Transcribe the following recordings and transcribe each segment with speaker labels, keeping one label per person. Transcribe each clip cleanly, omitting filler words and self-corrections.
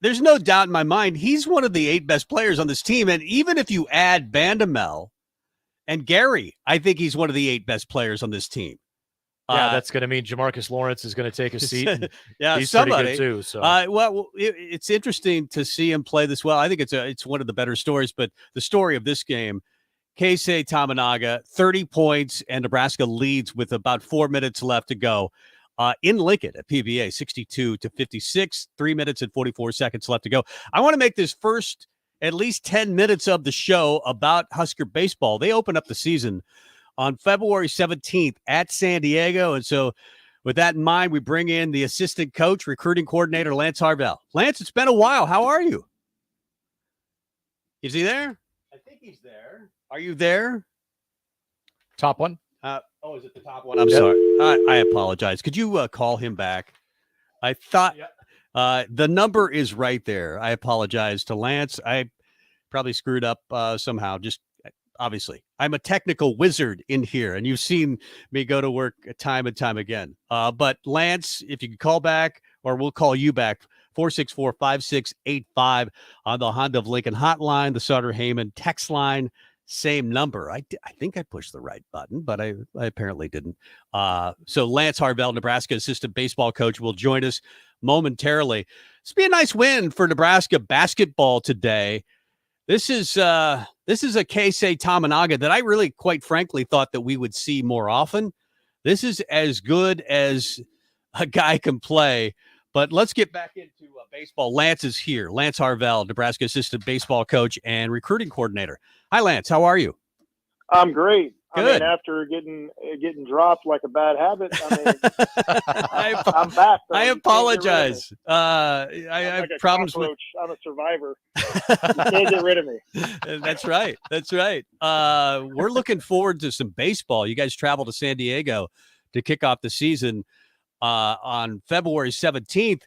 Speaker 1: there's no doubt in my mind he's one of the 8 best players on this team. And even if you add Bandamel and Gary, I think he's one of the 8 best players on this team.
Speaker 2: Yeah, that's going to mean Jamarcus Lawrence is going to take a seat. And
Speaker 1: yeah,
Speaker 2: he's
Speaker 1: somebody.
Speaker 2: pretty good too. So,
Speaker 1: well, it's interesting to see him play this well. I think it's one of the better stories. But the story of this game, Keisei Tamanaga, 30 points, and Nebraska leads with about 4 minutes left to go. In Lincoln at PBA, 62-56, 3 minutes and 44 seconds left to go. I want to make this first at least 10 minutes of the show about Husker baseball. They open up the season on February 17th at San Diego. And so with that in mind, we bring in the assistant coach, recruiting coordinator, Lance Harvell. Lance, it's been a while. How are you? Is he there? I think he's there. Are you there?
Speaker 2: Top one.
Speaker 1: Is it the top one? I'm sorry. I apologize. Could you call him back? I thought the number is right there. I apologize to Lance. I probably screwed up somehow. Just obviously, I'm a technical wizard in here, and you've seen me go to work time and time again. But Lance, if you could call back, or we'll call you back, 464-5685 on the Honda of Lincoln hotline, the Sutter Heyman text line. Same number. I think I pushed the right button, but I apparently didn't. So Lance Harvell, Nebraska assistant baseball coach, will join us momentarily. This will be a nice win for Nebraska basketball today. This is a Keisei Tamanaga that I really, quite frankly, thought that we would see more often. This is as good as a guy can play. But let's get back into baseball. Lance is here. Lance Harvell, Nebraska assistant baseball coach and recruiting coordinator. Hi, Lance. How are you?
Speaker 3: I'm great.
Speaker 1: Good.
Speaker 3: I mean, after getting dropped like a bad habit, I'm back.
Speaker 1: I apologize. I have
Speaker 3: like
Speaker 1: problems with.
Speaker 3: I'm a survivor. You can't get rid of me.
Speaker 1: That's right. That's right. We're looking forward to some baseball. You guys travel to San Diego to kick off the season on February 17th.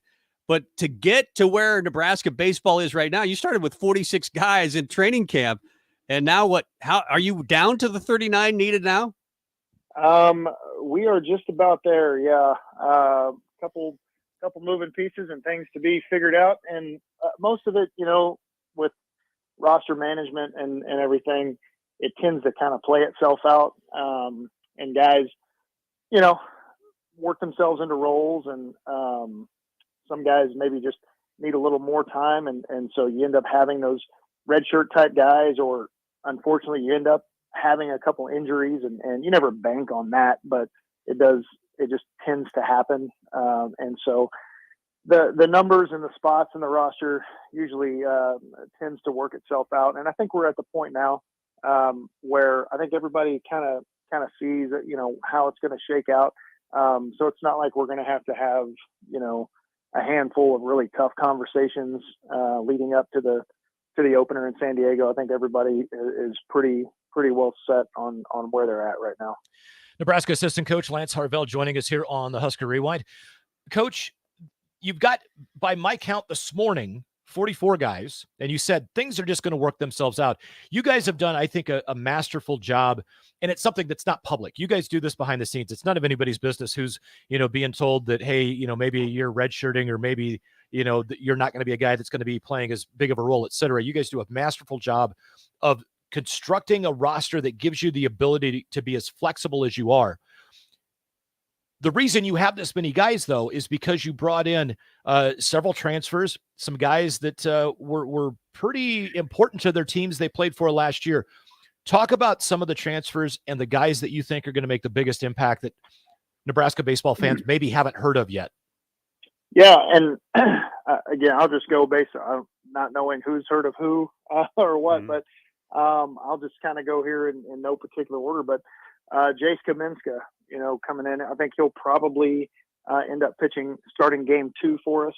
Speaker 1: But to get to where Nebraska baseball is right now, you started with 46 guys in training camp. And now what? How are you down to the 39 needed now?
Speaker 3: We are just about there. Yeah. Couple moving pieces and things to be figured out. And most of it, with roster management and everything, it tends to kind of play itself out. And guys, work themselves into roles, and some guys maybe just need a little more time. And so you end up having those redshirt type guys, or unfortunately you end up having a couple injuries, and you never bank on that, but it just tends to happen. And so the numbers and the spots in the roster usually tends to work itself out. And I think we're at the point now where I think everybody kind of sees how it's going to shake out. So it's not like we're going to have a handful of really tough conversations leading up to the opener in San Diego. I think everybody is pretty well set on where they're at right now.
Speaker 2: Nebraska assistant coach Lance Harvell joining us here on the Husker Rewind. Coach, you've got, by my count this morning, 44 guys, and you said things are just going to work themselves out. You guys have done, I think, a masterful job, and it's something that's not public. You guys do this behind the scenes. It's none of anybody's business who's, being told that, hey, maybe you're redshirting, or maybe, you're not going to be a guy that's going to be playing as big of a role, et cetera. You guys do a masterful job of constructing a roster that gives you the ability to be as flexible as you are. The reason you have this many guys, though, is because you brought in several transfers, some guys that were pretty important to their teams they played for last year. Talk about some of the transfers and the guys that you think are going to make the biggest impact that Nebraska baseball fans maybe haven't heard of yet.
Speaker 3: Yeah, and again, I'll just go based on not knowing who's heard of who or what, but I'll just kind of go here in no particular order. But Jace Kaminska, coming in, I think he'll probably end up starting game 2 for us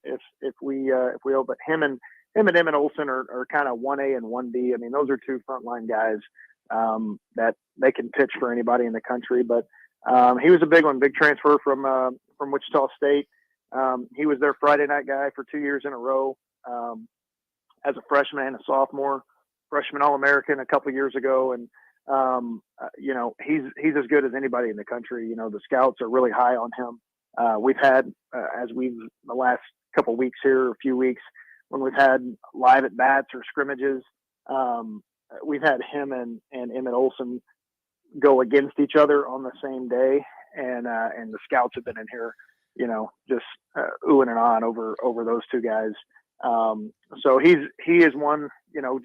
Speaker 3: if we open. Him and Emmett Olson are kind of 1A and 1B. I mean, those are 2 frontline guys that they can pitch for anybody in the country. But he was a big transfer from Wichita State. He was their Friday night guy for 2 years in a row as a freshman and a sophomore. Freshman All-American a couple years ago, and he's as good as anybody in the country. The scouts are really high on him. We've had the last couple weeks here, a few weeks when we've had live at bats or scrimmages. We've had him and Emmett Olson go against each other on the same day, and the scouts have been in here, just oohing and ahhing over those two guys. So he is one,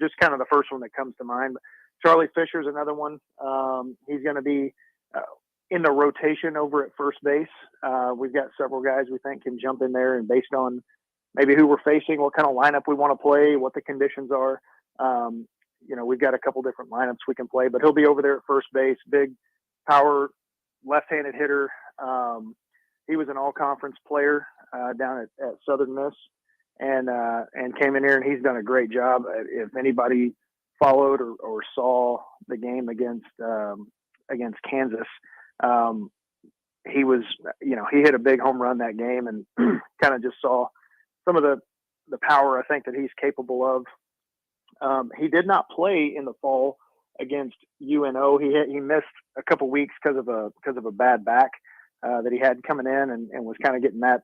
Speaker 3: just kind of the first one that comes to mind. Charlie Fisher's another one. He's going to be in the rotation over at first base. We've got several guys we think can jump in there, and based on maybe who we're facing, what kind of lineup we want to play, what the conditions are. We've got a couple different lineups we can play, but he'll be over there at first base. Big power, left-handed hitter. He was an all-conference player down at Southern Miss, and came in here, and he's done a great job. If anybody followed or saw the game against Kansas, he was, he hit a big home run that game, and kind of just saw some of the power I think that he's capable of. He did not play in the fall against UNO. He missed a couple weeks because of a bad back that he had coming in, and was kind of getting that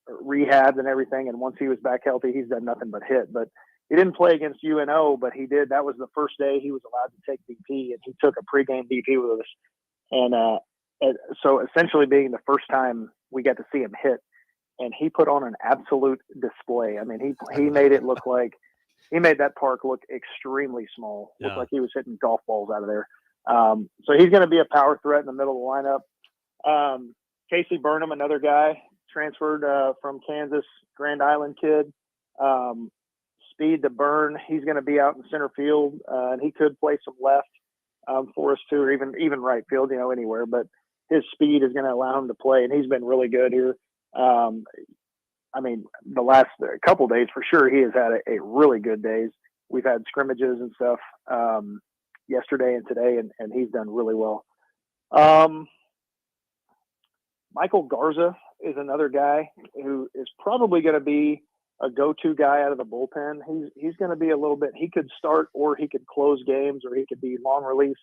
Speaker 3: rehab and everything. And once he was back healthy, he's done nothing but hit. But he didn't play against UNO, but he did. That was the first day he was allowed to take BP, and he took a pregame BP with us. And so essentially being the first time we got to see him hit, and he put on an absolute display. I mean, he made it look like he made that park look extremely small. Yeah. Looked like he was hitting golf balls out of there. So he's going to be a power threat in the middle of the lineup. Casey Burnham, another guy, transferred from Kansas, Grand Island kid. Speed to burn. He's going to be out in center field, and he could play some left for us too, or even right field, anywhere. But his speed is going to allow him to play, and he's been really good here. I mean, the last couple days for sure, he has had a really good days. We've had scrimmages and stuff yesterday and today, and he's done really well. Michael Garza is another guy who is probably going to be a go-to guy out of the bullpen. He's going to be a little bit, he could start or he could close games, or he could be long release,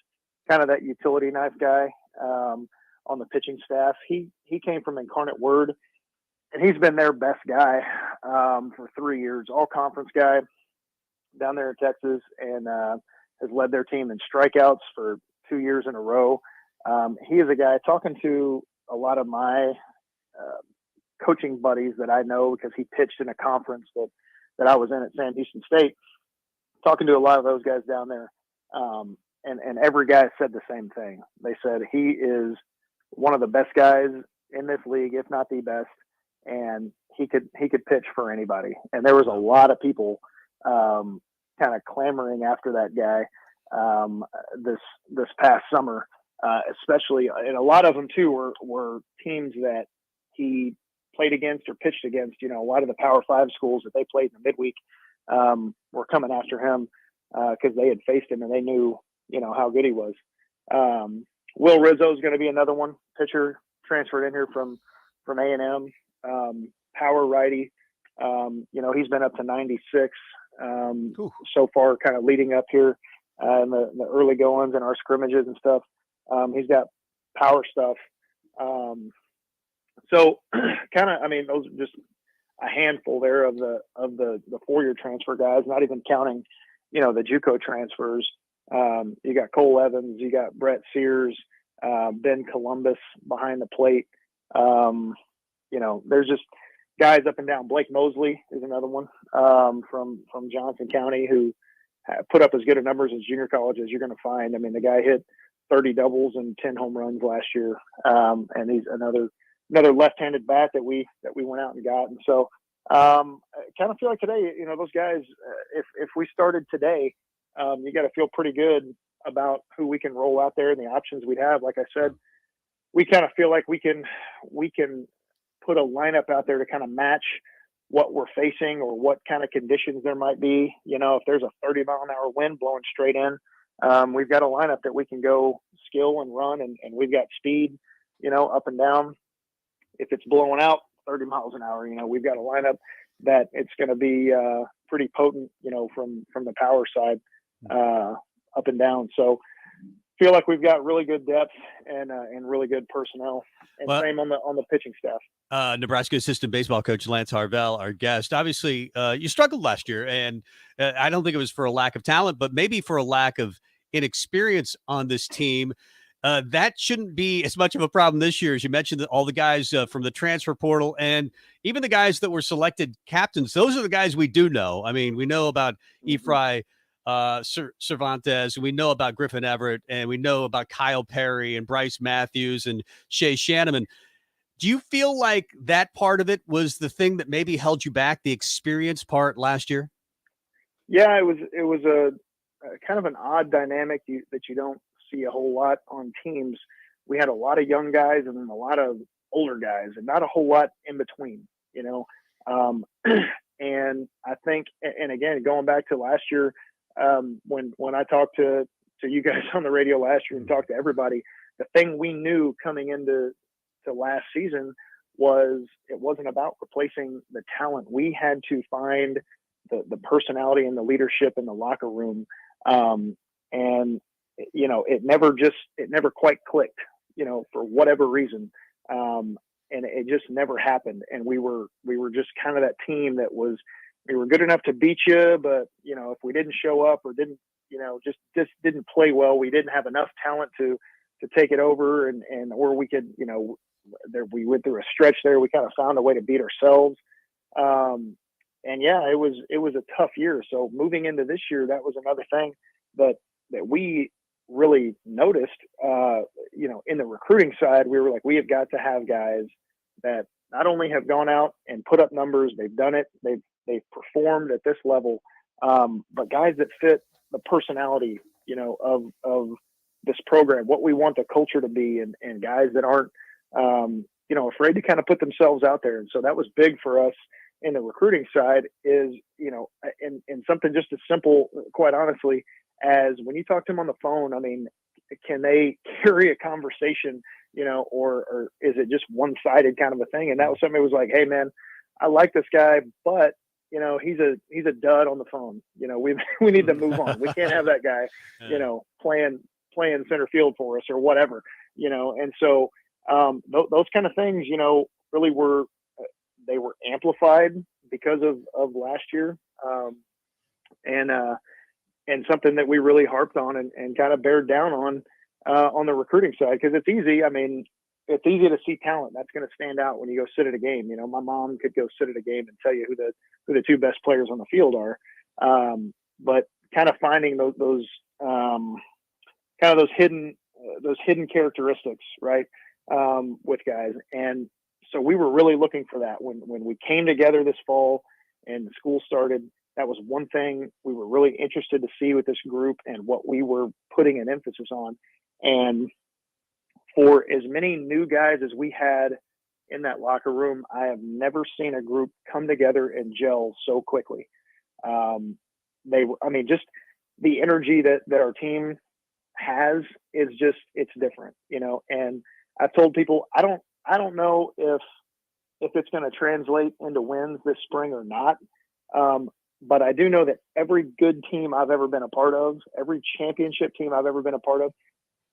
Speaker 3: kind of that utility knife guy on the pitching staff. He came from Incarnate Word, and he's been their best guy for 3 years, all conference guy down there in Texas, and has led their team in strikeouts for 2 years in a row. He is a guy, talking to a lot of my coaching buddies that I know, because he pitched in a conference that I was in at Sam Houston State, talking to a lot of those guys down there. And every guy said the same thing. They said he is one of the best guys in this league, if not the best. And he could pitch for anybody. And there was a lot of people kind of clamoring after that guy this past summer, especially, and a lot of them too were teams that he played against or pitched against. A lot of the Power 5 schools that they played in the midweek were coming after him because they had faced him and they knew how good he was. Will Rizzo is going to be another one, pitcher transferred in here from A&M. Power righty. He's been up to 96 so far, kind of leading up here in the early goings and our scrimmages and stuff. He's got power stuff. So kind of, those are just a handful there of the 4-year transfer guys, not even counting, the JUCO transfers. You got Cole Evans, you got Brett Sears, Ben Columbus behind the plate. There's just guys up and down. Blake Mosley is another one from Johnson County, who put up as good a numbers as junior college as you're going to find. The guy hit 30 doubles and 10 home runs last year, and he's another left-handed bat that we went out and got. And so I kind of feel like today, those guys, if we started today, you got to feel pretty good about who we can roll out there and the options we'd have. Like I said, we kind of feel like we can put a lineup out there to kind of match what we're facing or what kind of conditions there might be. If there's a 30-mile-an-hour wind blowing straight in, we've got a lineup that we can go skill and run, and we've got speed, up and down. If it's blowing out 30 miles an hour, we've got a lineup that it's going to be pretty potent, from the power side, up and down. So feel like we've got really good depth and really good personnel, and
Speaker 1: Well,
Speaker 3: same on the pitching staff.
Speaker 1: Nebraska assistant baseball coach Lance Harvell, our guest. Obviously, you struggled last year, and I don't think it was for a lack of talent, but maybe for a lack of inexperience on this team. That shouldn't be as much of a problem this year, as you mentioned. That all the guys from the transfer portal, and even the guys that were selected captains, those are the guys we do know. I mean, we know about Efrain Cervantes, we know about Griffin Everett, and we know about Kyle Perry and Bryce Matthews and Shea Shanneman. Do you feel like that part of it was the thing that maybe held you back, the experience part last year?
Speaker 3: Yeah, it was a kind of an odd dynamic that you don't see a whole lot on teams. We had a lot of young guys and then a lot of older guys, and not a whole lot in between, you know. And I think, and again, going back to last year, when I talked to you guys on the radio last year and talked to everybody, the thing we knew coming into last season was it wasn't about replacing the talent. We had to find the personality and the leadership in the locker room. And you know, it never quite clicked, you know, for whatever reason. And it just never happened. And we were just kind of that team that we were good enough to beat you, but you know, if we didn't show up or didn't, you know, just didn't play well, we didn't have enough talent to take it over, and or we could, you know, we went through a stretch there. We kind of found a way to beat ourselves. And yeah, it was a tough year. So moving into this year, that was another thing that we really noticed, you know, in the recruiting side. We were like, we have got to have guys that not only have gone out and put up numbers, they've done it, they've performed at this level, but guys that fit the personality, you know, of this program, what we want the culture to be, and guys that aren't, you know, afraid to kind of put themselves out there. And so that was big for us in the recruiting side, is, you know, and something just as simple, quite honestly, as when you talk to them on the phone, I mean, can they carry a conversation, you know, or is it just one-sided kind of a thing? And that was something that was like, hey man, I like this guy, but you know, he's a dud on the phone. You know, we need to move on. We can't have that guy, you know, playing center field for us or whatever, you know. And so those kind of things, you know, really were amplified because of last year, and something that we really harped on and kind of bared down on the recruiting side, because it's easy. I mean, it's easy to see talent that's going to stand out when you go sit at a game. You know, my mom could go sit at a game and tell you who the two best players on the field are, but kind of finding those hidden characteristics, right, with guys. And so we were really looking for that when we came together this fall and the school started. That was one thing we were really interested to see with this group and what we were putting an emphasis on. And for as many new guys as we had in that locker room, I have never seen a group come together and gel so quickly. Just the energy that our team has is just, it's different, you know. And I've told people, I don't know if it's going to translate into wins this spring or not. But I do know that every good team I've ever been a part of, every championship team I've ever been a part of,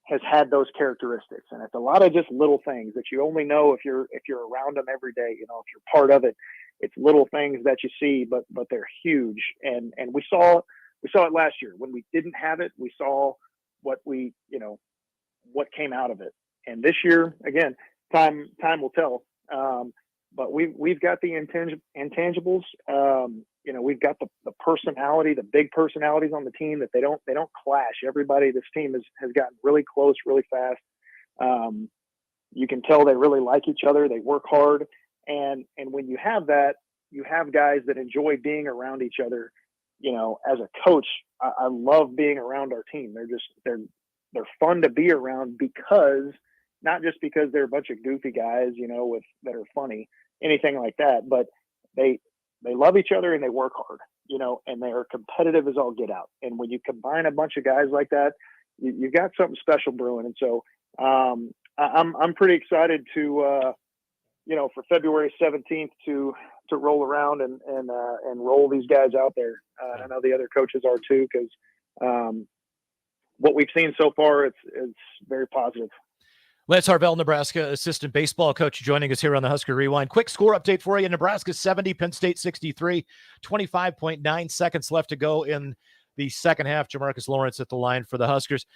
Speaker 3: has had those characteristics. And it's a lot of just little things that you only know if you're around them every day. You know, if you're part of it, it's little things that you see, but they're huge. And we saw it last year when we didn't have it. We saw what came out of it. And this year, again, time will tell. But we've got the intangibles. You know, we've got the personality, the big personalities on the team that they don't clash. Everybody, this team has gotten really close really fast. You can tell they really like each other. They work hard. And when you have that, you have guys that enjoy being around each other. You know, as a coach, I love being around our team. They're fun to be around, because not just because they're a bunch of goofy guys, you know, that are funny, anything like that, but they love each other and they work hard, you know, and they are competitive as all get out. And when you combine a bunch of guys like that, you've got something special brewing. And so I'm pretty excited to, you know, for February 17th to roll around and roll these guys out there. I know the other coaches are too, because what we've seen so far, it's very positive.
Speaker 2: Lance Harvell, Nebraska assistant baseball coach, joining us here on the Husker Rewind. Quick score update for you. Nebraska 70, Penn State 63, 25.9 seconds left to go in the second half. Jamarcus Lawrence at the line for the Huskers.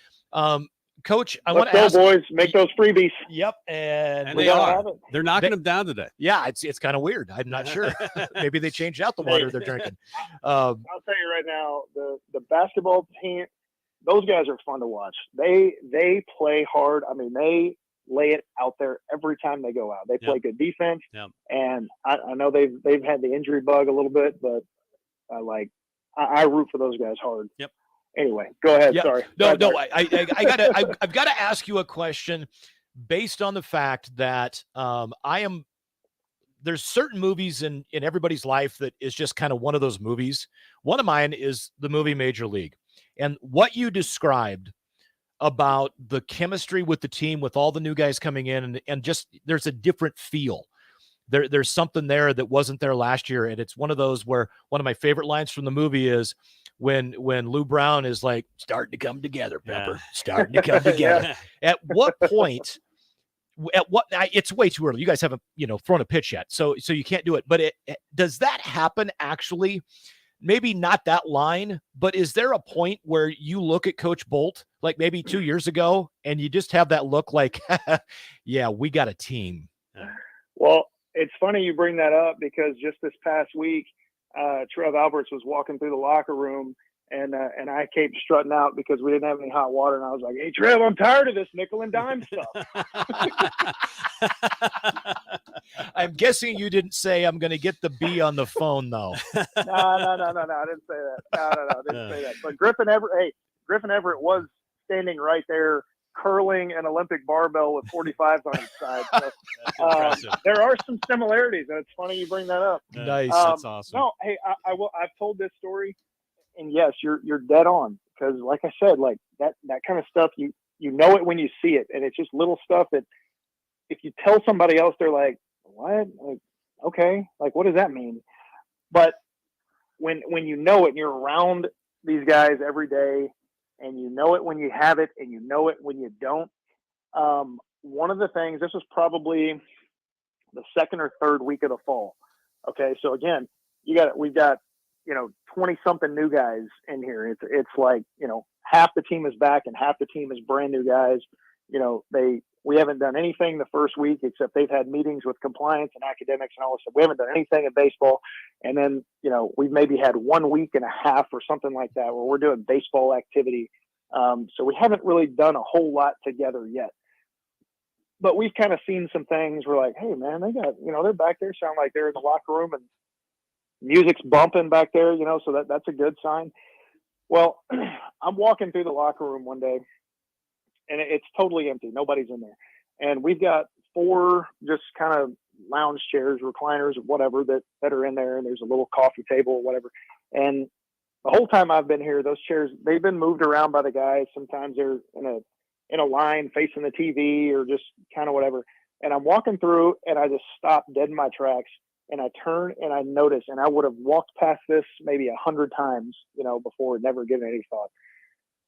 Speaker 2: Coach, I want to ask,
Speaker 3: boys, make those freebies.
Speaker 2: Yep,
Speaker 1: and they are. They're knocking them down today.
Speaker 2: Yeah, it's kind of weird. I'm not sure. Maybe they changed out the water they're drinking.
Speaker 3: I'll tell you right now, the basketball team, those guys are fun to watch. They play hard. I mean, they lay it out there every time they go out. They play good defense, and I know they've had the injury bug a little bit, but I root for those guys hard.
Speaker 1: Yep.
Speaker 3: Anyway, go ahead. Sorry.
Speaker 2: No. I've got to ask you a question based on the fact that there's certain movies in everybody's life that is just kind of one of those movies. One of mine is the movie Major League, and what you described about the chemistry with the team, with all the new guys coming in, and just there's a different feel. There's something there that wasn't there last year, and it's one of those where one of my favorite lines from the movie is when Lou Brown is like, starting to come together, Pepper, starting to come together. At what point? It's way too early. You guys haven't thrown a pitch yet, so you can't do it. But does that happen actually? Maybe not that line, but is there a point where you look at Coach Bolt, like maybe 2 years ago, and you just have that look like, yeah, we got a team?
Speaker 3: Well, it's funny you bring that up because just this past week, Trev Alberts was walking through the locker room, and I came strutting out because we didn't have any hot water, and I was like, "Hey, Trev, I'm tired of this nickel and dime stuff."
Speaker 2: I'm guessing you didn't say I'm going to get the B on the phone, though.
Speaker 3: No, I didn't say that. No, I didn't say that. But Griffin Everett was standing right there, curling an Olympic barbell with 45s on each side. So, there are some similarities, and it's funny you bring that up.
Speaker 2: Nice,
Speaker 1: that's awesome.
Speaker 3: No, hey, I've told this story, and yes, you're dead on, because like I said, like that kind of stuff, you know it when you see it, and it's just little stuff that if you tell somebody else, they're like, what? Like, okay, like what does that mean? But when you know it and you're around these guys every day, and you know it when you have it and you know it when you don't, one of the things, this was probably the second or third week of the fall. Okay, so again, we've got 20 something new guys in here. It's like, half the team is back and half the team is brand new guys. We haven't done anything the first week except they've had meetings with compliance and academics and all this stuff. We haven't done anything in baseball. And then, we've maybe had 1 week and a half or something like that where we're doing baseball activity. So we haven't really done a whole lot together yet. But we've kind of seen some things. We're like, hey, man, they got, they're back there, sound like they're in the locker room and music's bumping back there, so that's a good sign. Well, I'm walking through the locker room one day, and it's totally empty. Nobody's in there. And we've got 4 just kind of lounge chairs, recliners, whatever, that are in there, and there's a little coffee table or whatever. And the whole time I've been here, those chairs, they've been moved around by the guys. Sometimes they're in a line facing the TV or just kind of whatever. And I'm walking through, and I just stop dead in my tracks, and I turn and I notice, and I would have walked past this maybe 100 times, before, never given any thought.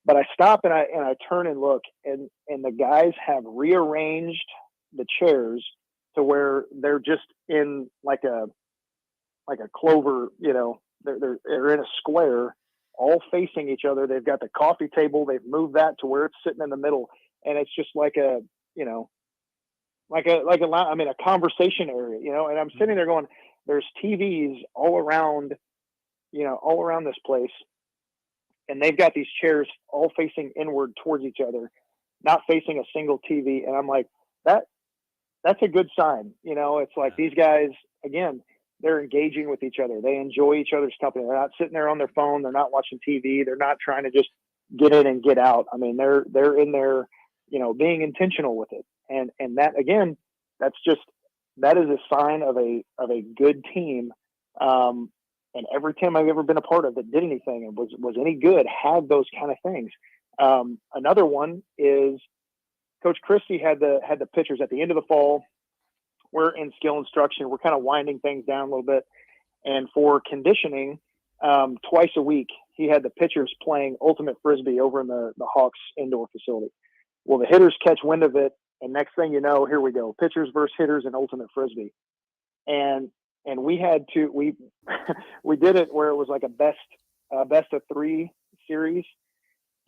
Speaker 3: But I stop and I turn and look, and the guys have rearranged the chairs to where they're just in like a clover, they're in a square, all facing each other. They've got the coffee table. They've moved that to where it's sitting in the middle, and it's just like a conversation area, and I'm sitting there going, there's TVs all around this place. And they've got these chairs all facing inward towards each other, not facing a single TV. And I'm like, that's a good sign. It's like these guys, again, they're engaging with each other. They enjoy each other's company. They're not sitting there on their phone. They're not watching TV. They're not trying to just get in and get out. I mean, they're in there, being intentional with it. And that, again, that is a sign of a good team. And every team I've ever been a part of that did anything and was any good had those kind of things. Another one is Coach Christie had the pitchers at the end of the fall. We're in skill instruction. We're kind of winding things down a little bit. And for conditioning, twice a week, he had the pitchers playing ultimate frisbee over in the Hawks indoor facility. Well, the hitters catch wind of it, and next thing you know, here we go, pitchers versus hitters in ultimate frisbee. And we had to we did it where it was like a best of 3 series,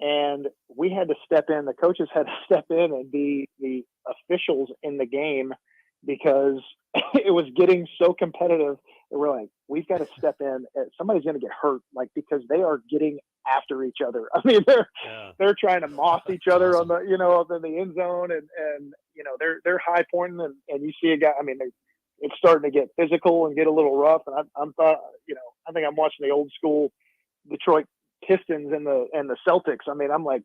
Speaker 3: and we had to step in. The coaches had to step in and be the officials in the game because it was getting so competitive. And we're like, we've got to step in. Somebody's going to get hurt, like, because they are getting after each other. I mean, they're trying to moss each other on the, up in the end zone, and they're high pointing, and you see a guy. I mean, it's starting to get physical and get a little rough. And I think I'm watching the old school Detroit Pistons and the Celtics. I mean, I'm like,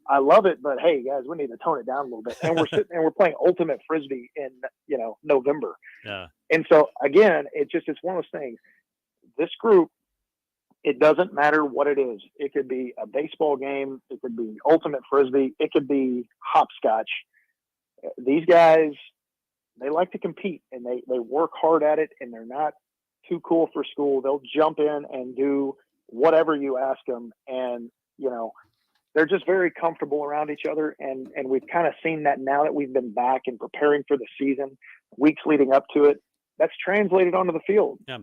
Speaker 3: I love it, but hey guys, we need to tone it down a little bit. And we're sitting and we're playing ultimate frisbee in November.
Speaker 1: Yeah.
Speaker 3: And so again, it's one of those things. This group, it doesn't matter what it is. It could be a baseball game, it could be ultimate frisbee, it could be hopscotch. These guys, they like to compete, and they work hard at it, and they're not too cool for school. They'll jump in and do whatever you ask them. And, they're just very comfortable around each other. And we've kind of seen that now that we've been back and preparing for the season, weeks leading up to it. That's translated onto the field.
Speaker 1: Yeah.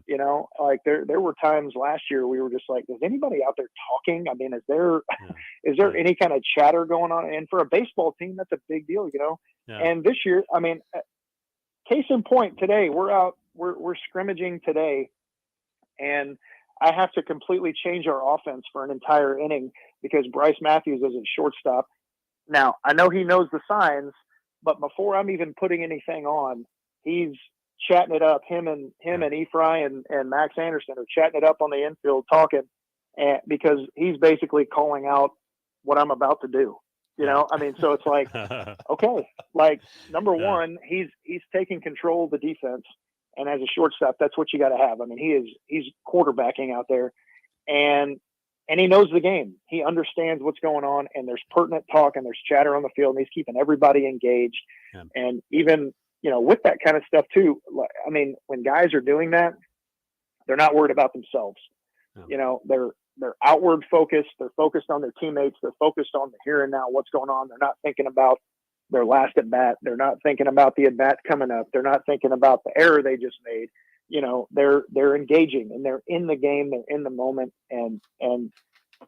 Speaker 3: Like there were times last year we were just like, is anybody out there talking? I mean, is there any kind of chatter going on? And for a baseball team, that's a big deal,
Speaker 1: Yeah.
Speaker 3: And this year, I mean, case in point, today we're scrimmaging today, and I have to completely change our offense for an entire inning because Bryce Matthews is at shortstop. Now, I know he knows the signs, but before I'm even putting anything on, he's chatting it up. Him and Ephraim and Max Anderson are chatting it up on the infield, talking, and because he's basically calling out what I'm about to do. I mean, so it's like, okay, like number one, he's taking control of the defense, and as a shortstop, that's what you got to have. I mean, he's quarterbacking out there, and he knows the game. He understands what's going on, and there's pertinent talk and there's chatter on the field, and he's keeping everybody engaged.
Speaker 1: Yeah.
Speaker 3: And even with that kind of stuff too, I mean, when guys are doing that, they're not worried about themselves.
Speaker 1: Yeah.
Speaker 3: They're outward focused. They're focused on their teammates. They're focused on the here and now, what's going on. They're not thinking about their last at bat. They're not thinking about the at bat coming up. They're not thinking about the error they just made. They're engaging, and they're in the game. They're in the moment, and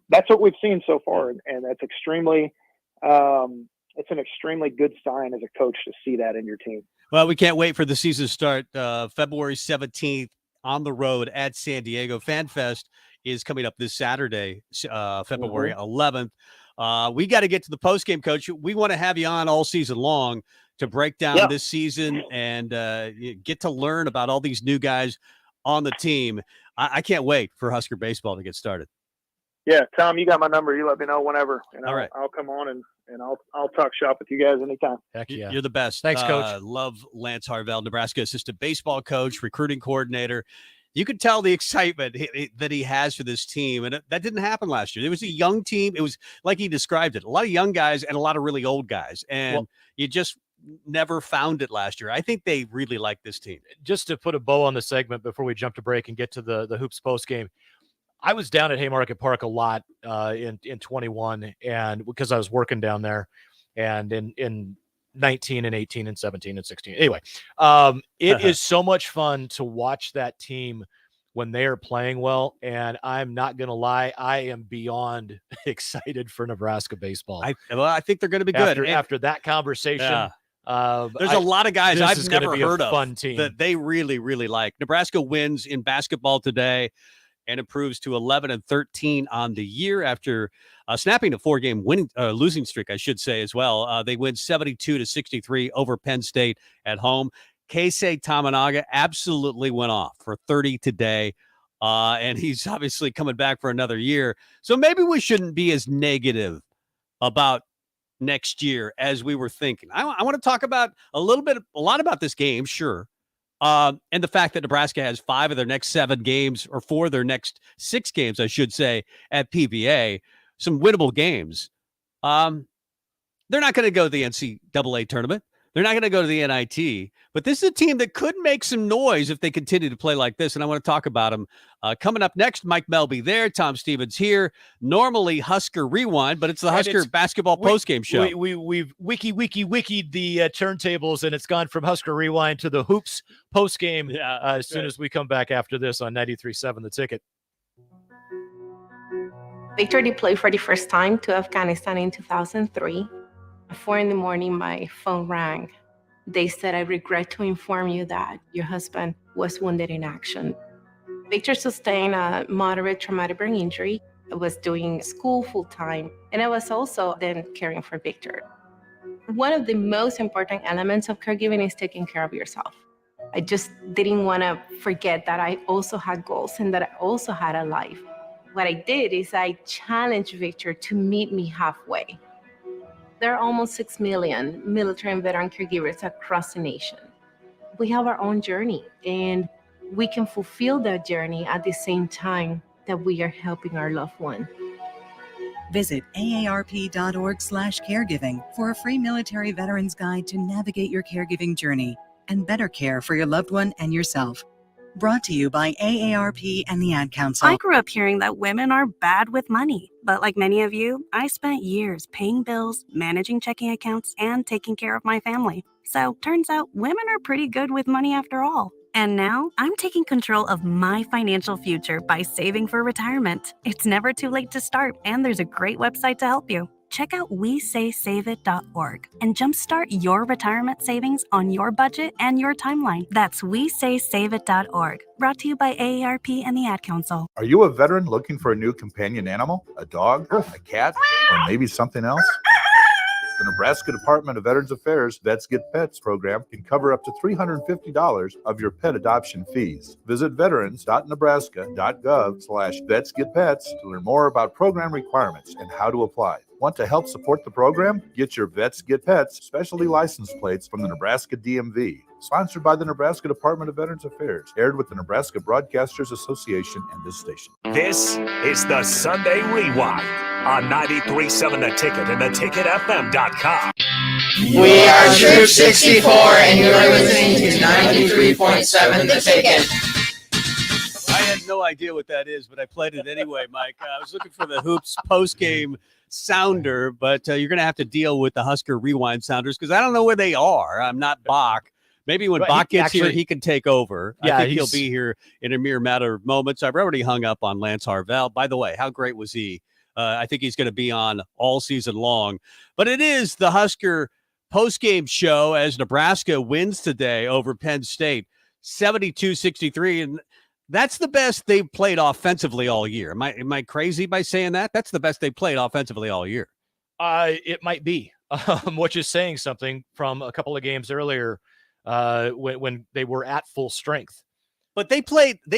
Speaker 3: that's what we've seen so far. And that's extremely, it's an extremely good sign as a coach to see that in your team.
Speaker 1: Well, we can't wait for the season to start. February 17th on the road at San Diego. FanFest is coming up this Saturday, February 11th. We got to get to the postgame, Coach. We want to have you on all season long to break down this season and get to learn about all these new guys on the team. I can't wait for Husker baseball to get started.
Speaker 3: Yeah, Tom, you got my number. You let me know whenever, and
Speaker 1: all right.
Speaker 3: I'll come on and I'll talk shop with you guys anytime.
Speaker 2: Heck yeah.
Speaker 1: You're the best.
Speaker 2: Thanks, Coach.
Speaker 1: Love Lance Harvell, Nebraska assistant baseball coach, recruiting coordinator. You could tell the excitement that he has for this team, and that didn't happen last year. It was a young team. It was like he described it, a lot of young guys and a lot of really old guys, and you just never found it last year. I think they really like this team.
Speaker 2: Just to put a bow on the segment before we jump to break and get to the Hoops post game, I was down at Haymarket Park a lot in 21, and because I was working down there, and in 19 and 18 and 17 and 16. Anyway, it is so much fun to watch that team when they are playing well. And I'm not going to lie, I am beyond excited for Nebraska baseball.
Speaker 1: I think they're going to be good.
Speaker 2: After that conversation,
Speaker 1: there's a lot of guys I've never heard of
Speaker 2: fun team
Speaker 1: that they really, really like. Nebraska wins in basketball today and improves to 11-13 on the year after snapping a 4-game losing streak, I should say, as well. They win 72-63 over Penn State at home. Keisei Tamanaga absolutely went off for 30 today, and he's obviously coming back for another year. So maybe we shouldn't be as negative about next year as we were thinking. I want to talk about a lot about this game, sure. And the fact that Nebraska has 5 of their next 7 games, or 4 of their next 6 games, I should say, at PBA, some winnable games. They're not going to go to the NCAA tournament, They're not going to go to the NIT, but this is a team that could make some noise if they continue to play like this, and I want to talk about them. Coming up next, Mike Melby there, Tom Stevens here. Normally Husker Rewind, but it's the Husker basketball postgame show.
Speaker 2: We've wikied the turntables, and it's gone from Husker Rewind to the Hoops postgame as soon as we come back after this on 93.7 The Ticket.
Speaker 4: Victor deployed for the first time to Afghanistan in 2003. At 4 a.m, my phone rang. They said, "I regret to inform you that your husband was wounded in action." Victor sustained a moderate traumatic brain injury. I was doing school full-time, and I was also then caring for Victor. One of the most important elements of caregiving is taking care of yourself. I just didn't want to forget that I also had goals and that I also had a life. What I did is I challenged Victor to meet me halfway. There are almost 6 million military and veteran caregivers across the nation. We have our own journey, and we can fulfill that journey at the same time that we are helping our loved one.
Speaker 5: Visit aarp.org/caregiving for a free military veterans guide to navigate your caregiving journey and better care for your loved one and yourself. Brought to you by AARP and the Ad Council.
Speaker 6: I grew up hearing that women are bad with money. But like many of you, I spent years paying bills, managing checking accounts, and taking care of my family. So turns out women are pretty good with money after all. And now I'm taking control of my financial future by saving for retirement. It's never too late to start, and there's a great website to help you. Check out WeSaySaveIt.org and jumpstart your retirement savings on your budget and your timeline. That's WeSaySaveIt.org. Brought to you by AARP and the Ad Council.
Speaker 7: Are you a veteran looking for a new companion animal? A dog, a cat, or maybe something else? The Nebraska Department of Veterans Affairs Vets Get Pets program can cover up to $350 of your pet adoption fees. Visit veterans.nebraska.gov/vetsgetpets to learn more about program requirements and how to apply. Want to help support the program? Get your Vets Get Pets specialty license plates from the Nebraska DMV. Sponsored by the Nebraska Department of Veterans Affairs. Aired with the Nebraska Broadcasters Association and this station.
Speaker 8: This is the Sunday Rewind on 93.7 The Ticket and theticketfm.com.
Speaker 9: We are Troop 64, and you are listening to 93.7 The Ticket.
Speaker 1: I had no idea what that is, but I played it anyway, Mike. I was looking for the Hoops post-game sounder, but you're going to have to deal with the Husker Rewind sounders because I don't know where they are. I'm not Bach. Maybe when Bach gets here, he can take over.
Speaker 2: Yeah,
Speaker 1: I think he'll be here in a mere matter of moments. I've already hung up on Lance Harvell. By the way, how great was he? I think he's going to be on all season long. But it is the Husker postgame show as Nebraska wins today over Penn State, 72-63. And that's the best they've played offensively all year. Am I crazy by saying that? That's the best they played offensively all year.
Speaker 2: It might be, which is saying something from a couple of games earlier when they were at full strength.
Speaker 1: But they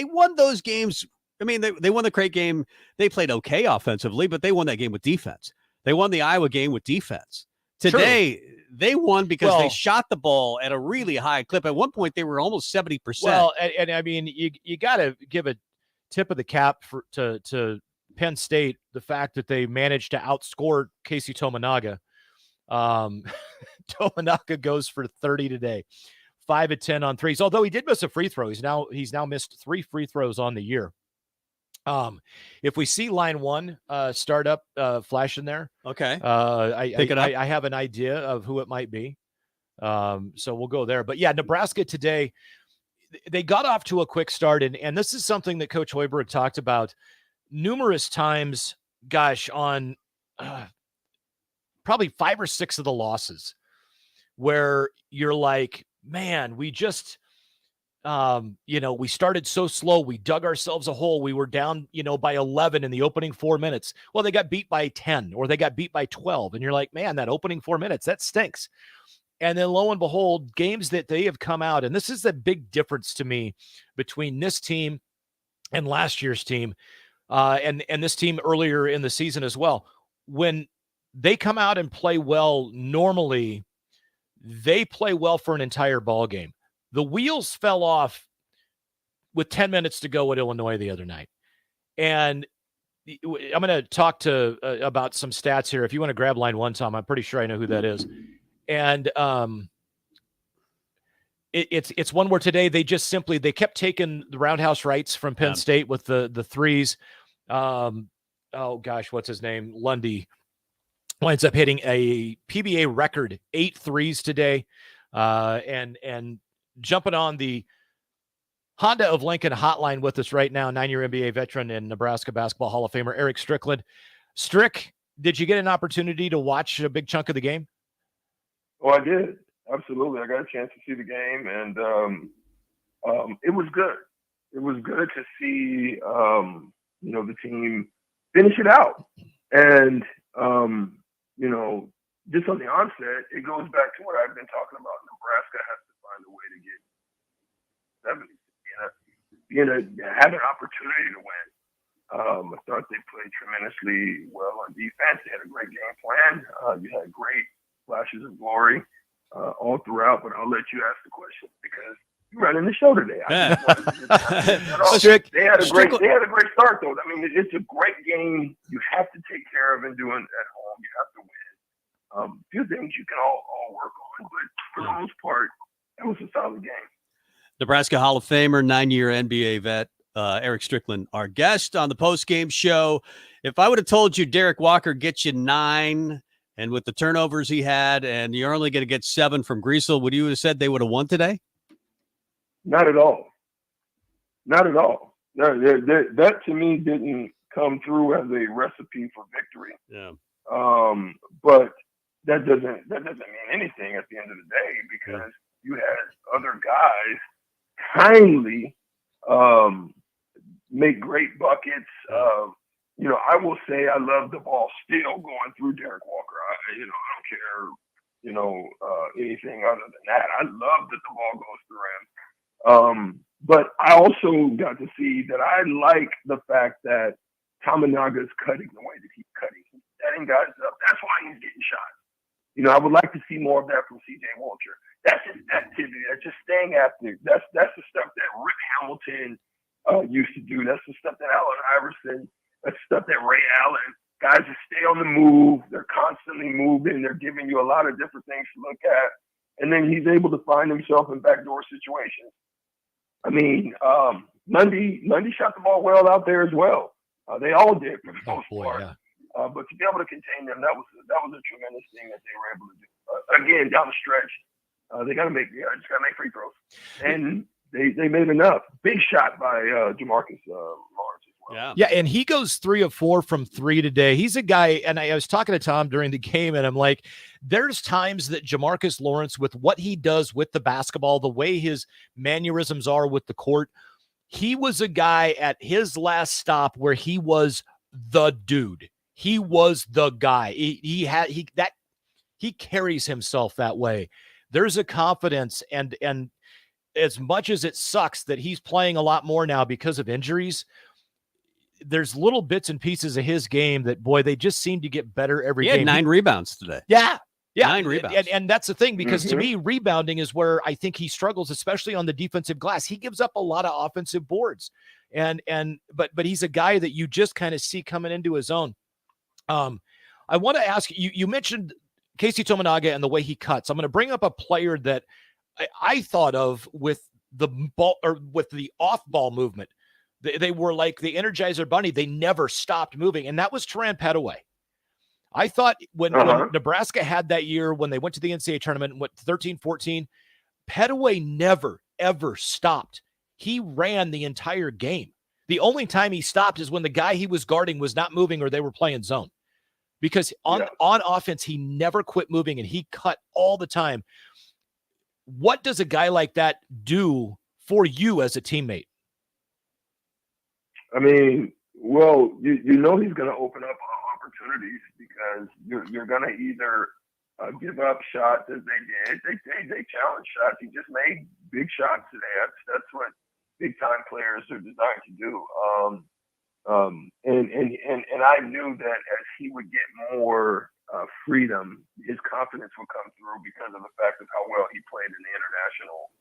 Speaker 1: won those games. I mean, they won the Crate game. They played okay offensively, but they won that game with defense. They won the Iowa game with defense. Today, they won because they shot the ball at a really high clip. At one point, they were almost 70%.
Speaker 2: Well, and I mean, you got to give a tip of the cap to Penn State, the fact that they managed to outscore Casey Tominaga. Tominaga goes for 30 today, 5 of 10 on threes. Although he did miss a free throw, he's now missed 3 free throws on the year. If we see line one start up flashing there,
Speaker 1: okay,
Speaker 2: I have an idea of who it might be. So we'll go there. But yeah, Nebraska today, they got off to a quick start, and this is something that Coach Hoiberg talked about numerous times. Gosh, on probably 5 or 6 of the losses, where you're like, man, we just. We started so slow. We dug ourselves a hole. We were down, by 11 in the opening 4 minutes. Well, they got beat by 10 or they got beat by 12. And you're like, man, that opening 4 minutes, that stinks. And then lo and behold, games that they have come out. And this is the big difference to me between this team and last year's team and this team earlier in the season as well. When they come out and play well, normally they play well for an entire ball game. The wheels fell off with 10 minutes to go at Illinois the other night. And I'm going to talk about some stats here. If you want to grab line one, Tom, I'm pretty sure I know who that is. And it's one where today they just simply they kept taking the roundhouse rights from Penn State with the threes. Oh gosh, what's his name? Lundy winds up hitting a PBA record 8 threes today, and jumping on the Honda of Lincoln hotline with us right now, 9-year NBA veteran and Nebraska Basketball Hall of Famer Eric Strickland. Strick, did you get an opportunity to watch a big chunk of the game?
Speaker 10: Oh, I did. Absolutely. I got a chance to see the game, and it was good. It was good to see, the team finish it out. And, just on the onset, it goes back to what I've been talking about. Nebraska has to find a way to get 70, have an opportunity to win. I thought they played tremendously well on defense. They had a great game plan. You had great flashes of glory all throughout, but I'll let you ask the question because you're running the show today. They had a great start, though. I mean, it's a great game. You have to take care of and do it at home. You have to win. A few things you can all work on, but for the most part, it was a solid game.
Speaker 1: Nebraska Hall of Famer, 9-year NBA vet, Eric Strickland, our guest on the post-game show. If I would have told you Derek Walker gets you 9, and with the turnovers he had, and you're only going to get 7 from Griesel, would you have said they would have won today?
Speaker 10: Not at all. Not at all. No, that to me didn't come through as a recipe for victory.
Speaker 1: Yeah.
Speaker 10: But that doesn't mean anything at the end of the day because you had other guys kindly make great buckets. I will say I love the ball still going through Derek Walker. I don't care, anything other than that. I love that the ball goes through him. But I also got to see that I like the fact that Tominaga is cutting the way that he's cutting. He's setting guys up. That's why he's getting shots. I would like to see more of that from C.J. Walter. That's his activity. That's just staying active. That's the stuff that Rip Hamilton used to do. That's the stuff that Allen Iverson. That's the stuff that Ray Allen. Guys that stay on the move. They're constantly moving. They're giving you a lot of different things to look at. And then he's able to find himself in backdoor situations. I mean, Lundy shot the ball well out there as well. They all did for the most part. Yeah. But to be able to contain them, that was a tremendous thing that they were able to do. Again, down the stretch, they got to make free throws, and they made enough. Big shot by Jamarcus Lawrence as well.
Speaker 2: Yeah, and he goes 3 of 4 from 3 today. He's a guy, and I was talking to Tom during the game, and I'm like, there's times that Jamarcus Lawrence, with what he does with the basketball, the way his mannerisms are with the court, he was a guy at his last stop where he was the dude. He was the guy. He carries himself that way. There's a confidence, and as much as it sucks that he's playing a lot more now because of injuries, there's little bits and pieces of his game that, boy, they just seem to get better every game.
Speaker 1: He had 9 rebounds today.
Speaker 2: Yeah.
Speaker 1: 9 rebounds.
Speaker 2: And that's the thing, because to me, rebounding is where I think he struggles, especially on the defensive glass. He gives up a lot of offensive boards, but he's a guy that you just kind of see coming into his own. I want to ask you, you mentioned Casey Tominaga and the way he cuts. I'm going to bring up a player that I thought of with the ball, or with the off-ball movement. They were like the Energizer Bunny. They never stopped moving, and that was Teran Petaway. I thought when Nebraska had that year when they went to the NCAA tournament, went 13-14, Petaway never, ever stopped. He ran the entire game. The only time he stopped is when the guy he was guarding was not moving or they were playing zone. Because on offense, he never quit moving, and he cut all the time. What does a guy like that do for you as a teammate?
Speaker 10: I mean, well, you know he's going to open up opportunities because you're going to either give up shots as they did. They challenge shots. He just made big shots today. That's what big time players are designed to do. And I knew that as he would get more freedom, his confidence would come through because of the fact of how well he played in the international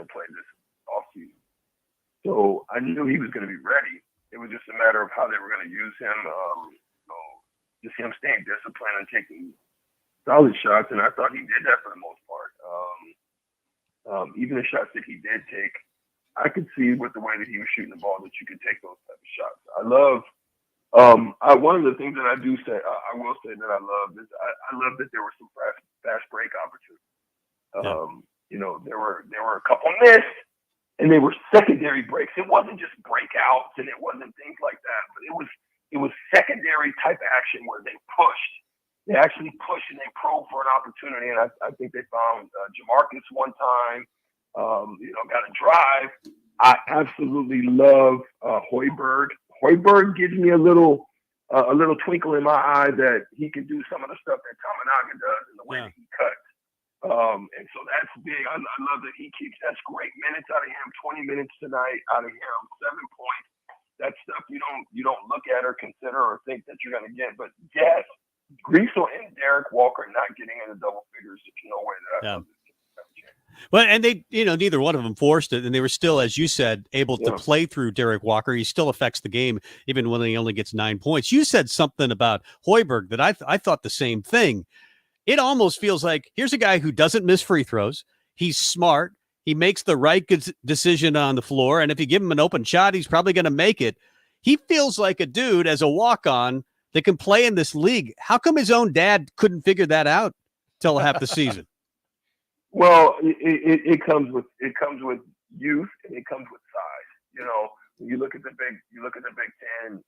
Speaker 10: play this offseason. So I knew he was going to be ready. It was just a matter of how they were going to use him. Just him staying disciplined and taking solid shots, and I thought he did that for the most part. even the shots that he did take, I could see with the way that he was shooting the ball that you could take those type of shots. I love. One of the things that I do say, I will say that I love is I love that there were some fast break opportunities. You know, there were a couple missed, and they were secondary breaks. It wasn't just breakouts, and it wasn't things like that, but it was secondary type action where they pushed. They actually pushed and they probed for an opportunity, and I think they found Jamarcus one time. Got a drive. I absolutely love Hoiberg. Hoiberg gives me a little twinkle in my eye that he can do some of the stuff that Tamanaga does in the way that he cuts. And so that's big. I love that he keeps. That's great minutes out of him. 20 minutes tonight out of him. 7 points. That's stuff you don't look at or consider or think that you're going to get. But yes, Greasel and Derek Walker not getting into double figures. There's no way that I love this.
Speaker 1: Well, and they, neither one of them forced it, and they were still, as you said, able to play through Derek Walker. He still affects the game, even when he only gets 9 points. You said something about Hoiberg that I thought the same thing. It almost feels like here's a guy who doesn't miss free throws. He's smart. He makes the right decision on the floor, and if you give him an open shot, he's probably going to make it. He feels like a dude as a walk-on that can play in this league. How come his own dad couldn't figure that out till half the season?
Speaker 10: Well, it comes with youth and it comes with size. When you look at the Big Ten.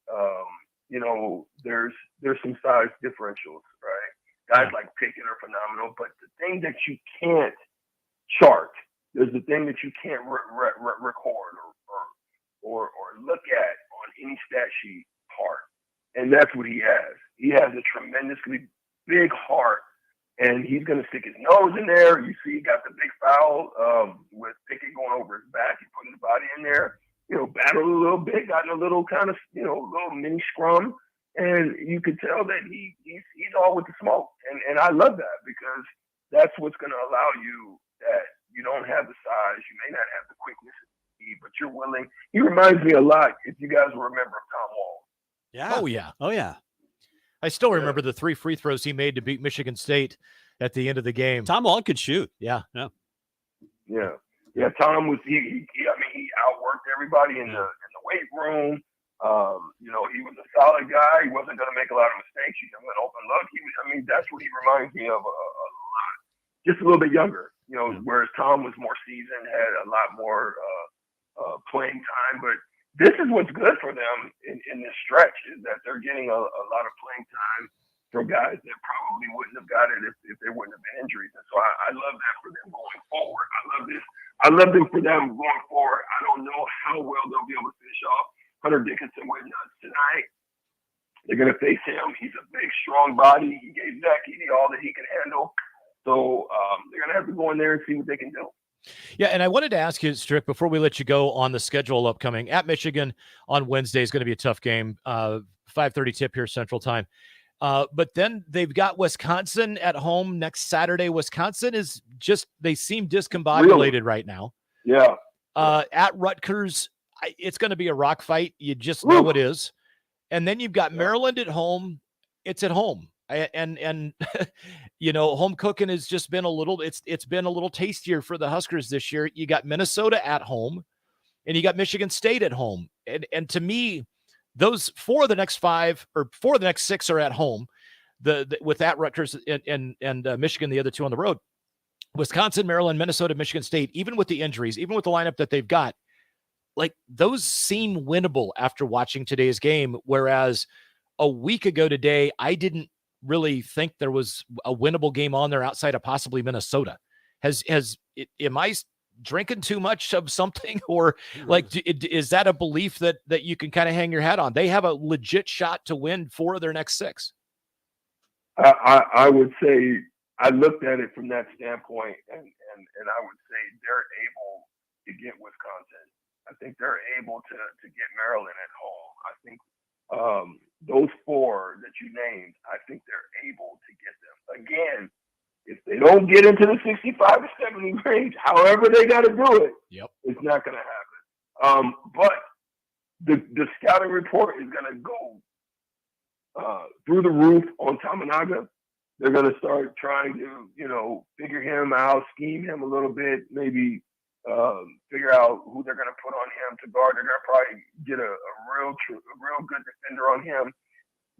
Speaker 10: There's some size differentials, right? Guys like Pickett are phenomenal, but the thing that you can't chart, there's the thing that you can't record or look at on any stat sheet heart, and that's what he has. He has a tremendously big heart. And he's going to stick his nose in there. You see, he got the big foul with Pickett going over his back. He put his body in there, battled a little bit, got in a little kind of, little mini scrum. And you could tell that he's all with the smoke. And I love that because that's what's going to allow you that you don't have the size. You may not have the quickness, but you're willing. He reminds me a lot, if you guys remember, of Tom Wall.
Speaker 2: Yeah. Oh, yeah.
Speaker 1: Oh, yeah.
Speaker 2: I still remember the 3 free throws he made to beat Michigan State at the end of the game.
Speaker 1: Tom Wall could shoot.
Speaker 2: Yeah.
Speaker 10: Tom was he outworked everybody in the weight room. He was a solid guy. He wasn't going to make a lot of mistakes. He didn't let open look. That's what he reminds me of a lot. Just a little bit younger. Whereas Tom was more seasoned, had a lot more playing time, but. This is what's good for them in this stretch is that they're getting a lot of playing time from guys that probably wouldn't have got it if there wouldn't have been injuries. And so I love that for them going forward. I love this. I love them for them going forward. I don't know how well they'll be able to finish off Hunter Dickinson with nuts tonight. They're going to face him. He's a big, strong body. He gave Zach Edey all that he can handle. So they're going to have to go in there and see what they can do.
Speaker 2: Yeah, and I wanted to ask you, Strick, before we let you go on the schedule upcoming at Michigan on Wednesday is going to be a tough game. 5:30 tip here Central Time. But then they've got Wisconsin at home next Saturday. Wisconsin is they seem discombobulated right now.
Speaker 10: Yeah.
Speaker 2: At Rutgers, it's going to be a rock fight. You just know it is. And then you've got Maryland at home. It's at home. And home cooking has just been it's been a little tastier for the Huskers this year. You got Minnesota at home and you got Michigan State at home. And to me, those 4 of the next 5 or 4 of the next 6 are at home. With that Rutgers and Michigan, the other 2 on the road. Wisconsin, Maryland, Minnesota, Michigan State, even with the injuries, even with the lineup that they've got, like those seem winnable after watching today's game. Whereas a week ago today, I didn't really think there was a winnable game on there outside of possibly Minnesota. Am I drinking too much of something, or is that a belief that you can kind of hang your hat on? They have a legit shot to win 4 of their next 6.
Speaker 10: I would say I looked at it from that standpoint, and I would say they're able to get Wisconsin. I think they're able to get Maryland at home. I think those 4 that you named, I think they're able to get them. Again, if they don't get into the 65 to 70 range, however they got to do it, it's not going to happen. But the scouting report is going to go through the roof on Tamanaga. They're going to start trying to, figure him out, scheme him a little bit, maybe figure out who they're going to put on him to guard. They're going to probably get a real good defender on him.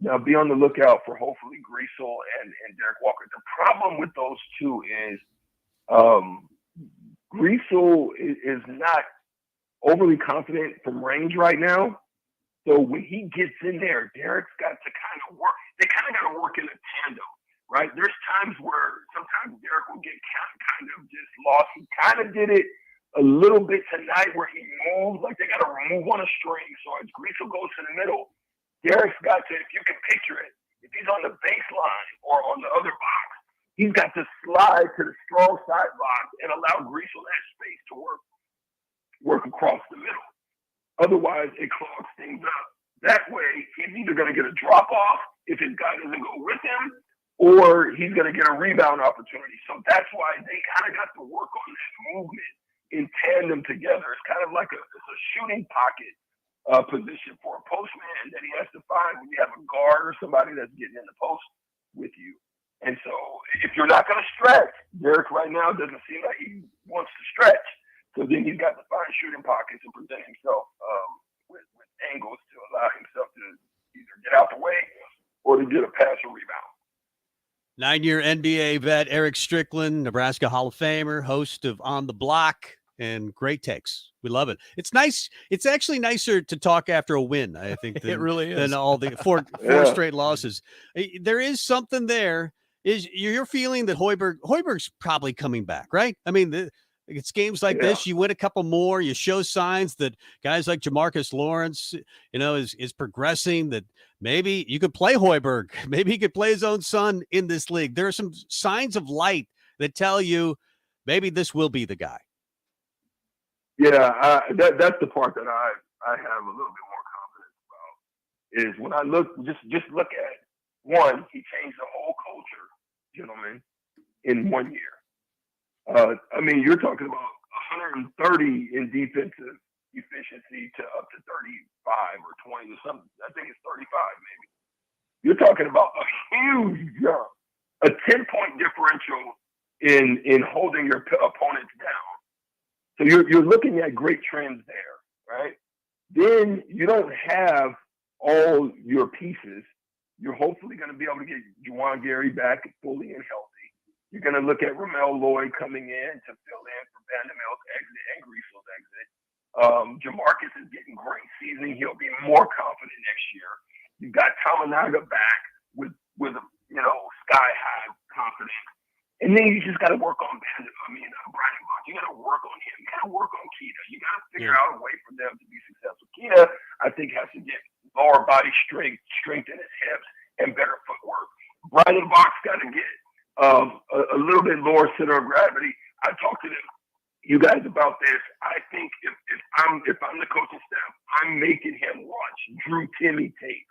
Speaker 10: Now, be on the lookout for hopefully Greasel and Derek Walker. The problem with those two is Greasel is not overly confident from range right now. So when he gets in there, Derek's got to kind of work. They kind of got to work in a tandem, right? There's times where sometimes Derek will get kind of just lost. He kind of did it a little bit tonight where he moved, like they got to move on a string. So as Greasel goes to the middle, Derek's got to, if you can picture it, if he's on the baseline or on the other box, he's got to slide to the strong side box and allow Greasel that space to work across the middle. Otherwise, it clogs things up. That way, he's either going to get a drop off if his guy doesn't go with him, or he's going to get a rebound opportunity. So that's why they kind of got to work on that movement in tandem together. It's kind of like it's a shooting pocket position for a post man that he has to find when you have a guard or somebody that's getting in the post with you. And so if you're not going to stretch, Derek right now doesn't seem like he wants to stretch. So then he's got to find shooting pockets and present himself with angles to allow himself to either get out the way or to get a pass or rebound.
Speaker 1: 9-year NBA vet Eric Strickland, Nebraska Hall of Famer, host of On the Block, and great takes. We love it. It's nice. It's actually nicer to talk after a win, I think, than,
Speaker 2: it really is.
Speaker 1: than all the four straight losses. There is something there. Is you're feeling that Hoiberg's probably coming back, right? I mean, it's games like this. You win a couple more. You show signs that guys like Jamarcus Lawrence, is progressing. That maybe you could play Hoiberg. Maybe he could play his own son in this league. There are some signs of light that tell you maybe this will be the guy.
Speaker 10: Yeah, that's the part that I have a little bit more confidence about. Is when I just look at it. One, he changed the whole culture, gentlemen, in 1 year. I mean, you're talking about 130 in defensive efficiency to up to 35 or 20 or something. I think it's 35 maybe. You're talking about a huge jump, a 10-point differential in holding your opponents down. So you're looking at great trends there, right? Then you don't have all your pieces. You're hopefully going to be able to get Juwan Gary back fully and healthy. You're going to look at Ramel Lloyd coming in to fill in for Vanderbilt's exit and Griesel's exit. Jamarcus is getting great seasoning. He'll be more confident next year. You've got Tamanaga back with sky-high confidence. And then you just got to work on Brian Bond. You got to work on him. You got to work on Keita. You got to figure out a way for them to be successful. Keita, I think, has to get lower body strength in his hips, and better footwork. Brian Bond got to get a little bit lower center of gravity. I talked to you guys about this. I think if I'm the coaching staff, I'm making him watch Drew Timme tape.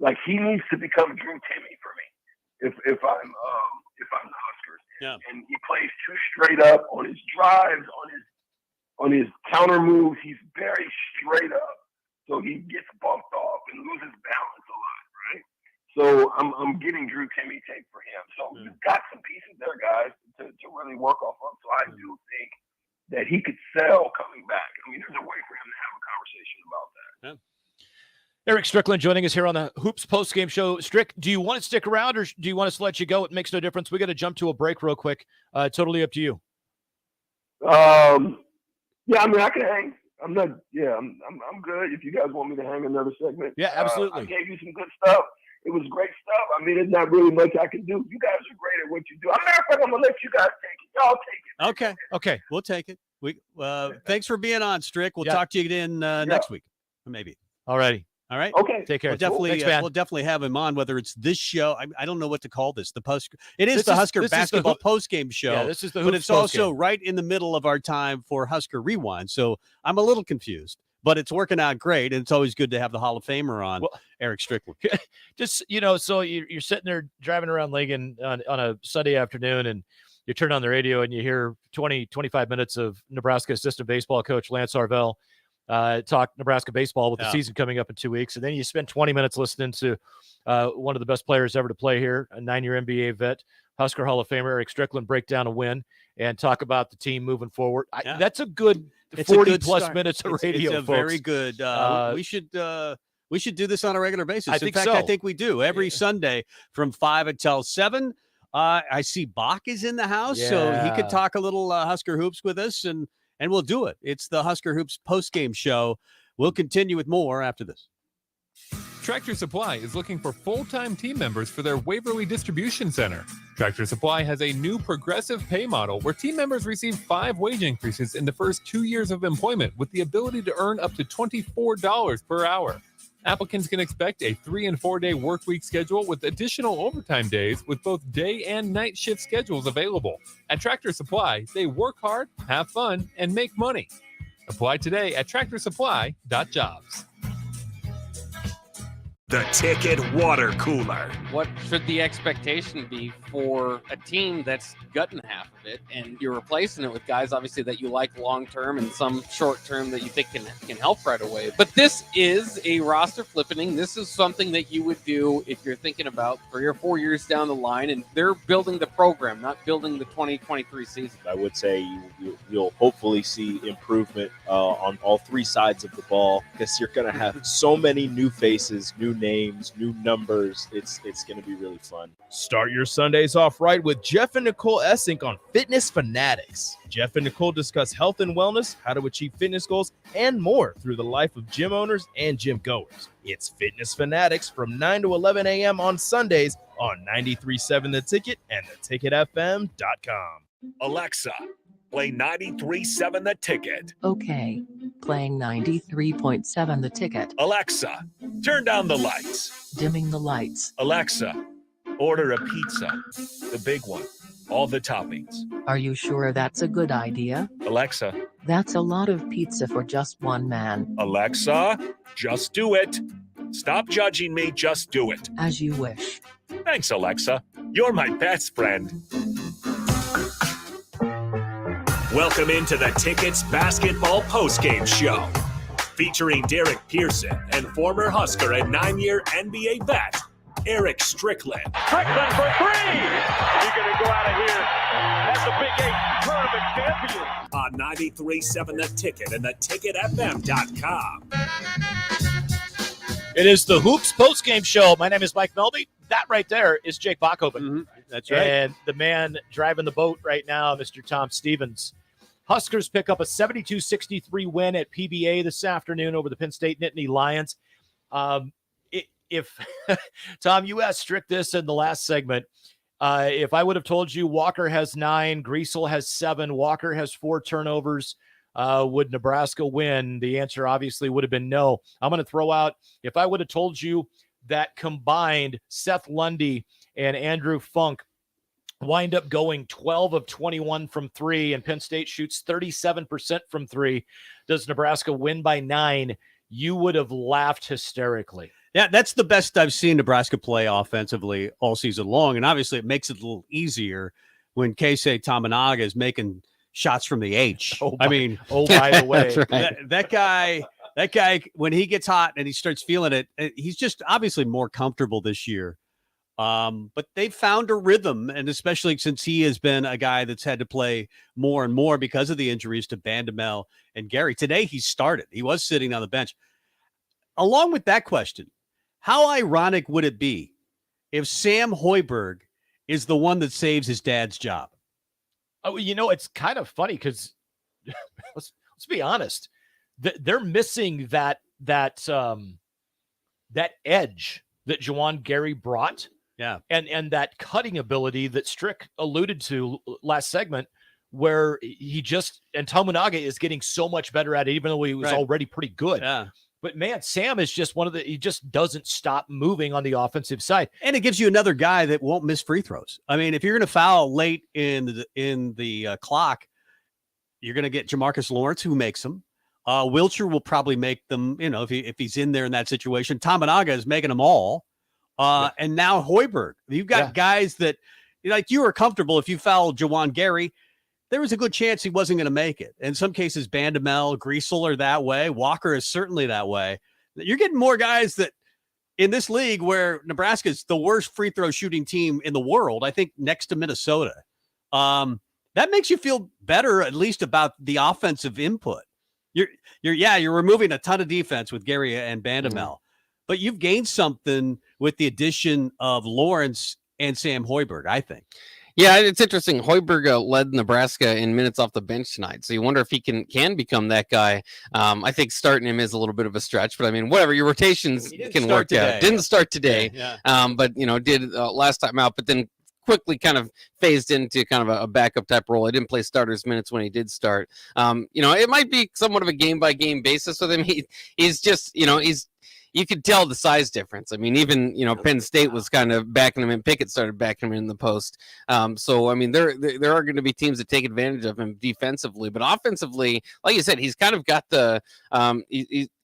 Speaker 10: Like, he needs to become Drew Timme for me. If I'm the Huskers.
Speaker 1: Yeah.
Speaker 10: And he plays too straight up on his drives, on his counter moves. He's very straight up, so he gets bumped off and loses balance a lot, right? So I'm getting Drew Timme tape for him. So you've got some pieces there, guys, to really work off of. So I do think that he could sell coming back. I mean, there's a way for him to have a conversation about that.
Speaker 1: Yeah.
Speaker 2: Eric Strickland joining us here on the Hoops postgame show. Strick, do you want to stick around or do you want us to let you go? It makes no difference. We got to jump to a break real quick. Totally up to you.
Speaker 10: Yeah, I mean, I can hang. I'm good. If you guys want me to hang another segment.
Speaker 2: Yeah, absolutely.
Speaker 10: I gave you some good stuff. It was great stuff. I mean, there's not really much I can do. You guys are great at what you do. I'm going to let you guys take it. Y'all take
Speaker 1: it. Okay. We'll take it. Thanks for being on, Strick. We'll talk to you again next week, maybe.
Speaker 2: All righty.
Speaker 1: All right.
Speaker 10: Okay.
Speaker 2: Take care.
Speaker 1: We'll definitely have him on, whether it's this show. I don't know what to call this. It is the Husker basketball postgame show.
Speaker 2: Yeah, this is the
Speaker 1: but it's also right in the middle of our time for Husker Rewind. So I'm a little confused, but it's working out great. And it's always good to have the Hall of Famer on, Eric Strickland.
Speaker 2: Just, so you're sitting there driving around Lincoln on a Sunday afternoon, and you turn on the radio and you hear 20, 25 minutes of Nebraska assistant baseball coach Lance Harvell talk Nebraska baseball with the
Speaker 1: Yeah.
Speaker 2: season coming up in 2 weeks. And then you spend 20 minutes listening to one of the best players ever to play here, a 9-year NBA vet, Husker Hall of Famer Eric Strickland, break down a win and talk about the team moving forward.
Speaker 1: Yeah.
Speaker 2: That's a good
Speaker 1: It's a
Speaker 2: 40
Speaker 1: good
Speaker 2: plus
Speaker 1: start.
Speaker 2: minutes of
Speaker 1: It's
Speaker 2: radio,
Speaker 1: a
Speaker 2: folks.
Speaker 1: very good. We should do this on a regular basis.
Speaker 2: I
Speaker 1: In
Speaker 2: think
Speaker 1: fact,
Speaker 2: so.
Speaker 1: I think we do every Sunday from 5 until 7. I see Bach is in the house, so he could
Speaker 2: Yeah.
Speaker 1: talk a little Husker hoops with us, and we'll do it. It's the Husker Hoops postgame show. We'll continue with more after this.
Speaker 11: Tractor Supply is looking for full-time team members for their Waverly Distribution Center. Tractor Supply has a new progressive pay model where team members receive 5 wage increases in the first 2 years of employment with the ability to earn up to $24 per hour. Applicants can expect a 3- and 4-day work week schedule with additional overtime days with both day and night shift schedules available. At Tractor Supply, they work hard, have fun, and make money. Apply today at tractorsupply.jobs.
Speaker 8: The Ticket Water Cooler.
Speaker 12: What should the expectation be for a team that's gutting half of it, and you're replacing it with guys obviously that you like long term and some short term that you think can help right away? But this is a roster flipping. This is something that you would do if you're thinking about 3 or 4 years down the line, and they're building the program, not building the 2023 season.
Speaker 13: I would say you'll hopefully see improvement on all 3 sides of the ball, because you're going to have so many new faces, new names, new numbers. It's going to be really fun.
Speaker 14: Start your Sundays off right with Jeff and Nicole Essink on Fitness Fanatics. Jeff and Nicole discuss health and wellness, how to achieve fitness goals, and more through the life of gym owners and gym goers. It's Fitness Fanatics from 9 to 11 a.m. on Sundays on 93.7 The Ticket and theticketfm.com.
Speaker 8: Alexa, play 93.7 The Ticket.
Speaker 15: Okay, playing 93.7 The Ticket.
Speaker 8: Alexa, turn down the lights.
Speaker 15: Dimming the lights.
Speaker 8: Alexa, order a pizza, the big one, all the toppings.
Speaker 15: Are you sure that's a good idea?
Speaker 8: Alexa.
Speaker 15: That's a lot of pizza for just one man.
Speaker 8: Alexa, just do it. Stop judging me, just do it.
Speaker 15: As you wish.
Speaker 8: Thanks, Alexa. You're my best friend. Welcome into the Tickets Basketball Postgame Show, featuring Derek Pearson and former Husker and 9-year NBA vet, Eric Strickland.
Speaker 16: Strickland for 3! You're going to go out of here as the Big 8 tournament champion.
Speaker 8: On 93.7 The Ticket and theticketfm.com.
Speaker 2: It is the Hoops postgame show. My name is Mike Melby. That right there is Jake Bachhoven.
Speaker 1: Mm-hmm. That's right.
Speaker 2: And the man driving the boat right now, Mr. Tom Stevens. Huskers pick up a 72-63 win at PBA this afternoon over the Penn State Nittany Lions. If Tom, you asked Strick this in the last segment. If I would have told you Walker has 9, Griesel has 7, Walker has 4 turnovers, would Nebraska win? The answer obviously would have been no. I'm going to throw out, if I would have told you that combined Seth Lundy and Andrew Funk wind up going 12 of 21 from 3, and Penn State shoots 37% from 3, does Nebraska win by 9? You would have laughed hysterically.
Speaker 1: Yeah, that's the best I've seen Nebraska play offensively all season long. And obviously it makes it a little easier when Keisei Tamanaga is making shots from the H.
Speaker 2: By the way,
Speaker 1: right. that guy, when he gets hot and he starts feeling it, he's just obviously more comfortable this year. But they've found a rhythm, and especially since he has been a guy that's had to play more and more because of the injuries to Bandamel and Gary. Today he started. He was sitting on the bench. Along with that question, how ironic would it be if Sam Hoiberg is the one that saves his dad's job?
Speaker 2: Oh, it's kind of funny because let's be honest, they're missing that edge that Juwan Gary brought.
Speaker 1: Yeah.
Speaker 2: And that cutting ability that Strick alluded to last segment, where he just, and Tominaga is getting so much better at it, even though he was already pretty good.
Speaker 1: Yeah.
Speaker 2: But man, Sam is just he just doesn't stop moving on the offensive side.
Speaker 1: And it gives you another guy that won't miss free throws. I mean, if you're going to foul late in the clock, you're going to get Jamarcus Lawrence, who makes them. Wilcher will probably make them, if he's in there in that situation. Tominaga is making them all. And now Hoiberg. You've got guys that, like, you were comfortable if you fouled Juwan Gary. there was a good chance he wasn't going to make it. In some cases, Bandamel, Greasel are that way. Walker is certainly that way. You're getting more guys that in this league where Nebraska is the worst free throw shooting team in the world, I think next to Minnesota. That makes you feel better, at least about the offensive input. You're removing a ton of defense with Gary and Bandamel, but you've gained something with the addition of Lawrence and Sam Hoiberg, I think.
Speaker 12: Yeah, it's interesting. Hoiberg led Nebraska in minutes off the bench tonight, so you wonder if he can become that guy. I think starting him is a little bit of a stretch, but I mean, whatever, your rotations can work out. Didn't start today, but did last time out, but then quickly kind of phased into kind of a backup type role. He didn't play starters minutes when he did start. It might be somewhat of a game by game basis with him. He's just, you could tell the size difference. I mean, even, Penn State was kind of backing him and Pickett started backing him in the post. So, I mean, there are going to be teams that take advantage of him defensively, but offensively, like you said, he's kind of got the,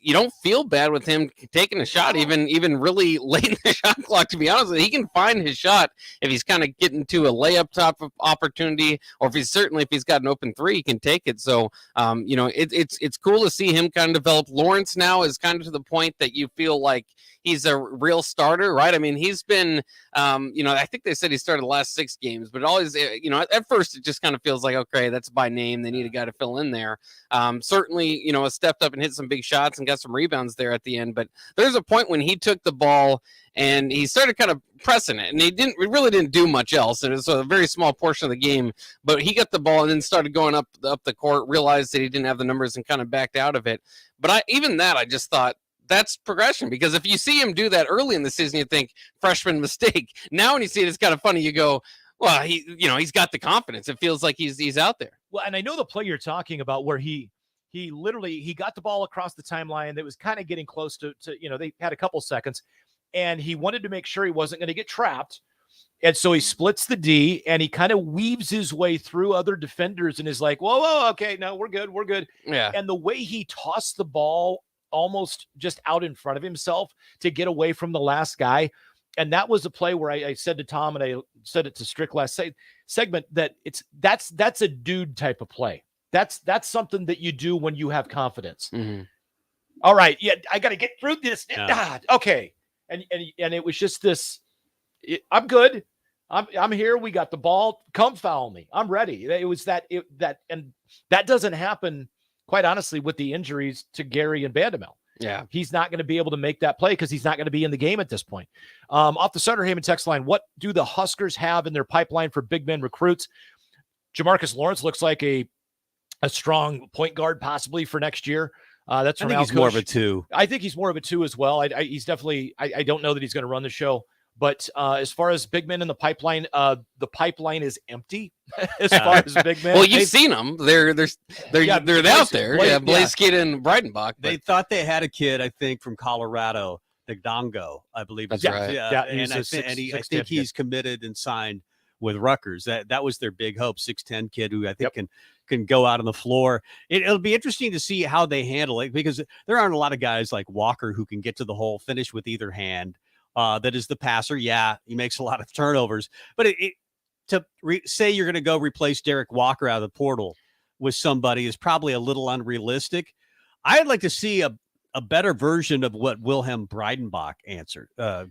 Speaker 12: you don't feel bad with him taking a shot, even really late in the shot clock, to be honest with you. He can find his shot if he's kind of getting to a layup type of opportunity, or if he's got an open three, he can take it. So, it's cool to see him kind of develop. Lawrence now is kind of to the point that you feel like he's a real starter, right? I mean, he's been, I think they said he started the last 6 games, but always, at first it just kind of feels like, okay, that's by name. They need a guy to fill in there. Certainly, has stepped up and hit some big shots and got some rebounds there at the end. But there's a point when he took the ball and he started kind of pressing it, and he really didn't do much else. It was a very small portion of the game, but he got the ball and then started going up the court, realized that he didn't have the numbers and kind of backed out of it. But I just thought, that's progression, because if you see him do that early in the season, you think freshman mistake. Now when you see it, it's kind of funny. You go, well, he's got the confidence. It feels like he's out there.
Speaker 2: Well, and I know the play you're talking about where he literally got the ball across the timeline that was kind of getting close to they had a couple seconds, and he wanted to make sure he wasn't going to get trapped. And so he splits the D and he kind of weaves his way through other defenders and is like, whoa, okay, no, we're good.
Speaker 12: Yeah.
Speaker 2: And the way he tossed the ball almost just out in front of himself to get away from the last guy. And that was a play where I said to Tom, and I said it to Strick last segment, that that's a dude type of play. That's something that you do when you have confidence.
Speaker 12: Mm-hmm.
Speaker 2: All right. Yeah. I got to get through this.
Speaker 1: Yeah.
Speaker 2: Okay. And it was just this, I'm good. I'm here. We got the ball. Come foul me. I'm ready. It was and that doesn't happen, quite honestly, with the injuries to Gary and Bandamel.
Speaker 12: Yeah.
Speaker 2: He's not going to be able to make that play because he's not going to be in the game at this point. Off the Sutter Heyman text line, what do the Huskers have in their pipeline for big men recruits? Jamarcus Lawrence looks like a strong point guard possibly for next year. That's from
Speaker 1: I think he's more of a 2.
Speaker 2: I think he's more of a 2 as well. He's definitely, I don't know that he's going to run the show, but as far as big men in the pipeline is empty as far as big men.
Speaker 12: Well, you've seen them. They're out there. Blaze Kid and Breidenbach.
Speaker 1: They thought they had a kid, I think, from Colorado, Dagdango, I believe.
Speaker 12: That's right.
Speaker 1: I think he's committed and signed with Rutgers. That was their big hope. 6'10" kid who I think can go out on the floor. It'll be interesting to see how they handle it, because there aren't a lot of guys like Walker who can get to the hole, finish with either hand. That is the passer. Yeah, he makes a lot of turnovers, but say you're going to go replace Derek Walker out of the portal with somebody is probably a little unrealistic. I'd like to see a better version of what Wilhelm Breidenbach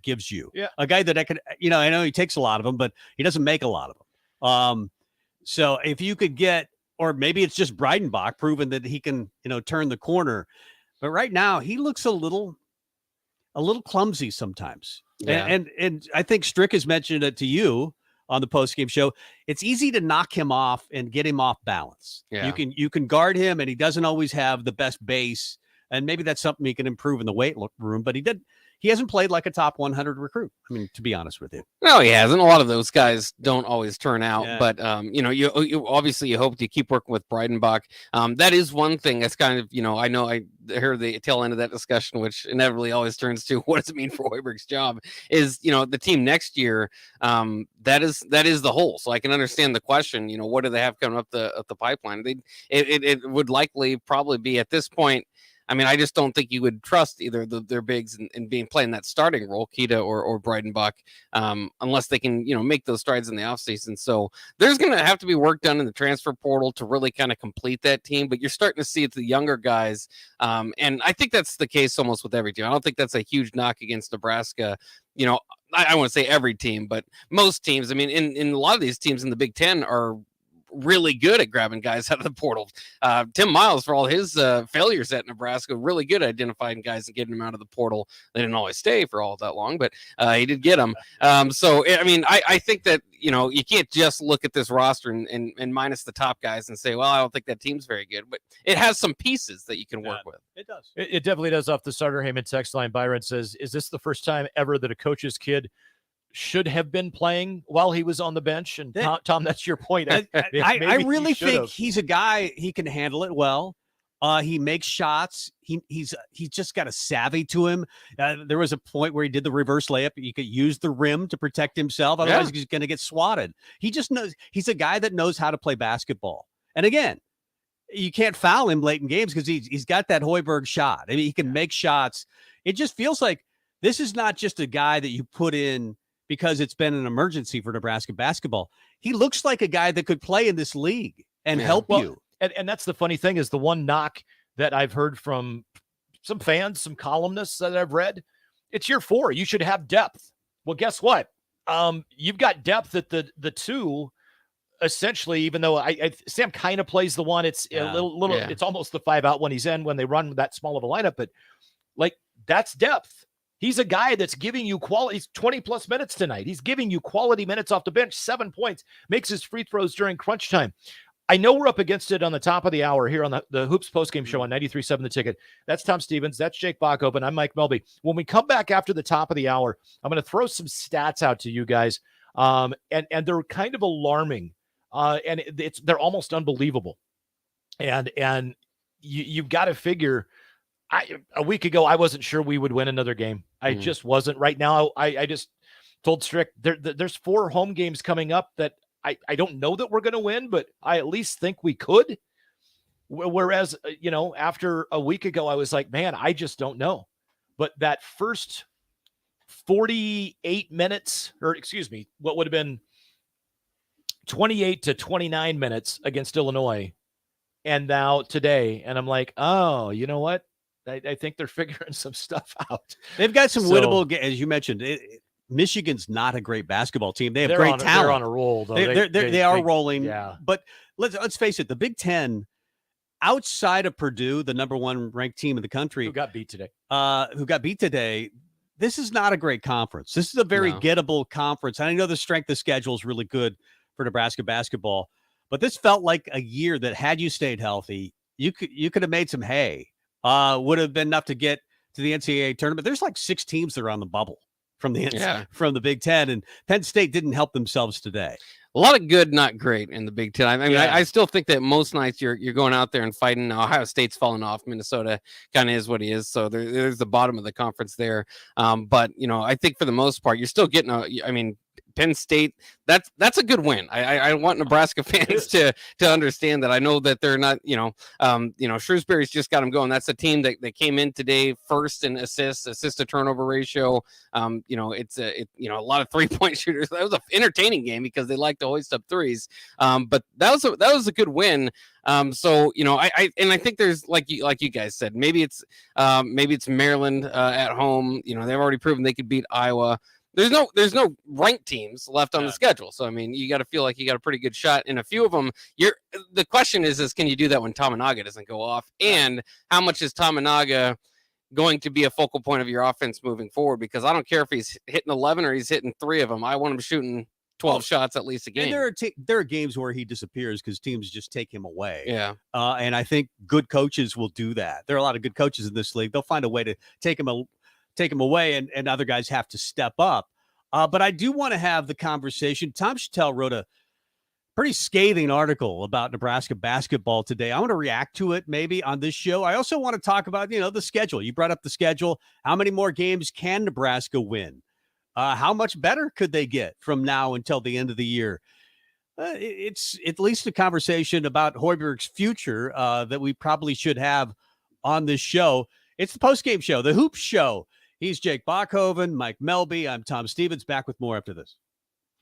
Speaker 1: gives you.
Speaker 2: Yeah.
Speaker 1: A guy that I could, I know he takes a lot of them, but he doesn't make a lot of them. So if you could get, or maybe it's just Breidenbach proven that he can, turn the corner. But right now he looks a little clumsy sometimes.
Speaker 12: Yeah.
Speaker 1: And I think Strick has mentioned it to you on the postgame show. It's easy to knock him off and get him off balance.
Speaker 12: Yeah.
Speaker 1: You can guard him, and he doesn't always have the best base. And maybe that's something he can improve in the weight room, but he hasn't played like a top 100 recruit. I mean, to be honest with you.
Speaker 12: No, he hasn't. A lot of those guys don't always turn out,
Speaker 1: Yeah.
Speaker 12: but you obviously you hope to keep working with Breidenbach. That is one thing that's kind of, I know I heard the tail end of that discussion, which inevitably always turns to what does it mean for Hoiberg's job, is, the team next year. That is the whole. So I can understand the question, what do they have coming up the pipeline? It would likely probably be at this point, I mean, I just don't think you would trust either their bigs in being playing that starting role, Keita or Breidenbach, unless they can, make those strides in the offseason. So there's going to have to be work done in the transfer portal to really kind of complete that team. But you're starting to see it the younger guys. And I think that's the case almost with every team. I don't think that's a huge knock against Nebraska. I wouldn't say every team, but most teams. I mean, in a lot of these teams in the Big Ten are really good at grabbing guys out of the portal. Tim Miles, for all his failures at Nebraska, really good at identifying guys and getting them out of the portal. They didn't always stay for all that long, but he did get them. So, I mean, I think that, you can't just look at this roster and minus the top guys and say, well, I don't think that team's very good, but it has some pieces that you can work with.
Speaker 1: It does.
Speaker 2: It definitely does. Off the Starter Heyman text line, Byron says, is this the first time ever that a coach's kid should have been playing while he was on the bench? And Tom, that's your point.
Speaker 1: I really think he's a guy, he can handle it well. He makes shots. He's just got a savvy to him. There was a point where he did the reverse layup. You could use the rim to protect himself. Otherwise, he's going to get swatted. He just knows. He's a guy that knows how to play basketball. And again, you can't foul him late in games because he's got that Hoiberg shot. I mean, he can make shots. It just feels like this is not just a guy that you put in because it's been an emergency for Nebraska basketball. He looks like a guy that could play in this league and help you.
Speaker 2: And that's the funny thing is the one knock that I've heard from some fans, some columnists that I've read, it's year 4. You should have depth. Well, guess what? You've got depth at the 2, essentially, even though Sam kind of plays the 1. It's a little it's almost the 5 out when he's in, when they run that small of a lineup, but like that's depth. He's a guy that's giving you quality. He's 20-plus minutes tonight. He's giving you quality minutes off the bench, 7 points, makes his free throws during crunch time. I know we're up against it on the top of the hour here on the Hoops postgame show on 93.7 The Ticket. That's Tom Stevens. That's Jake Bachhope, and I'm Mike Melby. When we come back after the top of the hour, I'm going to throw some stats out to you guys, and they're kind of alarming, and they're almost unbelievable. And you've got to figure – a week ago, I wasn't sure we would win another game. I just wasn't. Right now, I just told Strick there's 4 home games coming up that I don't know that we're going to win, but I at least think we could. Whereas, after a week ago, I was like, man, I just don't know. But that first 48 minutes, or excuse me, what would have been 28 to 29 minutes against Illinois, and now today, and I'm like, oh, you know what? I think they're figuring some stuff out.
Speaker 1: They've got some winnable, as you mentioned. Michigan's not a great basketball team. They have great talent.
Speaker 2: They're on a roll, though.
Speaker 1: They are rolling.
Speaker 2: Yeah.
Speaker 1: But let's face it, the Big Ten, outside of Purdue, the number 1 ranked team in the country,
Speaker 2: who got beat today,
Speaker 1: this is not a great conference. This is a very gettable conference. And I know the strength of schedule is really good for Nebraska basketball, but this felt like a year that had you stayed healthy, you could have made some hay. Would have been enough to get to the NCAA tournament. There's like 6 teams that are on the bubble from the Big Ten, and Penn State didn't help themselves today.
Speaker 12: A lot of good, not great in the Big Ten. I mean, I still think that most nights you're going out there and fighting. Ohio State's falling off. Minnesota kind of is what he is. So there's the bottom of the conference there. But, I think for the most part, you're still getting Penn State, that's a good win. I want Nebraska fans to understand that. I know that they're not, Shrewsbury's just got them going. That's a team that came in today first in assist to turnover ratio. It's a lot of 3-point shooters. That was an entertaining game because they like to hoist up threes. But that was a good win. So I think there's like you guys said, maybe it's Maryland at home. They've already proven they could beat Iowa. There's no ranked teams left on the schedule. So, I mean, you got to feel like you got a pretty good shot. And a few of them, the question is can you do that when Tamanaga doesn't go off? And how much is Tamanaga going to be a focal point of your offense moving forward? Because I don't care if he's hitting 11 or he's hitting 3 of them. I want him shooting 12 shots at least a game.
Speaker 1: And there are games where he disappears because teams just take him away.
Speaker 12: Yeah.
Speaker 1: And I think good coaches will do that. There are a lot of good coaches in this league. They'll find a way to take him away, and other guys have to step up. But I do want to have the conversation. Tom Chattel wrote a pretty scathing article about Nebraska basketball today. I want to react to it maybe on this show. I also want to talk about, the schedule. You brought up the schedule. How many more games can Nebraska win? How much better could they get from now until the end of the year? It's at least a conversation about Hoiberg's future that we probably should have on this show. It's the post-game show, the Hoop Show. He's Jake Bachhoven, Mike Melby. I'm Tom Stevens. Back with more after this.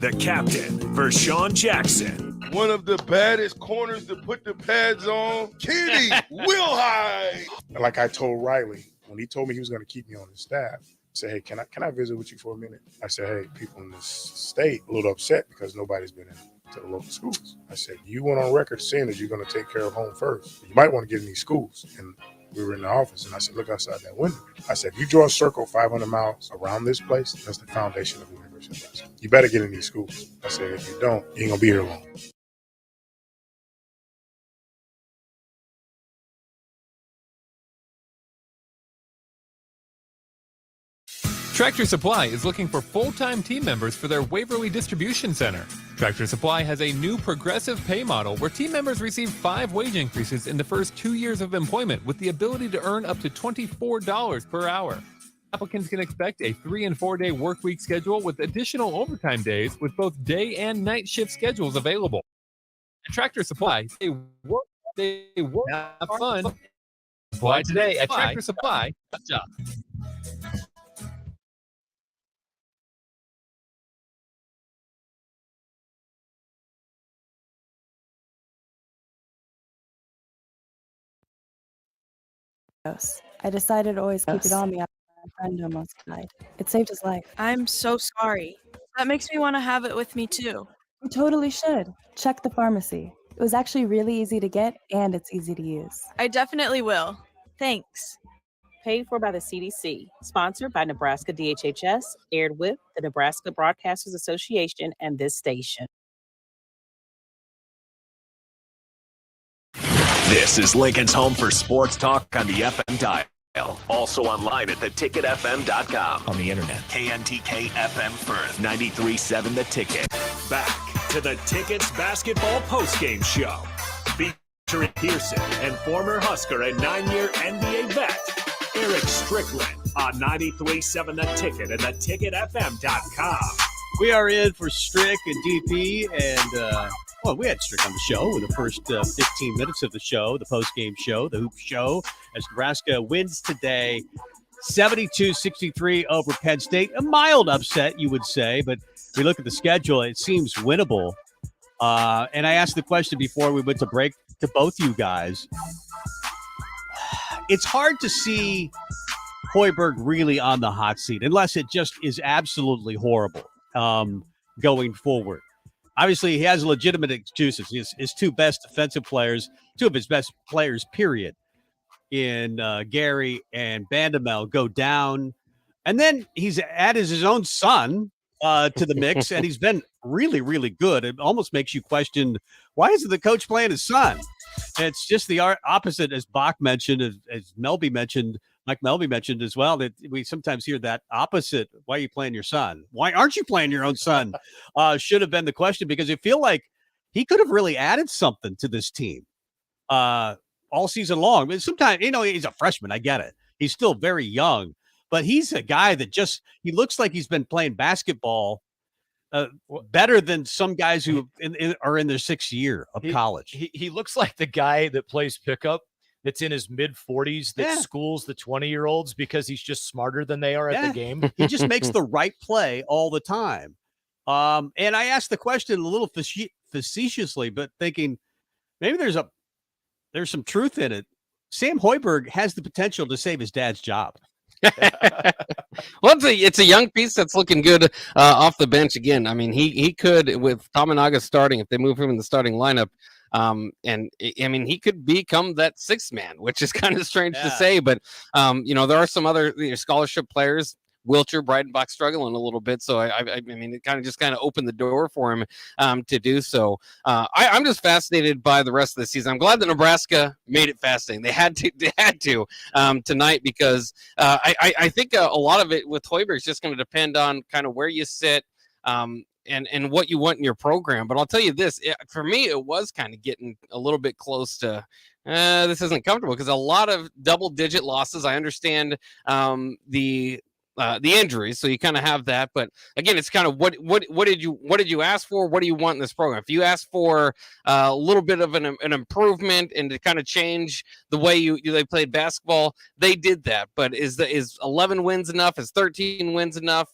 Speaker 8: The captain, Vershawn Jackson.
Speaker 17: One of the baddest corners to put the pads on, Kenny Wilhite.
Speaker 18: Like I told Riley, when he told me he was going to keep me on his staff, I said, hey, can I visit with you for a minute? I said, hey, people in this state a little upset because nobody's been into the local schools. I said, you went on record saying that you're going to take care of home first. You might want to get in these schools. And we were in the office, and I said, look outside that window. I said, if you draw a circle 500 miles around this place, that's the foundation of the University of Nebraska. You better get in these schools. I said, if you don't, you ain't going to be here long.
Speaker 11: Tractor Supply is looking for full-time team members for their Waverly Distribution Center. Tractor Supply has a new progressive pay model where team members receive 5 wage increases in the first 2 years of employment with the ability to earn up to $24 per hour. Applicants can expect a 3- and 4-day work week schedule with additional overtime days with both day and night shift schedules available. At Tractor Supply, they work, have fun. Apply today at Tractor Supply. Good job.
Speaker 19: I decided to always keep it on me after my friend almost died. It saved his life.
Speaker 20: I'm so sorry. That makes me want to have it with me too.
Speaker 19: You totally should. Check the pharmacy. It was actually really easy to get and it's easy to use.
Speaker 20: I definitely will. Thanks.
Speaker 21: Paid for by the CDC. Sponsored by Nebraska DHHS. Aired with the Nebraska Broadcasters Association and this station.
Speaker 8: This is Lincoln's home for sports talk on the FM dial. Also online at theticketfm.com. On the internet. KNTK FM Firth, 93.7 The Ticket. Back to the Tickets basketball postgame show. Featuring Pearson and former Husker and 9-year NBA vet, Eric Strickland on 93.7 The Ticket and theticketfm.com.
Speaker 1: We are in for Strick and DP, and we had Strick on the show in the first 15 minutes of the show, the post-game show, the Hoop Show, as Nebraska wins today 72-63 over Penn State. A mild upset, you would say, but we look at the schedule, it seems winnable. And I asked the question before we went to break to both you guys. It's hard to see Hoiberg really on the hot seat unless it just is absolutely horrible going forward. Obviously, he has legitimate excuses. His 2 best defensive players, 2 of his best players, period, in Gary and Bandamel go down. And then he's added his own son to the mix, and he's been really, really good. It almost makes you question, why isn't the coach playing his son? And it's just the opposite, as Bach mentioned, as Melby mentioned, Mike Melby mentioned as well, that we sometimes hear that opposite. Why are you playing your son? Why aren't you playing your own son? Should have been the question, because I feel like he could have really added something to this team all season long. But sometimes, he's a freshman. I get it. He's still very young, but he's a guy that he looks like he's been playing basketball better than some guys who are in their 6th year of college.
Speaker 2: He looks like the guy that plays pickup that's in his mid-40s that schools the 20-year-olds because he's just smarter than they are at the game.
Speaker 1: He just makes the right play all the time. And I asked the question a little facetiously, but thinking maybe there's some truth in it. Sam Hoiberg has the potential to save his dad's job.
Speaker 12: Well, it's a young piece that's looking good off the bench again. I mean, he could, with Tamanaga starting, if they move him in the starting lineup, and I mean, he could become that 6th man, which is kind of strange to say, but there are some other scholarship players. Wilcher, Breidenbach struggling a little bit, so I mean, it kind of opened the door for him to do so. I'm just fascinated by the rest of the season. I'm glad that Nebraska made it fascinating. They had to tonight, because I think a lot of it with Hoiberg is just going to depend on kind of where you sit and what you want in your program. But I'll tell you this, for me, it was kind of getting a little bit close to this isn't comfortable, because a lot of double-digit losses. I understand the the injuries, so you kind of have that. But again, it's kind of what did you ask for? What do you want in this program? If you ask for a little bit of an improvement and to kind of change the way they played basketball, they did that. But is 11 wins enough? Is 13 wins enough?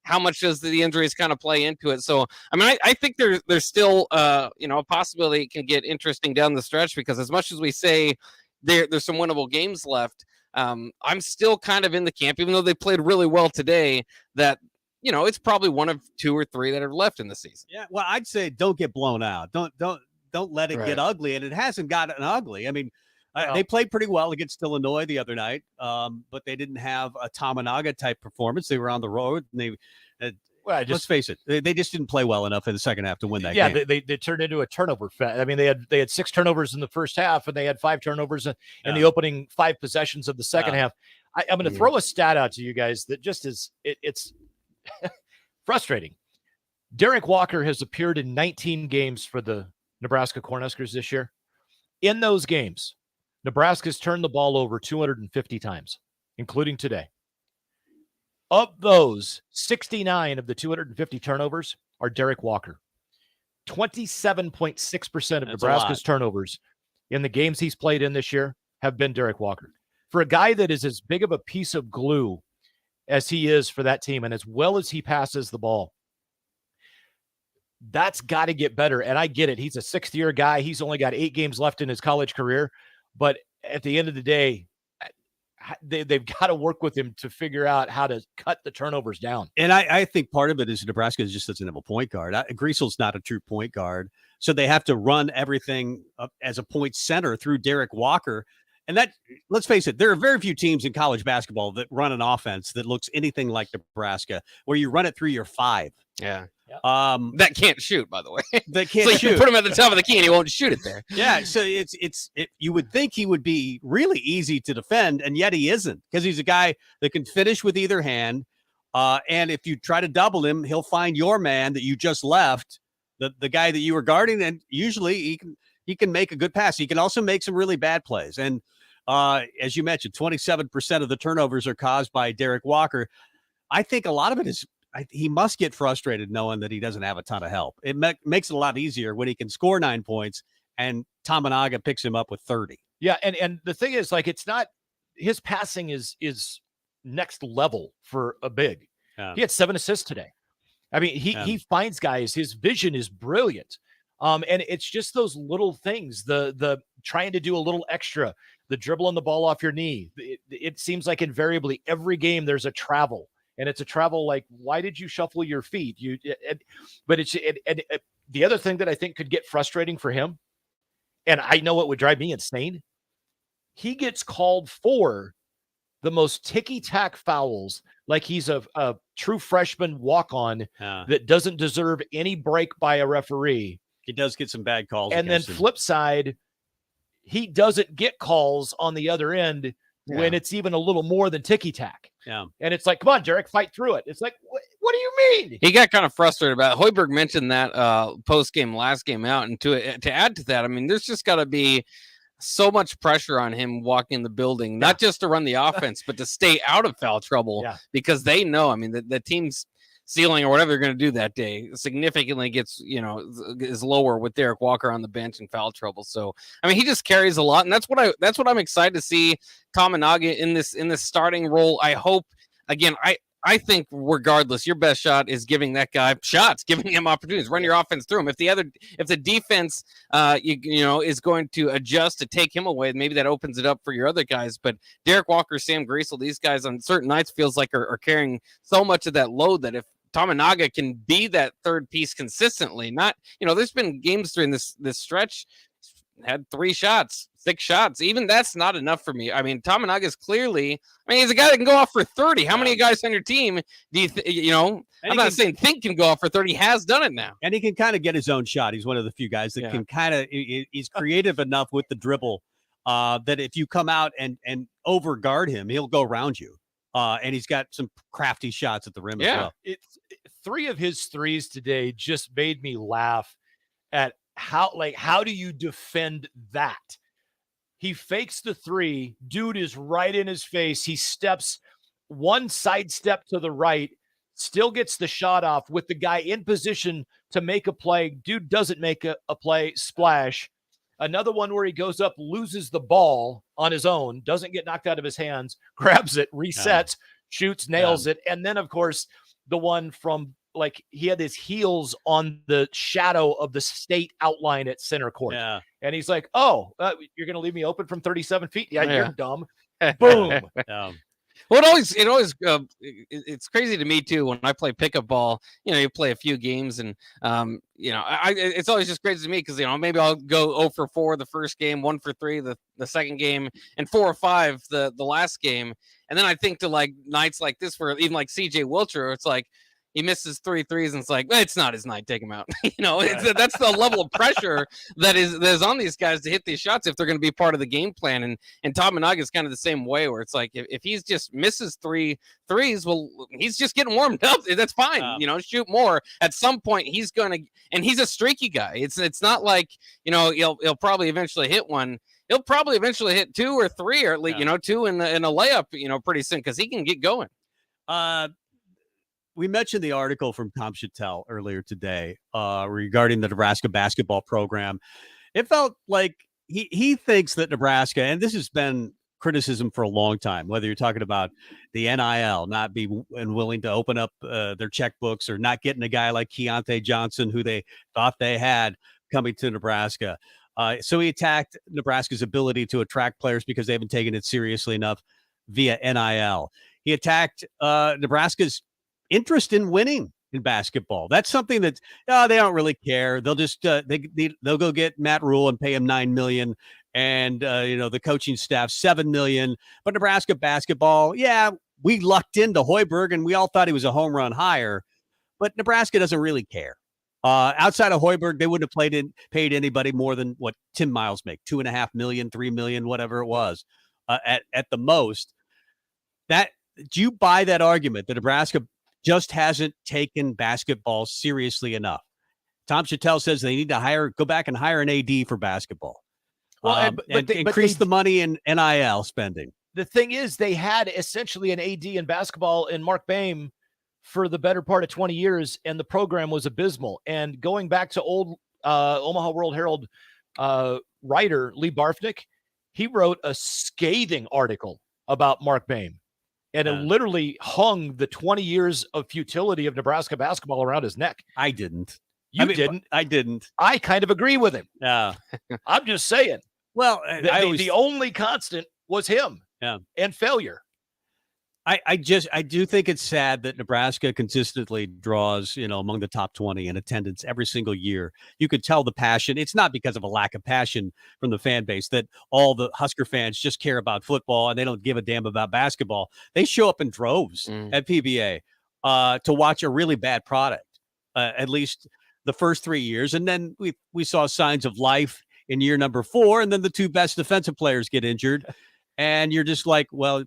Speaker 12: How much does the injuries kind of play into it? So, I mean, I think there's still a possibility it can get interesting down the stretch, because as much as we say there's some winnable games left, I'm still kind of in the camp, even though they played really well today, that it's probably one of 2 or 3 that are left in the season.
Speaker 1: Yeah, well, I'd say don't get blown out. Don't let it
Speaker 12: Right.
Speaker 1: get ugly, and it hasn't gotten ugly. I mean, they played pretty well against Illinois the other night, but they didn't have a Tamanaga type performance. They were on the road, and let's face it, they just didn't play well enough in the second half to win that game.
Speaker 2: They turned into a turnover fest. I mean, they had 6 turnovers in the first half, and they had 5 turnovers in the opening 5 possessions of the second half. I'm going to throw a stat out to you guys that just it's frustrating. Derek Walker has appeared in 19 games for the Nebraska Cornhuskers this year. In those games, Nebraska's turned the ball over 250 times, including today. Of those, 69 of the 250 turnovers are Derek Walker. 27.6% of Nebraska's turnovers in the games he's played in this year have been Derek Walker. For a guy that is as big of a piece of glue as he is for that team, and as well as he passes the ball, that's got to get better. And I get it. He's a 6th-year guy. He's only got 8 games left in his college career. But at the end of the day, they've got to work with him to figure out how to cut the turnovers down.
Speaker 1: And I think part of it is Nebraska just doesn't have a point guard. Griesel's not a true point guard, so they have to run everything up as a point center through Derek Walker. And that, let's face it, there are very few teams in college basketball that run an offense that looks anything like Nebraska, where you run it through your 5.
Speaker 12: Yeah. That can't shoot, by the way.
Speaker 1: That can't
Speaker 12: so
Speaker 1: shoot.
Speaker 12: You put him at the top of the key and he won't shoot it there.
Speaker 1: Yeah, so you would think he would be really easy to defend, and yet he isn't, because he's a guy that can finish with either hand. And if you try to double him, he'll find your man that you just left, the guy that you were guarding, and usually he can make a good pass. He can also make some really bad plays. And as you mentioned, 27% of the turnovers are caused by Derek Walker. I think a lot of it is he must get frustrated knowing that he doesn't have a ton of help. It makes it a lot easier when he can score 9 points and Tamanaga picks him up with 30.
Speaker 2: Yeah, and the thing is, like, it's not his passing is next level for a big. He had 7 assists today. I mean, he finds guys. His vision is brilliant. And it's just those little things, the trying to do a little extra, the dribbling the ball off your knee. It seems like invariably every game there's a travel. And it's a travel like, why did you shuffle your feet? But the other thing that I think could get frustrating for him, and I know it would drive me insane, he gets called for the most ticky-tack fouls, like he's a true freshman walk-on that doesn't deserve any break by a referee.
Speaker 1: He does get some bad calls.
Speaker 2: And then flip side, he doesn't get calls on the other end when it's even a little more than ticky-tack.
Speaker 1: Yeah.
Speaker 2: And it's like, come on, Derek, fight through it. It's like, what do you mean?
Speaker 12: He got kind of frustrated about it. Hoiberg mentioned that post-game, last game out. And to add to that, I mean, there's just got to be so much pressure on him walking the building, not just to run the offense, but to stay out of foul trouble, because they know, I mean, the team's ceiling or whatever they're going to do that day significantly gets, is lower with Derek Walker on the bench and foul trouble. So, I mean, he just carries a lot, and that's what I'm excited to see Tamanaga in this starting role. I hope, again, I think regardless, your best shot is giving that guy shots, giving him opportunities, run your offense through him. If the defense, is going to adjust to take him away, maybe that opens it up for your other guys. But Derek Walker, Sam Griesel, these guys on certain nights feels like are carrying so much of that load that if Tamanaga can be that third piece consistently, not, there's been games during this stretch, had 3 shots, 6 shots. Even that's not enough for me. I mean, Tamanaga is clearly, he's a guy that can go off for 30. How many guys on your team do I'm not saying think can go off for 30. He has done it now.
Speaker 1: And he can kind of get his own shot. He's one of the few guys that can kind of, he's creative enough with the dribble that if you come out and over guard him, he'll go around you. And he's got some crafty shots at the rim as well.
Speaker 2: It's 3 of his threes today just made me laugh at how do you defend that? He fakes the 3, dude is right in his face. He steps one sidestep to the right, still gets the shot off with the guy in position to make a play. Dude doesn't make a play, splash. Another one where he goes up, loses the ball on his own, doesn't get knocked out of his hands, grabs it, resets, shoots, nails it. And then, of course, the one from, like, he had his heels on the shadow of the state outline at center court.
Speaker 1: Yeah.
Speaker 2: And he's like, you're going to leave me open from 37 feet? Yeah,
Speaker 12: Yeah.
Speaker 2: you're dumb. Boom.
Speaker 12: Well, it's crazy to me too when I play pickup ball. You play a few games, and it's always just crazy to me because maybe I'll go 0 for 4 the first game, 1 for 3 the second game, and 4 or 5 the last game. And then I think to like nights like this, where even like CJ Wilcher, it's like he misses 3 threes, and it's like, it's not his night. Take him out. That's the level of pressure that is on these guys to hit these shots if they're going to be part of the game plan. And Tominaga is kind of the same way, where it's like if he's just misses 3 threes, well, he's just getting warmed up. That's fine. Shoot more. At some point, he's gonna, and he's a streaky guy. It's not like he'll probably eventually hit one. He'll probably eventually hit 2 or 3, or at least 2 in a layup. Pretty soon, because he can get going.
Speaker 1: We mentioned the article from Tom Chattel earlier today regarding the Nebraska basketball program. It felt like he thinks that Nebraska, and this has been criticism for a long time, whether you're talking about the NIL, not being willing to open up their checkbooks, or not getting a guy like Keontae Johnson, who they thought they had coming to Nebraska. So he attacked Nebraska's ability to attract players because they haven't taken it seriously enough via NIL. He attacked Nebraska's interest in winning in basketball. That's something that they don't really care. They'll just they'll go get Matt Rule and pay him $9 million, and the coaching staff $7 million. But Nebraska basketball, we lucked into Hoiberg, and we all thought he was a home run hire, but Nebraska doesn't really care. Outside of Hoiberg, they wouldn't have paid anybody more than what Tim Miles make, $2.5 million, $3 million, whatever it was, at the most. Do you buy that argument that Nebraska just hasn't taken basketball seriously enough? Tom Chattel says they need to go back and hire an AD for basketball. But increase the money in NIL spending.
Speaker 2: The thing is, they had essentially an AD in basketball in Mark Boehm for the better part of 20 years, and the program was abysmal. And going back to old Omaha World Herald writer Lee Barfnick, he wrote a scathing article about Mark Boehm. And it literally hung the 20 years of futility of Nebraska basketball around his neck.
Speaker 1: I didn't.
Speaker 2: Didn't.
Speaker 1: I didn't.
Speaker 2: I kind of agree with him.
Speaker 1: Yeah.
Speaker 2: I'm just saying.
Speaker 1: Well,
Speaker 2: the only constant was him.
Speaker 1: Yeah.
Speaker 2: And failure.
Speaker 1: I do think it's sad that Nebraska consistently draws, among the top 20 in attendance every single year. You could tell the passion. It's not because of a lack of passion from the fan base that all the Husker fans just care about football and they don't give a damn about basketball. They show up in droves at PBA to watch a really bad product, at least the first 3 years. And then we saw signs of life in year number 4, and then the 2 best defensive players get injured. And you're just like, well,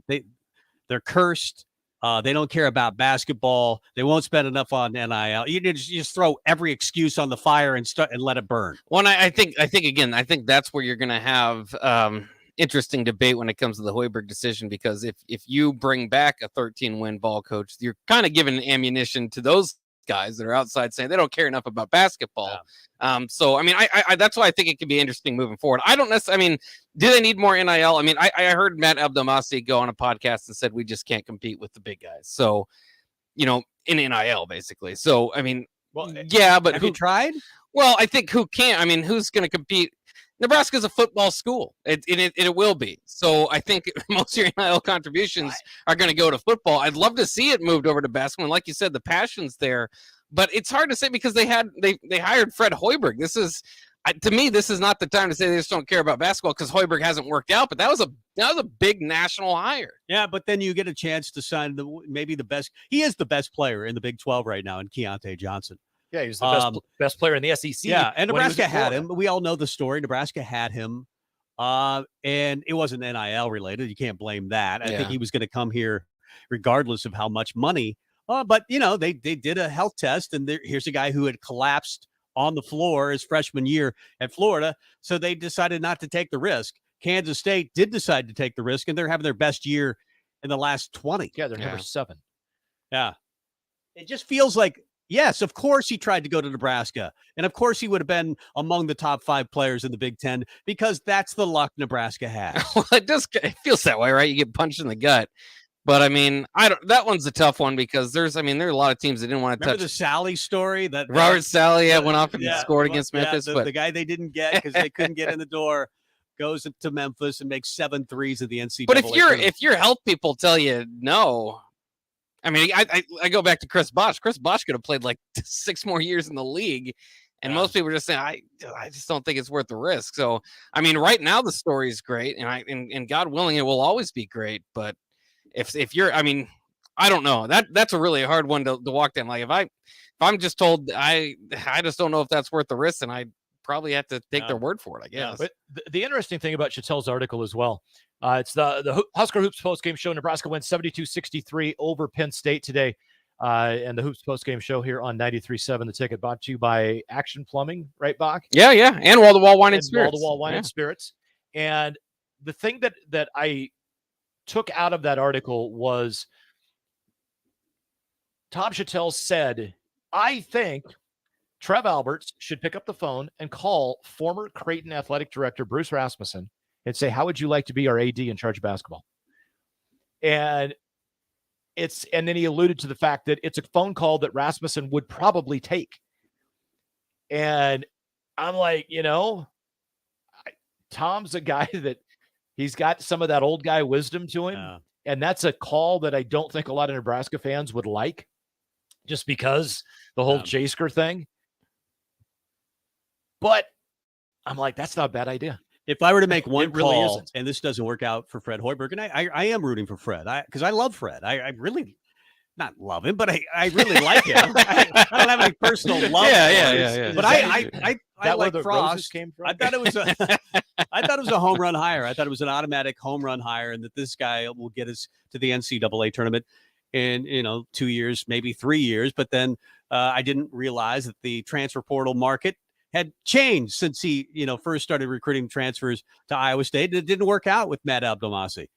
Speaker 1: they're cursed. They don't care about basketball. They won't spend enough on NIL. You just throw every excuse on the fire and let it burn.
Speaker 12: Well, and I think that's where you're going to have interesting debate when it comes to the Hoiberg decision, because if you bring back a 13-win ball coach, you're kind of giving ammunition to those guys that are outside saying they don't care enough about basketball. So, I mean, I that's why I think it could be interesting moving forward. I don't necessarily, I mean, do they need more NIL? I mean, I heard Matt Abdelmassi go on a podcast and said, we just can't compete with the big guys. So, in NIL basically. So, I mean, but
Speaker 1: have you tried?
Speaker 12: Well, I think who can't, I mean, who's going to compete? Nebraska's a football school. It will be. So I think most of your NIL contributions are going to go to football. I'd love to see it moved over to basketball. And like you said, the passion's there, but it's hard to say because they hired Fred Hoiberg. This is, to me, this is not the time to say they just don't care about basketball because Hoiberg hasn't worked out. But that was a big national hire.
Speaker 1: Yeah, but then you get a chance to sign maybe the best. He is the best player in the Big 12 right now in Keontae Johnson.
Speaker 2: Yeah, he's the best player in the SEC.
Speaker 1: Yeah, and Nebraska had him. We all know the story. Nebraska had him, and it wasn't NIL related. You can't blame that. I think he was going to come here regardless of how much money. But, they did a health test, and here's a guy who had collapsed on the floor his freshman year at Florida, so they decided not to take the risk. Kansas State did decide to take the risk, and they're having their best year in the last 20.
Speaker 2: Yeah, they're number 7.
Speaker 1: Yeah. It just feels like, yes, of course he tried to go to Nebraska. And of course he would have been among the top 5 players in the Big Ten because that's the luck Nebraska has.
Speaker 12: Well, it feels that way, right? You get punched in the gut. But I mean, that one's a tough one because there are a lot of teams that didn't want to
Speaker 1: Remember
Speaker 12: touch.
Speaker 1: The Sally story that
Speaker 12: Robert Sally went off and scored against Memphis.
Speaker 1: But the guy they didn't get because they couldn't get in the door goes to Memphis and makes 7 threes at the NCAA.
Speaker 12: But if your health people tell you no, I mean, I go back to Chris Bosh. Chris Bosh could have played like 6 more years in the league. And most people are just saying, I just don't think it's worth the risk. So, I mean, right now the story is great, and God willing, it will always be great. But if you're, I mean, I don't know. That's a really hard one to walk down. Like if I'm just told, I just don't know if that's worth the risk, and I probably have to take their word for it, I guess.
Speaker 2: But the interesting thing about Chattel's article as well, it's the Husker Hoops postgame show. Nebraska wins 72-63 over Penn State today. And the Hoops postgame show here on 93.7 The Ticket, brought to you by Action Plumbing, right, Bach?
Speaker 12: Yeah, and Wall to Wall Wine and Spirits.
Speaker 2: Wall to Wall Wine and Spirits. And the thing that I took out of that article was Tom Chattel said, I think Trev Alberts should pick up the phone and call former Creighton athletic director Bruce Rasmussen and say, how would you like to be our AD in charge of basketball? And then he alluded to the fact that it's a phone call that Rasmussen would probably take. And I'm like, Tom's a guy that he's got some of that old guy wisdom to him. Yeah. And that's a call that I don't think a lot of Nebraska fans would like, just because the whole Jasker thing. But I'm like, that's not a bad idea.
Speaker 1: If I were to make one call, and this doesn't work out for Fred Hoiberg, and I am rooting for Fred, because I love Fred. I really not love him, but I really like him. I don't have any personal love.
Speaker 12: Yeah.
Speaker 1: But I like Frost. I thought it was a home run hire. I thought it was an automatic home run hire, and that this guy will get us to the NCAA tournament in 2 years, maybe 3 years. But then I didn't realize that the transfer portal market had changed since he, first started recruiting transfers to Iowa State. And it didn't work out with Matt Abdelmassih.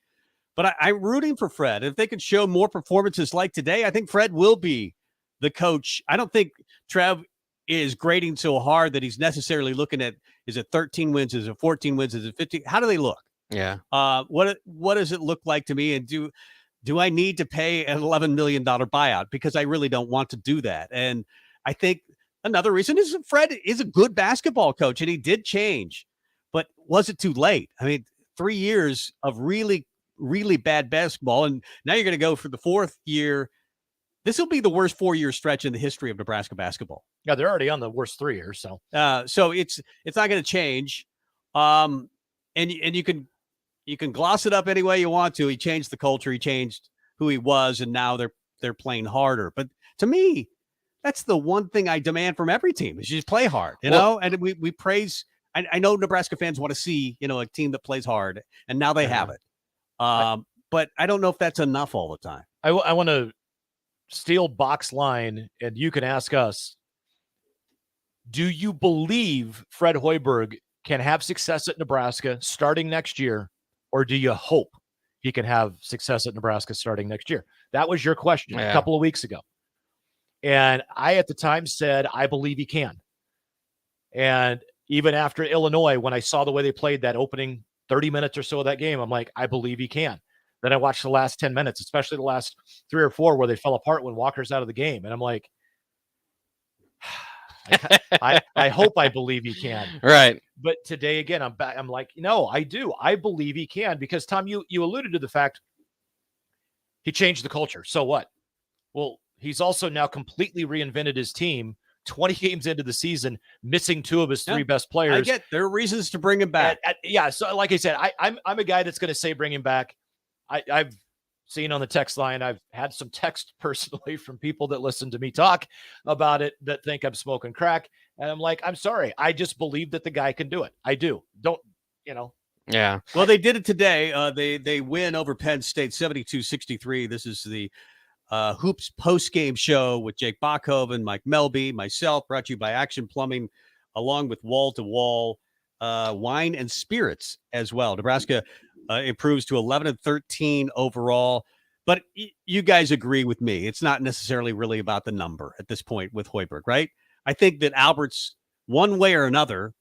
Speaker 1: But I'm rooting for Fred. If they could show more performances like today, I think Fred will be the coach. I don't think Trev is grading so hard that he's necessarily looking at, is it 13 wins? Is it 14 wins? Is it 15? How do they look?
Speaker 12: Yeah.
Speaker 1: What does it look like to me? And do I need to pay an $11 million buyout? Because I really don't want to do that. And I think another reason is Fred is a good basketball coach, and he did change. But was it too late? I mean, 3 years of really, really bad basketball, and now you're going to go for the 4th year. This will be the worst 4-year stretch in the history of Nebraska basketball.
Speaker 2: Yeah, they're already on the worst 3 years. So
Speaker 1: it's not going to change. And you can gloss it up any way you want to. He changed the culture. He changed who he was, and now they're playing harder. But to me, that's the one thing I demand from every team is you just play hard, and we praise. I know Nebraska fans want to see, a team that plays hard, and now they have it. But I don't know if that's enough all the time.
Speaker 2: I want to steal Bach's line, and you can ask us, do you believe Fred Hoiberg can have success at Nebraska starting next year, or do you hope he can have success at Nebraska starting next year? That was your question a couple of weeks ago. And I, at the time, said, I believe he can. And even after Illinois, when I saw the way they played that opening 30 minutes or so of that game, I'm like, I believe he can. Then I watched the last 10 minutes, especially the last 3 or 4 where they fell apart when Walker's out of the game. And I'm like, I hope I believe he can.
Speaker 12: Right.
Speaker 2: But today, again, I'm back. I'm like, no, I do. I believe he can, because, Tom, you alluded to the fact he changed the culture. So what? Well, he's also now completely reinvented his team 20 games into the season, missing 2 of his 3 best players.
Speaker 1: I get there are reasons to bring him back.
Speaker 2: So like I said, I'm a guy that's going to say bring him back. I've seen on the text line, I've had some text personally from people that listen to me talk about it that think I'm smoking crack. And I'm like, I'm sorry. I just believe that the guy can do it. I do. Don't.
Speaker 12: Yeah.
Speaker 1: Well, they did it today. They win over Penn State 72-63. This is the Hoops post-game show with Jake Bachhoven, Mike Melby, myself, brought to you by Action Plumbing, along with Wall to Wall Wine and Spirits as well. Nebraska improves to 11-13 overall. But you guys agree with me. It's not necessarily really about the number at this point with Hoiberg, right? I think that Albert's one way or another.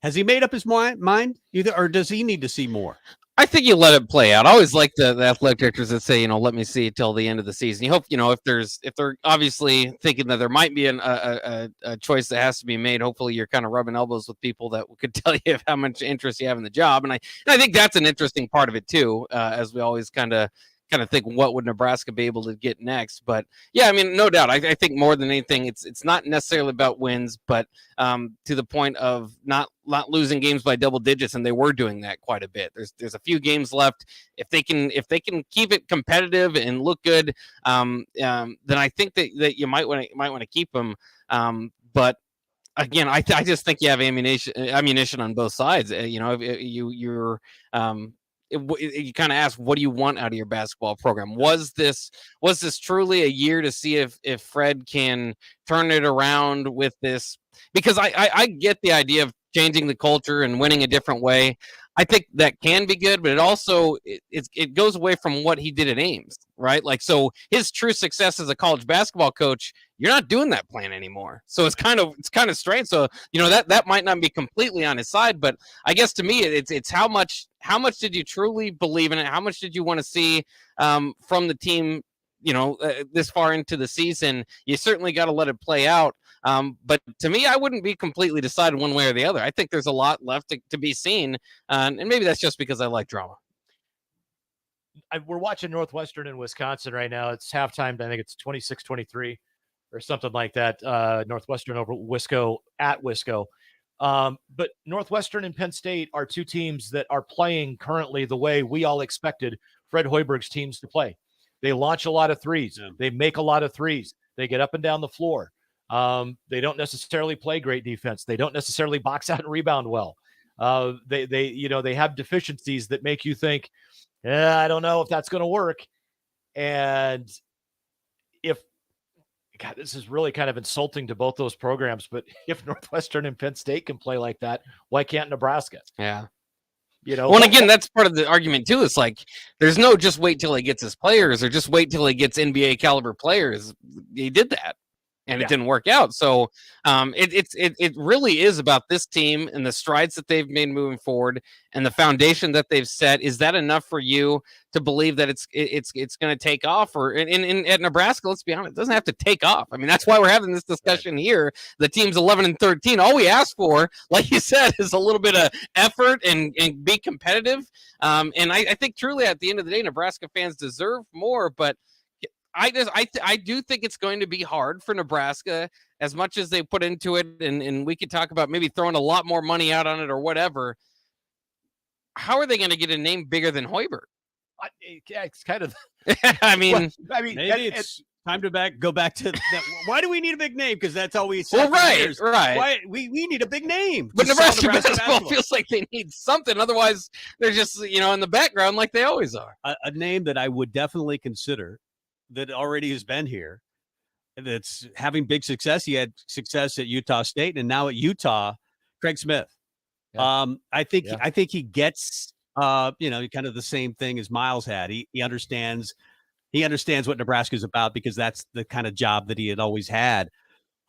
Speaker 1: Has he made up his mind either, or does he need to see more?
Speaker 12: I think you let it play out. I always like the athletic directors that say, let me see till the end of the season. You hope, if they're obviously thinking that there might be a choice that has to be made. Hopefully, you're kind of rubbing elbows with people that could tell you how much interest you have in the job, and I think that's an interesting part of it too. As we always kind of think, what would Nebraska be able to get next? But yeah, I mean, no doubt. I think more than anything, it's not necessarily about wins, but to the point of not losing games by double digits, and they were doing that quite a bit. There's a few games left. If they can keep it competitive and look good, then I think that you might want to keep them. But again, I just think you have ammunition on both sides. You're you kind of ask, what do you want out of your basketball program? Was this truly a year to see if Fred can turn it around with this? Because I get the idea of changing the culture and winning a different way. I think that can be good, but it also it goes away from what he did at Ames, right? Like, so his true success as a college basketball coach, you're not doing that plan anymore. So it's kind of strange. So that might not be completely on his side, but I guess to me it's how much did you truly believe in it? How much did you want to see from the team? This far into the season, you certainly got to let it play out. But to me, I wouldn't be completely decided one way or the other. I think there's a lot left to be seen. And maybe that's just because I like drama.
Speaker 2: We're watching Northwestern in Wisconsin right now. It's halftime. I think it's 26-23 or something like that. Northwestern over Wisco at Wisco. But Northwestern and Penn State are two teams that are playing currently the way we all expected Fred Hoiberg's teams to play. They launch a lot of threes. Yeah. They make a lot of threes. They get up and down the floor. They don't necessarily play great defense. They don't necessarily box out and rebound well. They have deficiencies that make you think, I don't know if that's going to work. And this is really kind of insulting to both those programs, but if Northwestern and Penn State can play like that, why can't Nebraska?
Speaker 12: Yeah. Well, and again, that's part of the argument too. It's like, there's no just wait till he gets his players or just wait till he gets NBA caliber players. He did that, and it didn't work out. So it really is about this team and the strides that they've made moving forward and the foundation that they've set. Is that enough for you to believe that it's going to take off? Or at Nebraska, let's be honest, it doesn't have to take off. I mean, that's why we're having this discussion here. The team's 11-13. All we ask for, like you said, is a little bit of effort and be competitive. And I think truly at the end of the day, Nebraska fans deserve more, but I do think it's going to be hard for Nebraska as much as they put into it, and we could talk about maybe throwing a lot more money out on it or whatever. How are they going to get a name bigger than Hoiberg?
Speaker 2: It's kind of.
Speaker 1: I mean, maybe it's time to go back to that. Why do we need a big name? Because that's all we said.
Speaker 12: Well, right.
Speaker 1: Why we need a big name?
Speaker 12: But Nebraska basketball feels like they need something. Otherwise, they're just in the background like they always are.
Speaker 1: A name that I would definitely consider, that already has been here, that's having big success. He had success at Utah State, and now at Utah, Craig Smith. Yeah. I think he gets kind of the same thing as Miles had. He understands what Nebraska is about, because that's the kind of job that he had always had.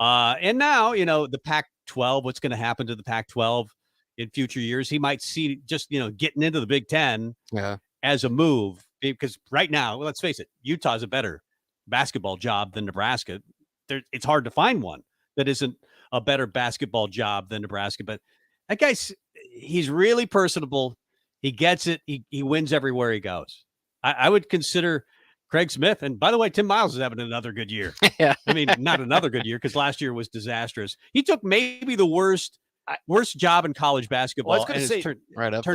Speaker 1: And now, the Pac-12, what's going to happen to the Pac-12 in future years? He might see just, getting into the Big Ten as a move. Because right now, let's face it, Utah's a better basketball job than Nebraska. It's hard to find one that isn't a better basketball job than Nebraska. But that guy's, he's really personable. He gets it. He wins everywhere he goes. I would consider Craig Smith. And by the way, Tim Miles is having another good year.
Speaker 12: Yeah.
Speaker 1: I mean, not another good year, because last year was disastrous. He took maybe the worst job in college basketball.
Speaker 2: Well, I was going to say,
Speaker 1: turn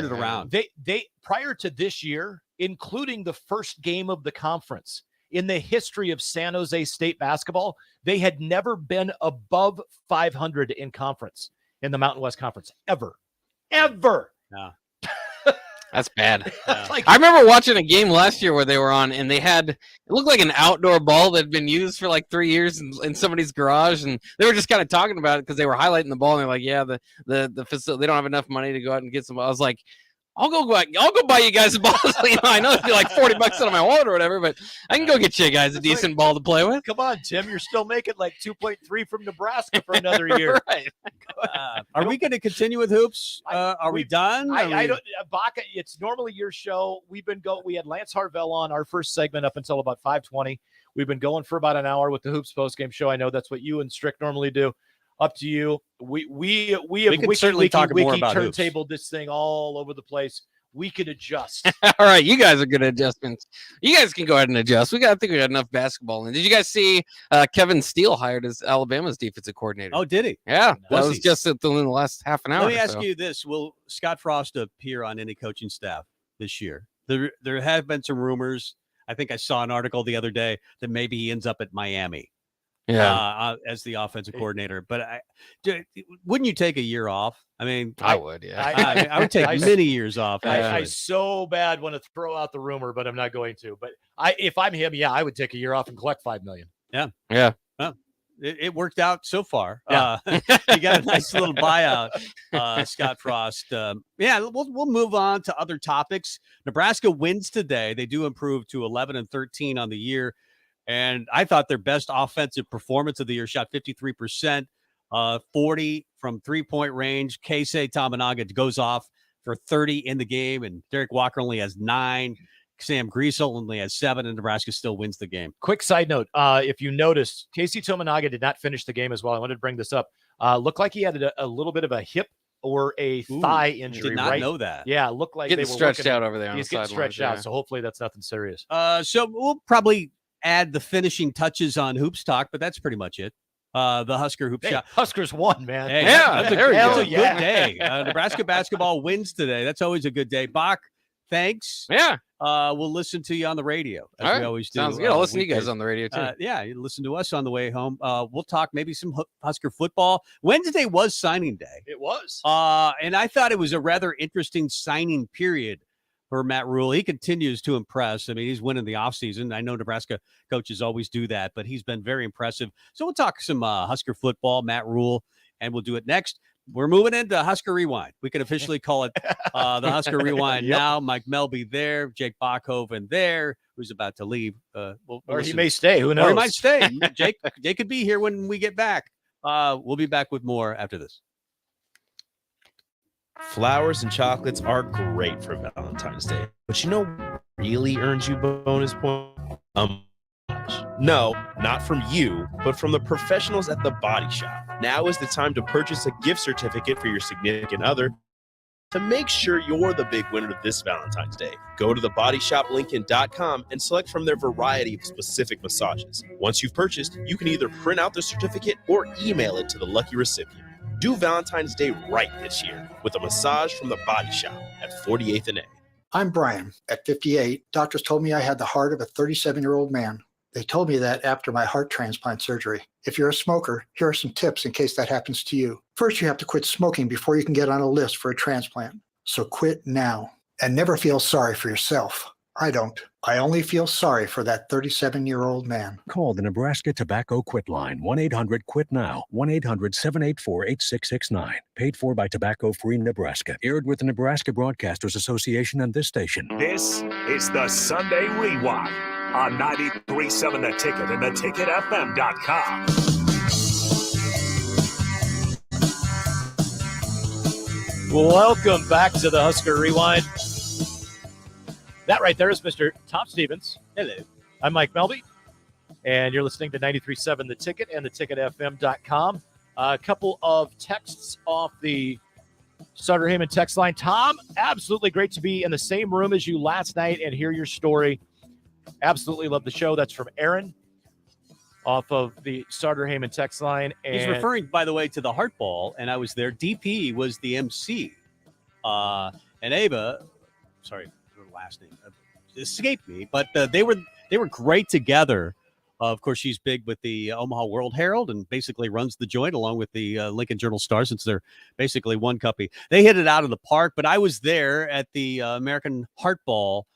Speaker 1: it around.
Speaker 2: They prior to this year, including the first game of the conference in the history of San Jose State basketball, they had never been above 500 in conference, in the Mountain West Conference, ever.
Speaker 1: Yeah.
Speaker 12: That's bad. I remember watching a game last year where they were on, and it looked like an outdoor ball that had been used for like 3 years in somebody's garage, and they were just kind of talking about it because they were highlighting the ball, and they're like, yeah, the facility, they don't have enough money to go out and get some. I was like, I'll go buy you guys a ball. I know it'd be like $40 out of my wallet or whatever, but I can go get you guys a decent ball to play with.
Speaker 2: Come on, Tim. You're still making like 2.3 from Nebraska for another year.
Speaker 12: Right.
Speaker 1: Are we going to continue with hoops? Are we done?
Speaker 2: I don't, Baca, it's normally your show. We had Lance Harvell on our first segment up until about 5:20. We've been going for about an hour with the Hoops postgame show. I know that's what you and Strick normally do. Up to you. We
Speaker 1: can certainly talk more about
Speaker 2: turntable this thing all over the place. We could adjust.
Speaker 12: All right, you guys are good at adjustments. You guys can go ahead and adjust. I think we got enough basketball. And did you guys see Kevin Steele hired as Alabama's defensive coordinator?
Speaker 1: Oh, did he?
Speaker 12: Yeah, that was just in the last half an hour.
Speaker 1: Let me ask you this: will Scott Frost appear on any coaching staff this year? There have been some rumors. I think I saw an article the other day that maybe he ends up at Miami. As the offensive coordinator. But wouldn't you take a year off? I mean,
Speaker 12: I would. Yeah,
Speaker 1: I would take many years off.
Speaker 2: I so bad want to throw out the rumor, but I'm not going to. But if I'm him, I would take a year off and collect $5 million.
Speaker 1: Yeah. Well, it worked out so far. Yeah. You got a nice little buyout, Scott Frost. We'll move on to other topics. Nebraska wins today. They do improve to 11-13 on the year. And I thought their best offensive performance of the year, shot 53%, 40 from three-point range. Keisei Tamanaga goes off for 30 in the game, and Derek Walker only has 9. Sam Griesel only has 7, and Nebraska still wins the game.
Speaker 2: Quick side note, if you noticed, Casey Tamanaga did not finish the game as well. I wanted to bring this up. Looked like he had a little bit of a hip or a thigh injury.
Speaker 1: Did not know that.
Speaker 2: Yeah, looked like
Speaker 12: getting stretched out over there.
Speaker 2: He's getting stretched out, so hopefully that's nothing serious.
Speaker 1: So we'll probably add the finishing touches on Hoops Talk, but that's pretty much it. The Husker Hoop Shot.
Speaker 2: Huskers won, man.
Speaker 1: Hey, that's a good day. Nebraska basketball wins today. That's always a good day. Bach, thanks.
Speaker 12: Yeah.
Speaker 1: We'll listen to you on the radio, as we always do.
Speaker 12: Sounds good. I'll listen to you guys on the radio, too.
Speaker 1: You listen to us on the way home. We'll talk maybe some Husker football. Wednesday was signing day.
Speaker 2: It was.
Speaker 1: And I thought it was a rather interesting signing period for Matt Rule. He continues to impress. I mean, he's winning the offseason. I know Nebraska coaches always do that, but he's been very impressive. So we'll talk some Husker football, Matt Rule, and we'll do it next. We're moving into Husker Rewind. We can officially call it the Husker Rewind now. Mike Melby there, Jake Bachhoven there, who's about to leave.
Speaker 2: Or he may stay. Who knows?
Speaker 1: Or he might stay. Jake could be here when we get back. We'll be back with more after this.
Speaker 14: Flowers and chocolates are great for Valentine's Day, but you know what really earns you bonus points? No, not from you, but from the professionals at The Body Shop. Now is the time to purchase a gift certificate for your significant other to make sure you're the big winner this Valentine's Day. Go to thebodyshoplincoln.com and select from their variety of specific massages. Once you've purchased, you can either print out the certificate or email it to the lucky recipient. Do Valentine's Day right this year with a massage from The Body Shop at 48th and A.
Speaker 3: I'm Brian. At 58, doctors told me I had the heart of a 37-year-old man. They told me that after my heart transplant surgery. If you're a smoker, here are some tips in case that happens to you. First, you have to quit smoking before you can get on a list for a transplant. So quit now and never feel sorry for yourself. I don't. I only feel sorry for that 37-year-old man.
Speaker 22: Call the Nebraska Tobacco Quit Line, 1-800-QUIT-NOW, 1-800-784-8669. Paid for by Tobacco Free Nebraska. Aired with the Nebraska Broadcasters Association and this station.
Speaker 8: This is the Sunday Rewind on 93.7 The Ticket and theticketfm.com.
Speaker 2: Welcome back to the Husker Rewind. That right there is Mr. Tom Stevens.
Speaker 1: Hello.
Speaker 2: I'm Mike Melby, and you're listening to 93.7 The Ticket and theticketfm.com. A couple of texts off the Sutter Heyman text line. Tom, absolutely great to be in the same room as you last night and hear your story. Absolutely love the show. That's from Aaron off of the Sutter Heyman text line. And
Speaker 1: he's referring, by the way, to the Heart Ball, and I was there. DP was the MC. And Ava, sorry, her last name escaped me, but they were great together. Of course, she's big with the Omaha World Herald and basically runs the joint along with the Lincoln Journal-Star, since they're basically one company. They hit it out of the park, but I was there at the American Heart Ball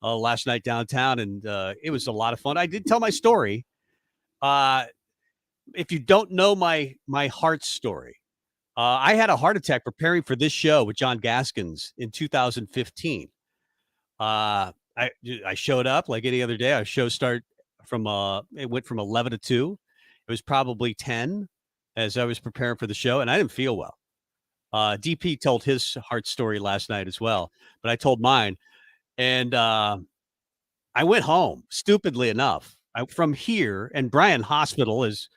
Speaker 1: last night downtown, and it was a lot of fun. I did tell my story. If you don't know my heart story, I had a heart attack preparing for this show with John Gaskins in 2015. I showed up like any other day. Our show it went from 11 to 2. It was probably 10 as I was preparing for the show, and I didn't feel well. DP told his heart story last night as well, but I told mine. And I went home, stupidly enough, from here, and Bryan Hospital is,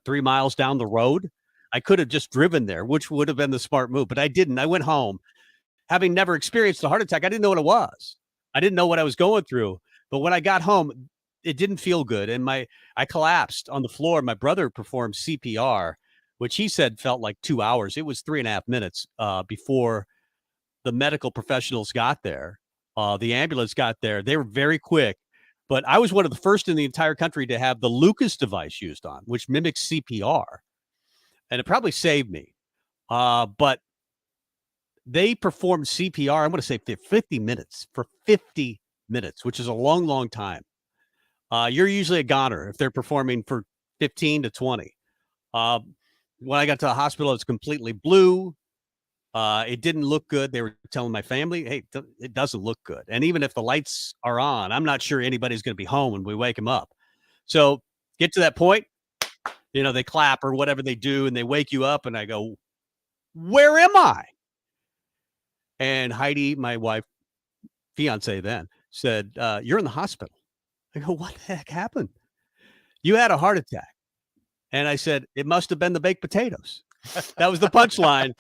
Speaker 1: 3 miles down the road? I could have just driven there, which would have been the smart move, but I didn't. I went home. Having never experienced a heart attack, I didn't know what it was. I didn't know what I was going through. But when I got home, it didn't feel good. And I collapsed on the floor. My brother performed CPR, which he said felt like 2 hours. It was 3.5 minutes before the medical professionals got there. The ambulance got there. They were very quick. But I was one of the first in the entire country to have the Lucas device used on, which mimics CPR. And it probably saved me. But they performed CPR, I'm going to say 50 minutes, for 50 minutes, which is a long, long time. You're usually a goner if they're performing for 15 to 20. When I got to the hospital, it's completely blue. It didn't look good. They were telling my family, hey, it doesn't look good. And even if the lights are on, I'm not sure anybody's going to be home when we wake them up. So get to that point, they clap or whatever they do, and they wake you up, and I go, where am I? And Heidi, my wife, fiance then, said, you're in the hospital. I go, what the heck happened? You had a heart attack. And I said, it must have been the baked potatoes. That was the punchline,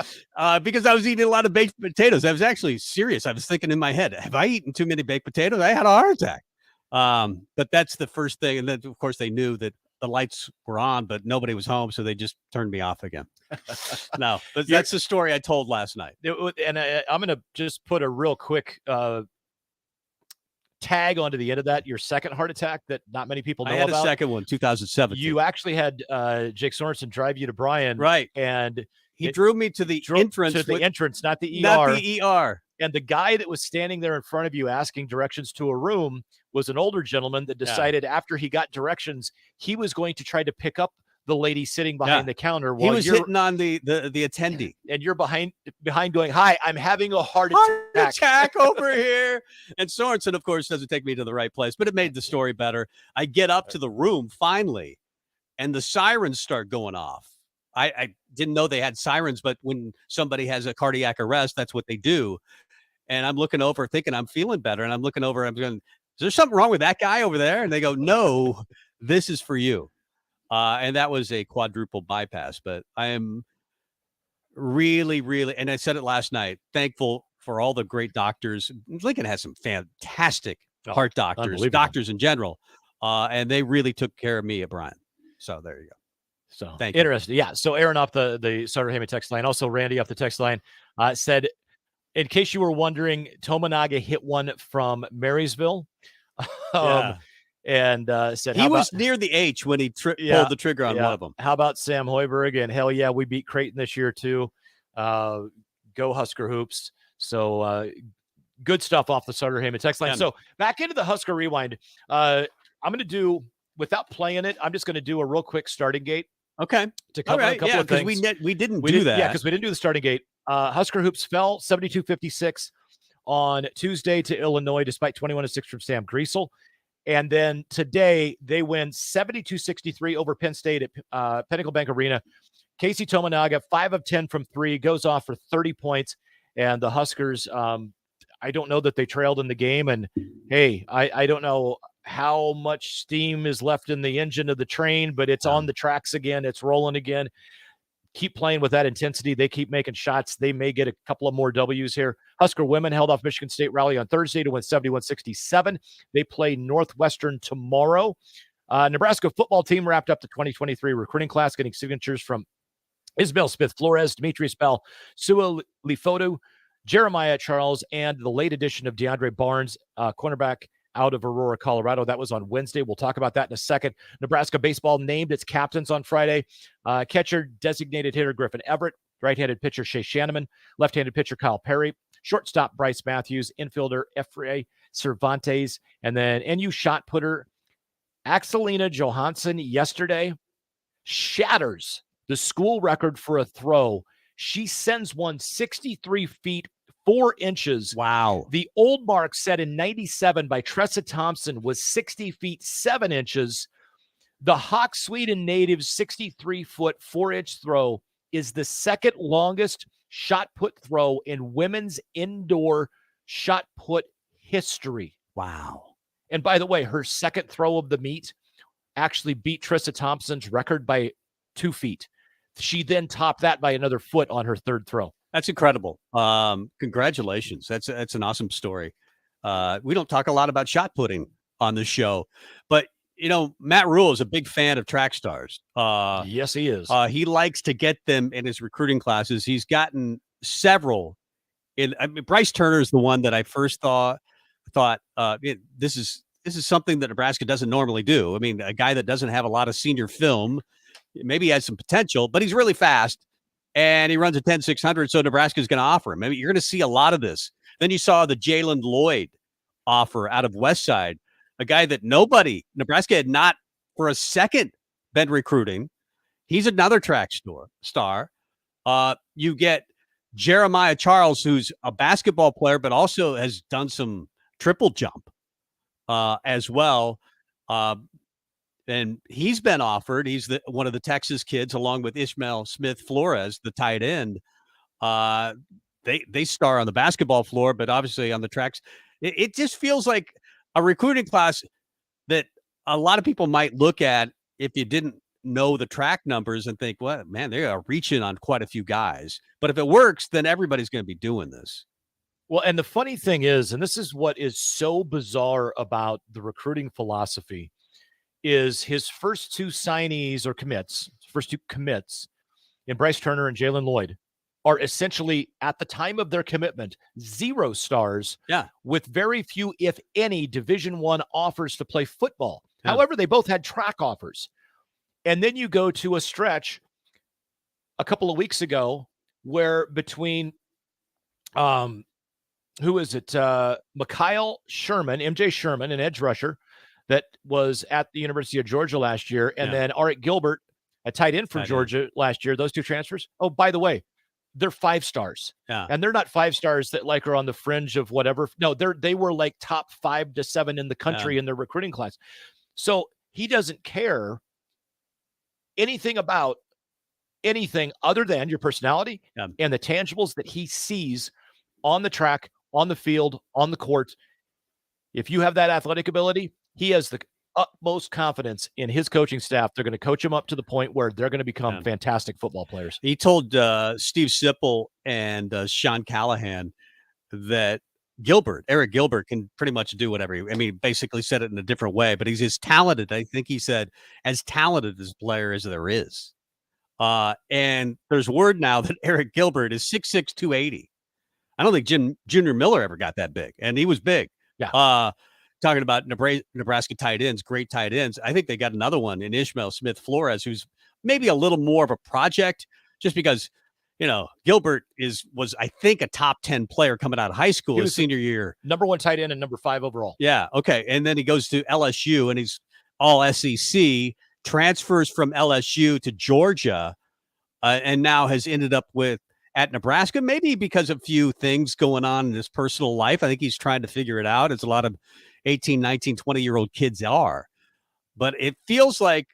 Speaker 1: because I was eating a lot of baked potatoes. I was actually serious. I was thinking in my head, have I eaten too many baked potatoes? I had a heart attack. But that's the first thing. And then, of course, they knew that the lights were on, but nobody was home, so they just turned me off again. No, but that's the story I told last night.
Speaker 2: And I'm going to just put a real quick tag onto the end of that. Your second heart attack that not many people know about.
Speaker 1: I had a second one, 2017.
Speaker 2: You actually had Jake Sorensen drive you to Bryan.
Speaker 1: Right.
Speaker 2: And
Speaker 1: he drove me to the entrance.
Speaker 2: To the entrance, not the ER.
Speaker 1: Not the ER.
Speaker 2: And the guy that was standing there in front of you asking directions to a room was an older gentleman that decided after he got directions, he was going to try to pick up the lady sitting behind the counter.
Speaker 1: While he was hitting on the attendee.
Speaker 2: And you're behind going, hi, I'm having a heart
Speaker 1: attack over here. And Sorensen, of course, doesn't take me to the right place, but it made the story better. I get up to the room finally, and the sirens start going off. I didn't know they had sirens, but when somebody has a cardiac arrest, that's what they do. And I'm looking over thinking I'm feeling better. And I'm looking over, I'm going, is there something wrong with that guy over there? And they go, no, this is for you. And that was a quadruple bypass. But I am really, really, and I said it last night, thankful for all the great doctors. Lincoln has some fantastic heart doctors in general. And they really took care of me at Bryan. So there you go.
Speaker 2: So
Speaker 1: thank you.
Speaker 2: Interesting. Yeah. So Aaron off the Sutter Heyman text line, also Randy off the text line, said, in case you were wondering, Tominaga hit one from Marysville. And said
Speaker 1: he was near the H when he pulled the trigger on one of them.
Speaker 2: How about Sam Hoiberg? And hell yeah, we beat Creighton this year too. Go Husker hoops. So good stuff off the Sutter Heyman text line. So back into the Husker Rewind. I'm going to do, without playing it, I'm just going to do a real quick starting gate.
Speaker 1: Okay.
Speaker 2: To cover a couple of things.
Speaker 1: We didn't do that.
Speaker 2: Yeah, because we didn't do the starting gate. Husker hoops fell 72-56 on Tuesday to Illinois, despite 21-6 from Sam Griesel. And then today they win 72-63 over Penn State at Pinnacle Bank Arena. Casey Tominaga, 5 of 10 from 3, goes off for 30 points. And the Huskers, I don't know that they trailed in the game. And hey, I don't know how much steam is left in the engine of the train, but it's on the tracks again. It's rolling again. Keep playing with that intensity. They keep making shots. They may get a couple of more W's here. Husker women held off Michigan State Raleigh on Thursday to win 71-67. They play Northwestern tomorrow. Nebraska football team wrapped up the 2023 recruiting class, getting signatures from Isabel Smith-Flores, Demetrius Bell, Sua Lifotu, Jeremiah Charles, and the late addition of DeAndre Barnes, cornerback out of Aurora, Colorado. That was on Wednesday. We'll talk about that in a second. Nebraska baseball named its captains on Friday. Catcher, designated hitter Griffin Everett, right-handed pitcher Shea Shanneman, left-handed pitcher Kyle Perry, shortstop Bryce Matthews, infielder Efrain Cervantes, and then NU shot putter Axelina Johansson yesterday shatters the school record for a throw. She sends one 63 feet 4 inches.
Speaker 1: Wow.
Speaker 2: The old mark set in 97 by Tressa Thompson was 60 feet 7 inches. The Hawk Sweden native 63-foot 4-inch throw is the second longest shot put throw in women's indoor shot put history.
Speaker 1: Wow.
Speaker 2: And by the way, her second throw of the meet actually beat Tressa Thompson's record by 2 feet. She then topped that by another foot on her third throw.
Speaker 1: That's incredible. Congratulations. That's an awesome story. We don't talk a lot about shot putting on the show, but Matt Rule is a big fan of track stars.
Speaker 2: Yes, he is.
Speaker 1: He likes to get them in his recruiting classes. He's gotten several. Bryce Turner is the one that I first thought this is something that Nebraska doesn't normally do. I mean, a guy that doesn't have a lot of senior film, maybe he has some potential, but he's really fast and he runs a 10.600. So Nebraska is going to offer him. Maybe you're going to see a lot of this. Then you saw the Jalen Lloyd offer out of Westside, a guy that Nebraska had not for a second been recruiting. He's another track star. You get Jeremiah Charles, who's a basketball player, but also has done some triple jump as well. And he's been offered. He's one of the Texas kids, along with Ishmael Smith Flores, the tight end. They star on the basketball floor, but obviously on the tracks. It just feels like a recruiting class that a lot of people might look at if you didn't know the track numbers and think, well, man, they are reaching on quite a few guys. But if it works, then everybody's going to be doing this.
Speaker 2: Well, and the funny thing is, and this is what is so bizarre about the recruiting philosophy, is his first two signees or commits, in Bryce Turner and Jalen Lloyd, are essentially, at the time of their commitment, 0 stars, with very few, if any, Division I offers to play football. Yeah. However, they both had track offers. And then you go to a stretch a couple of weeks ago where between who is it? Mikhail Sherman, MJ Sherman, an edge rusher that was at the University of Georgia last year, and then Arik Gilbert, a tight end for Georgia last year. Those two transfers. Oh, by the way, they're 5 stars.
Speaker 1: Yeah.
Speaker 2: And they're not 5 stars that are on the fringe of whatever. No, they were like top 5 to 7 in the country in their recruiting class. So he doesn't care anything about anything other than your personality and the tangibles that he sees on the track, on the field, on the court. If you have that athletic ability, he has the utmost confidence in his coaching staff. They're going to coach him up to the point where they're going to become fantastic football players.
Speaker 1: He told Steve Sipple and Sean Callahan that Arik Gilbert can pretty much do whatever. Basically said it in a different way, but he's as talented. I think he said as talented as a player as there is. And there's word now that Arik Gilbert is 6'6", 280. I don't think Junior Miller ever got that big, and he was big.
Speaker 2: Yeah.
Speaker 1: Talking about Nebraska tight ends, great tight ends. I think they got another one in Ishmael Smith Flores, who's maybe a little more of a project, just because Gilbert was I think a top 10 player coming out of high school his senior year,
Speaker 2: number 1 tight end and number 5 overall.
Speaker 1: Yeah, okay, and then he goes to LSU and he's all SEC, transfers from LSU to Georgia, and now has ended up at Nebraska, maybe because of a few things going on in his personal life. I think he's trying to figure it out, as a lot of 18, 19, 20-year-old kids are. But it feels like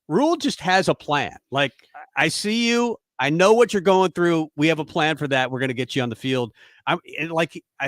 Speaker 1: Rule just has a plan. Like, I see you. I know what you're going through. We have a plan for that. We're going to get you on the field. I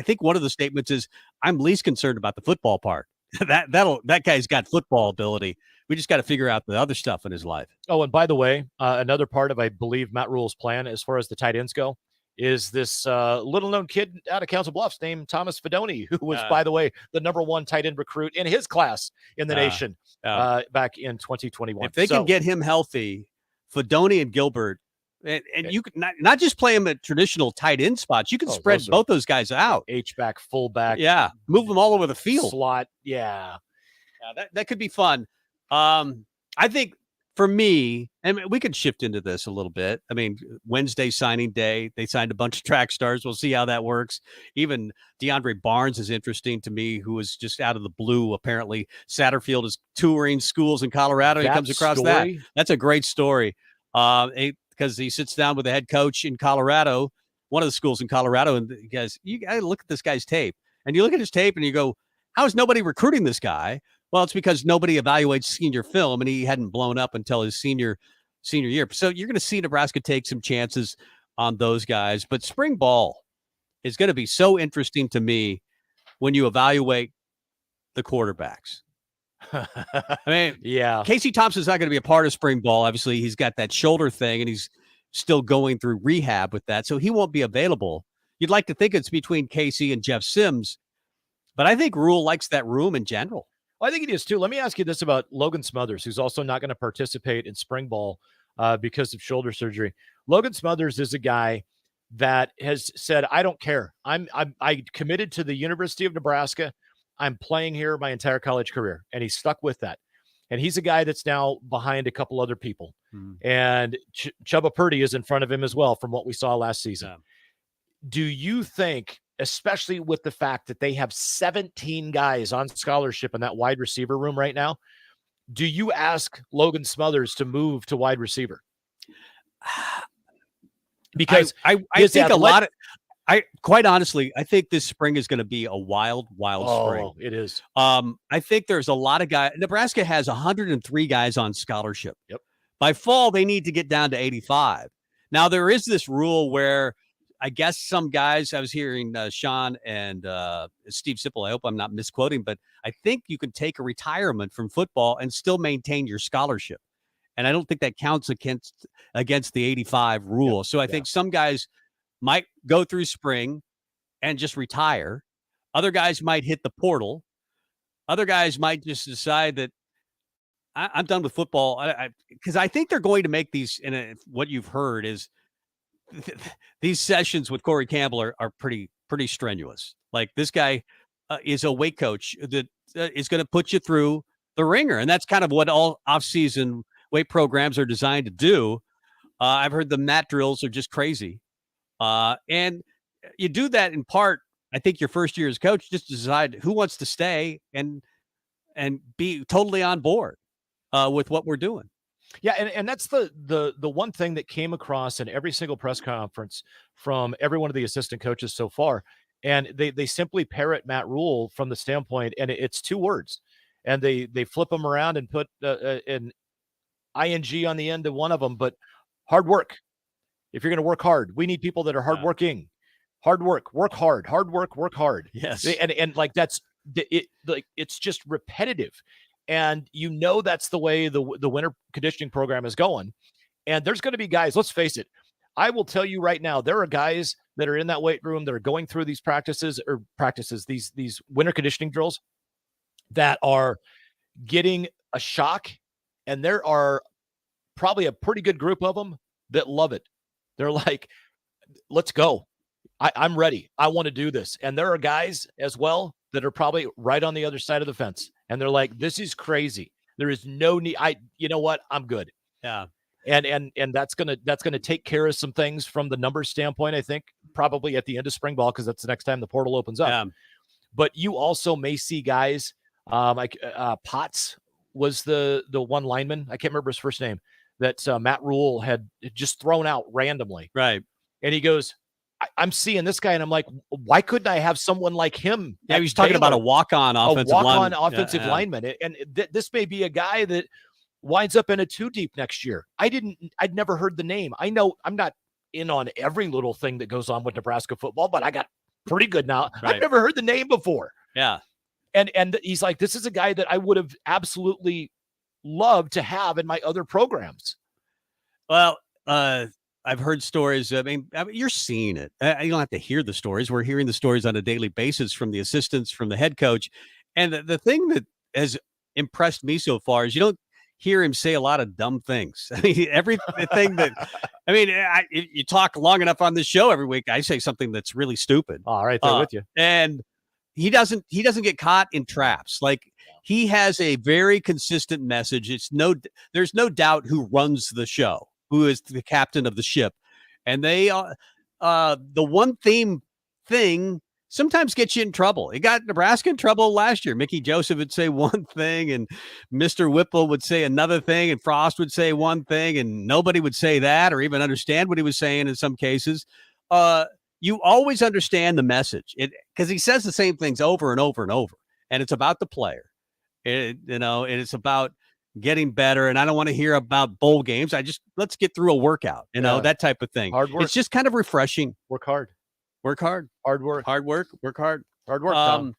Speaker 1: think one of the statements is, I'm least concerned about the football part. That guy's got football ability. We just got to figure out the other stuff in his life.
Speaker 2: Oh, and by the way, another part of, I believe, Matt Rule's plan as far as the tight ends go is this little-known kid out of Council Bluffs named Thomas Fedoni, who was, by the way, the number 1 tight end recruit in his class in the nation back in 2021.
Speaker 1: If they can get him healthy, Fedoni and Gilbert, and you could not just play him at traditional tight end spots. You can spread both those guys out.
Speaker 2: H-back, fullback.
Speaker 1: Yeah, move them all over the field.
Speaker 2: Slot, yeah.
Speaker 1: That could be fun. I think for me, and we could shift into this a little bit. Wednesday signing day, they signed a bunch of track stars. We'll see how that works. Even DeAndre Barnes is interesting to me, who is just out of the blue. Apparently, Satterfield is touring schools in Colorado. He comes across that. That's a great story. because he sits down with the head coach in Colorado, one of the schools in Colorado, and he goes, you got to look at this guy's tape. And you look at his tape and you go, how is nobody recruiting this guy? Well, it's because nobody evaluates senior film, and he hadn't blown up until his senior year. So you're going to see Nebraska take some chances on those guys. But spring ball is going to be so interesting to me when you evaluate the quarterbacks. I mean,
Speaker 2: yeah,
Speaker 1: Casey Thompson's not going to be a part of spring ball. Obviously, he's got that shoulder thing, and he's still going through rehab with that, so he won't be available. You'd like to think it's between Casey and Jeff Sims, but I think Rule likes that room in general.
Speaker 2: Well, I think it is too. Let me ask you this about Logan Smothers, who's also not going to participate in spring ball because of shoulder surgery. Logan Smothers is a guy that has said, I don't care. I committed to the University of Nebraska. I'm playing here my entire college career. And he's stuck with that. And he's a guy that's now behind a couple other people. And Chubba Purdy is in front of him as well from what we saw last season. Yeah. Do you think, especially with the fact that they have 17 guys on scholarship in that wide receiver room right now, do you ask Logan Smothers to move to wide receiver? Because
Speaker 1: I think a lot of, quite honestly, I think this spring is going to be a wild spring.
Speaker 2: It is.
Speaker 1: I think there's a lot of guys. Nebraska has 103 guys on scholarship.
Speaker 2: Yep.
Speaker 1: By fall, they need to get down to 85. Now, there is this rule where I guess some guys, I was hearing Sean and Steve Sipple, I hope I'm not misquoting, but I think you can take a retirement from football and still maintain your scholarship. And I don't think that counts against the 85 rule. Yep. So I think some guys might go through spring and just retire. Other guys might hit the portal. Other guys might just decide that I'm done with football. Because I think they're going to make these, and what you've heard is these sessions with Corey Campbell are pretty strenuous. Like, this guy is a weight coach that is going to put you through the ringer. And that's kind of what all off-season weight programs are designed to do. I've heard the mat drills are just crazy. And you do that in part, I think, your first year as coach, just to decide who wants to stay and be totally on board with what we're doing.
Speaker 2: Yeah, and that's the one thing that came across in every single press conference from every one of the assistant coaches so far. And they simply parrot Matt Rule from the standpoint, and it's two words. And they flip them around and put an ing on the end of one of them, but hard work. If you're going to work hard, we need people that are hardworking. Hard work hard. Hard work hard.
Speaker 1: Yes.
Speaker 2: And like that's it. Like, it's just repetitive, and that's the way the winter conditioning program is going. And there's going to be guys. Let's face it. I will tell you right now, there are guys that are in that weight room that are going through these these winter conditioning drills that are getting a shock, and there are probably a pretty good group of them that love it. They're like, let's go. I'm ready. I want to do this. And there are guys as well that are probably right on the other side of the fence. And they're like, this is crazy. There is no need. You know what? I'm good.
Speaker 1: Yeah.
Speaker 2: And that's gonna take care of some things from the numbers standpoint, I think, probably at the end of spring ball, because that's the next time the portal opens up.
Speaker 1: Yeah.
Speaker 2: But you also may see guys like Potts was the one lineman. I can't remember his first name, that Matt Rule had just thrown out randomly.
Speaker 1: Right.
Speaker 2: And he goes, I'm seeing this guy, and I'm like, why couldn't I have someone like him?
Speaker 1: Yeah, he was talking about a walk-on offensive
Speaker 2: lineman. And this may be a guy that winds up in a 2-deep next year. I'd never heard the name. I know I'm not in on every little thing that goes on with Nebraska football, but I got pretty good now.
Speaker 1: Right.
Speaker 2: I've never heard the name before.
Speaker 1: Yeah.
Speaker 2: And he's like, this is a guy that I would have absolutely loved to have in my other programs.
Speaker 1: Well, I've heard stories. I mean, you're seeing it. You don't have to hear the stories. We're hearing the stories on a daily basis from the assistants, from the head coach. And the thing that has impressed me so far is you don't hear him say a lot of dumb things. I mean, everything that, I mean, you talk long enough on this show every week, I say something that's really stupid.
Speaker 2: All right, there with you.
Speaker 1: And he doesn't get caught in traps. Like, he has a very consistent message. There's no doubt who runs the show, who is the captain of the ship. And they the one thing sometimes gets you in trouble. It got Nebraska in trouble last year. Mickey Joseph would say one thing, and Mr. Whipple would say another thing, and Frost would say one thing, and nobody would say that or even understand what he was saying in some cases. You always understand the message because he says the same things over and over and over, and it's about the player. And it's about getting better. And I don't want to hear about bowl games. Let's get through a workout, that type of thing.
Speaker 2: Hard work.
Speaker 1: It's just kind of refreshing.
Speaker 2: Work hard.
Speaker 1: Work hard.
Speaker 2: Hard work.
Speaker 1: Hard work. Work hard.
Speaker 2: Hard work, Tom.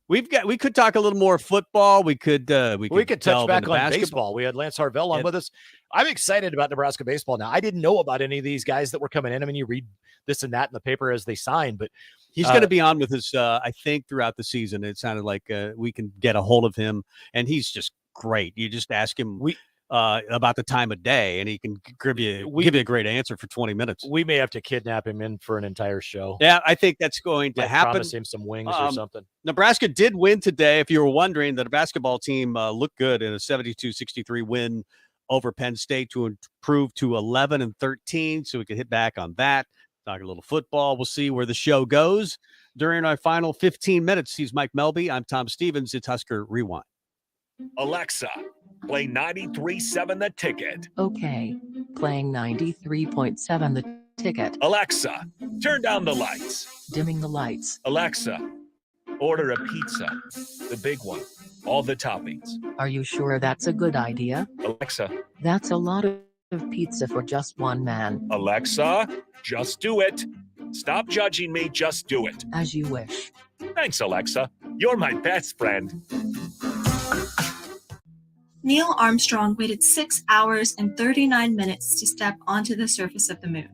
Speaker 1: We could talk a little more football. We could
Speaker 2: touch back on baseball. We had Lance Harvell on with us. I'm excited about Nebraska baseball now. I didn't know about any of these guys that were coming in. I mean, you read this and that in the paper as they sign, but
Speaker 1: he's going to be on with us, I think, throughout the season. It sounded like we can get a hold of him, and he's just great. You just ask him about the time of day, and he can give you a great answer for 20 minutes.
Speaker 2: We may have to kidnap him in for an entire show.
Speaker 1: Yeah, I think that's going to happen.
Speaker 2: Promise him some wings or something.
Speaker 1: Nebraska did win today. If you were wondering, the basketball team looked good in a 72-63 win over Penn State to improve to 11-13. So we could hit back on that. Talk a little football. We'll see where the show goes during our final 15 minutes. He's Mike Melby. I'm Tom Stevens. It's Husker Rewind.
Speaker 8: Alexa, play 93.7 The Ticket.
Speaker 15: Okay. Playing 93.7 The Ticket.
Speaker 8: Alexa, turn down the lights.
Speaker 15: Dimming the lights.
Speaker 8: Alexa, order a pizza. The big one. All the toppings.
Speaker 15: Are you sure that's a good idea?
Speaker 8: Alexa.
Speaker 15: That's a lot of pizza for just one man.
Speaker 8: Alexa, just do it. Stop judging me, just do it.
Speaker 15: As you wish.
Speaker 8: Thanks, Alexa. You're my best friend.
Speaker 4: Neil Armstrong waited 6 hours and 39 minutes to step onto the surface of the moon.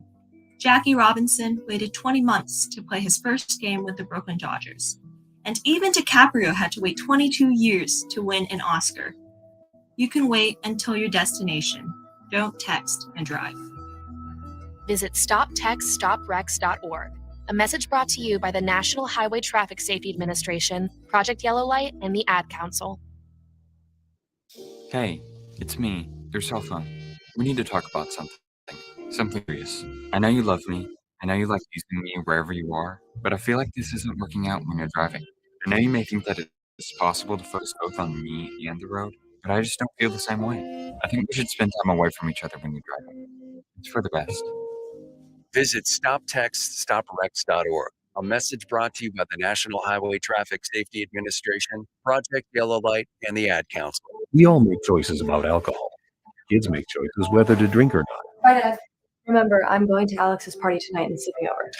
Speaker 4: Jackie Robinson waited 20 months to play his first game with the Brooklyn Dodgers. And even DiCaprio had to wait 22 years to win an Oscar. You can wait until your destination. Don't text and drive.
Speaker 5: Visit StopTextStopWrecks.org. A message brought to you by the National Highway Traffic Safety Administration, Project Yellow Light, and the Ad Council.
Speaker 23: Hey, it's me, your cell phone. We need to talk about something. Something serious. I know you love me. I know you like using me wherever you are, but I feel like this isn't working out when you're driving. I know you may think that it's possible to focus both on me and the road, but I just don't feel the same way. I think we should spend time away from each other when you're driving. It's for the best.
Speaker 24: Visit StopTextStopWrecks.org. A message brought to you by the National Highway Traffic Safety Administration, Project Yellow Light, and the Ad Council.
Speaker 22: We all make choices about alcohol. Kids make choices whether to drink or not.
Speaker 25: Bye, Dad. Remember, I'm going to Alex's party tonight and sleeping over.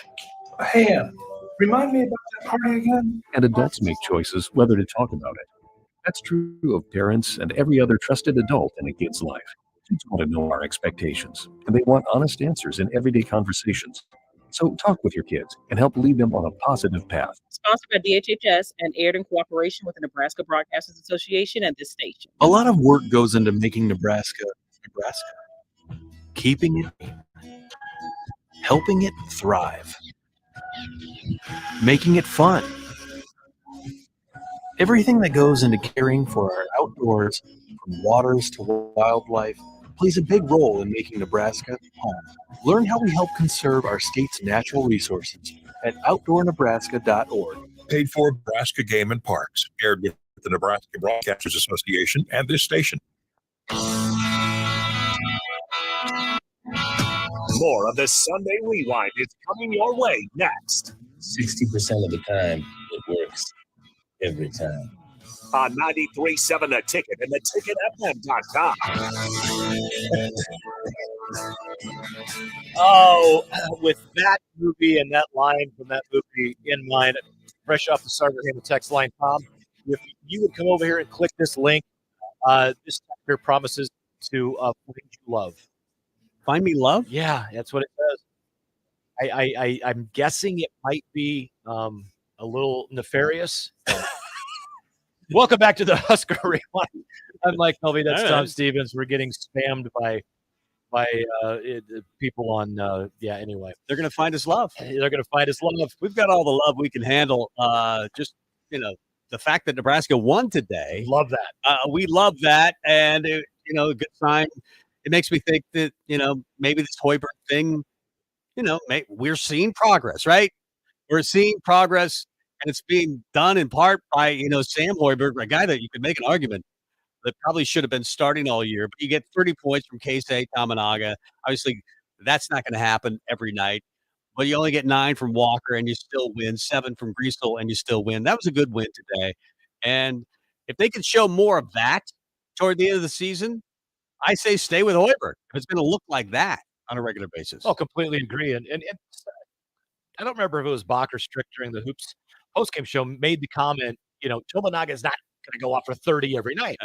Speaker 22: Hey, remind me about that party again. And adults make choices whether to talk about it. That's true of parents and every other trusted adult in a kid's life. Kids want to know our expectations, and they want honest answers in everyday conversations. So talk with your kids and help lead them on a positive path.
Speaker 21: Sponsored by DHHS and aired in cooperation with the Nebraska Broadcasters Association and this station.
Speaker 26: A lot of work goes into making Nebraska, keeping it, helping it thrive, making it fun. Everything that goes into caring for our outdoors, from waters to wildlife, plays a big role in making Nebraska home. Learn how we help conserve our state's natural resources at outdoornebraska.org.
Speaker 27: Paid for Nebraska Game and Parks, aired with the Nebraska Broadcasters Association and this station.
Speaker 8: More of the Sunday Rewind is coming your way next.
Speaker 28: 60% of the time, it works. Every time.
Speaker 8: On 93.7 The Ticket and theticketfm.com.
Speaker 2: Oh, with that movie and that line from that movie in mind, fresh off the starter here in the text line, Tom, if you would come over here and click this link, this chapter promises to find you love.
Speaker 1: Find me love?
Speaker 2: Yeah, that's what it says. I'm guessing it might be a little nefarious. Welcome back to the Husker Rewind. I'm Mike Melby. That's Tom Stevens. We're getting spammed by people on, anyway.
Speaker 1: They're going to find us love.
Speaker 2: They're going to find us love.
Speaker 1: We've got all the love we can handle. Just, the fact that Nebraska won today.
Speaker 2: Love that.
Speaker 1: We love that. And, a good sign. It makes me think that, maybe this Hoiberg thing, we're seeing progress, right? We're seeing progress, and it's being done in part by, Sam Hoiberg, a guy that you could make an argument that probably should have been starting all year, but you get 30 points from Keisei Tamanaga. Obviously, that's not going to happen every night, but you only get 9 from Walker, and you still win, 7 from Griesel, and you still win. That was a good win today, and if they can show more of that toward the end of the season, I say stay with Hoiberg. If it's going to look like that on a regular basis.
Speaker 2: Oh, completely agree. And I don't remember if it was Bach or Strick during the Hoops postgame show made the comment, Tominaga is not going to go off for 30 every night.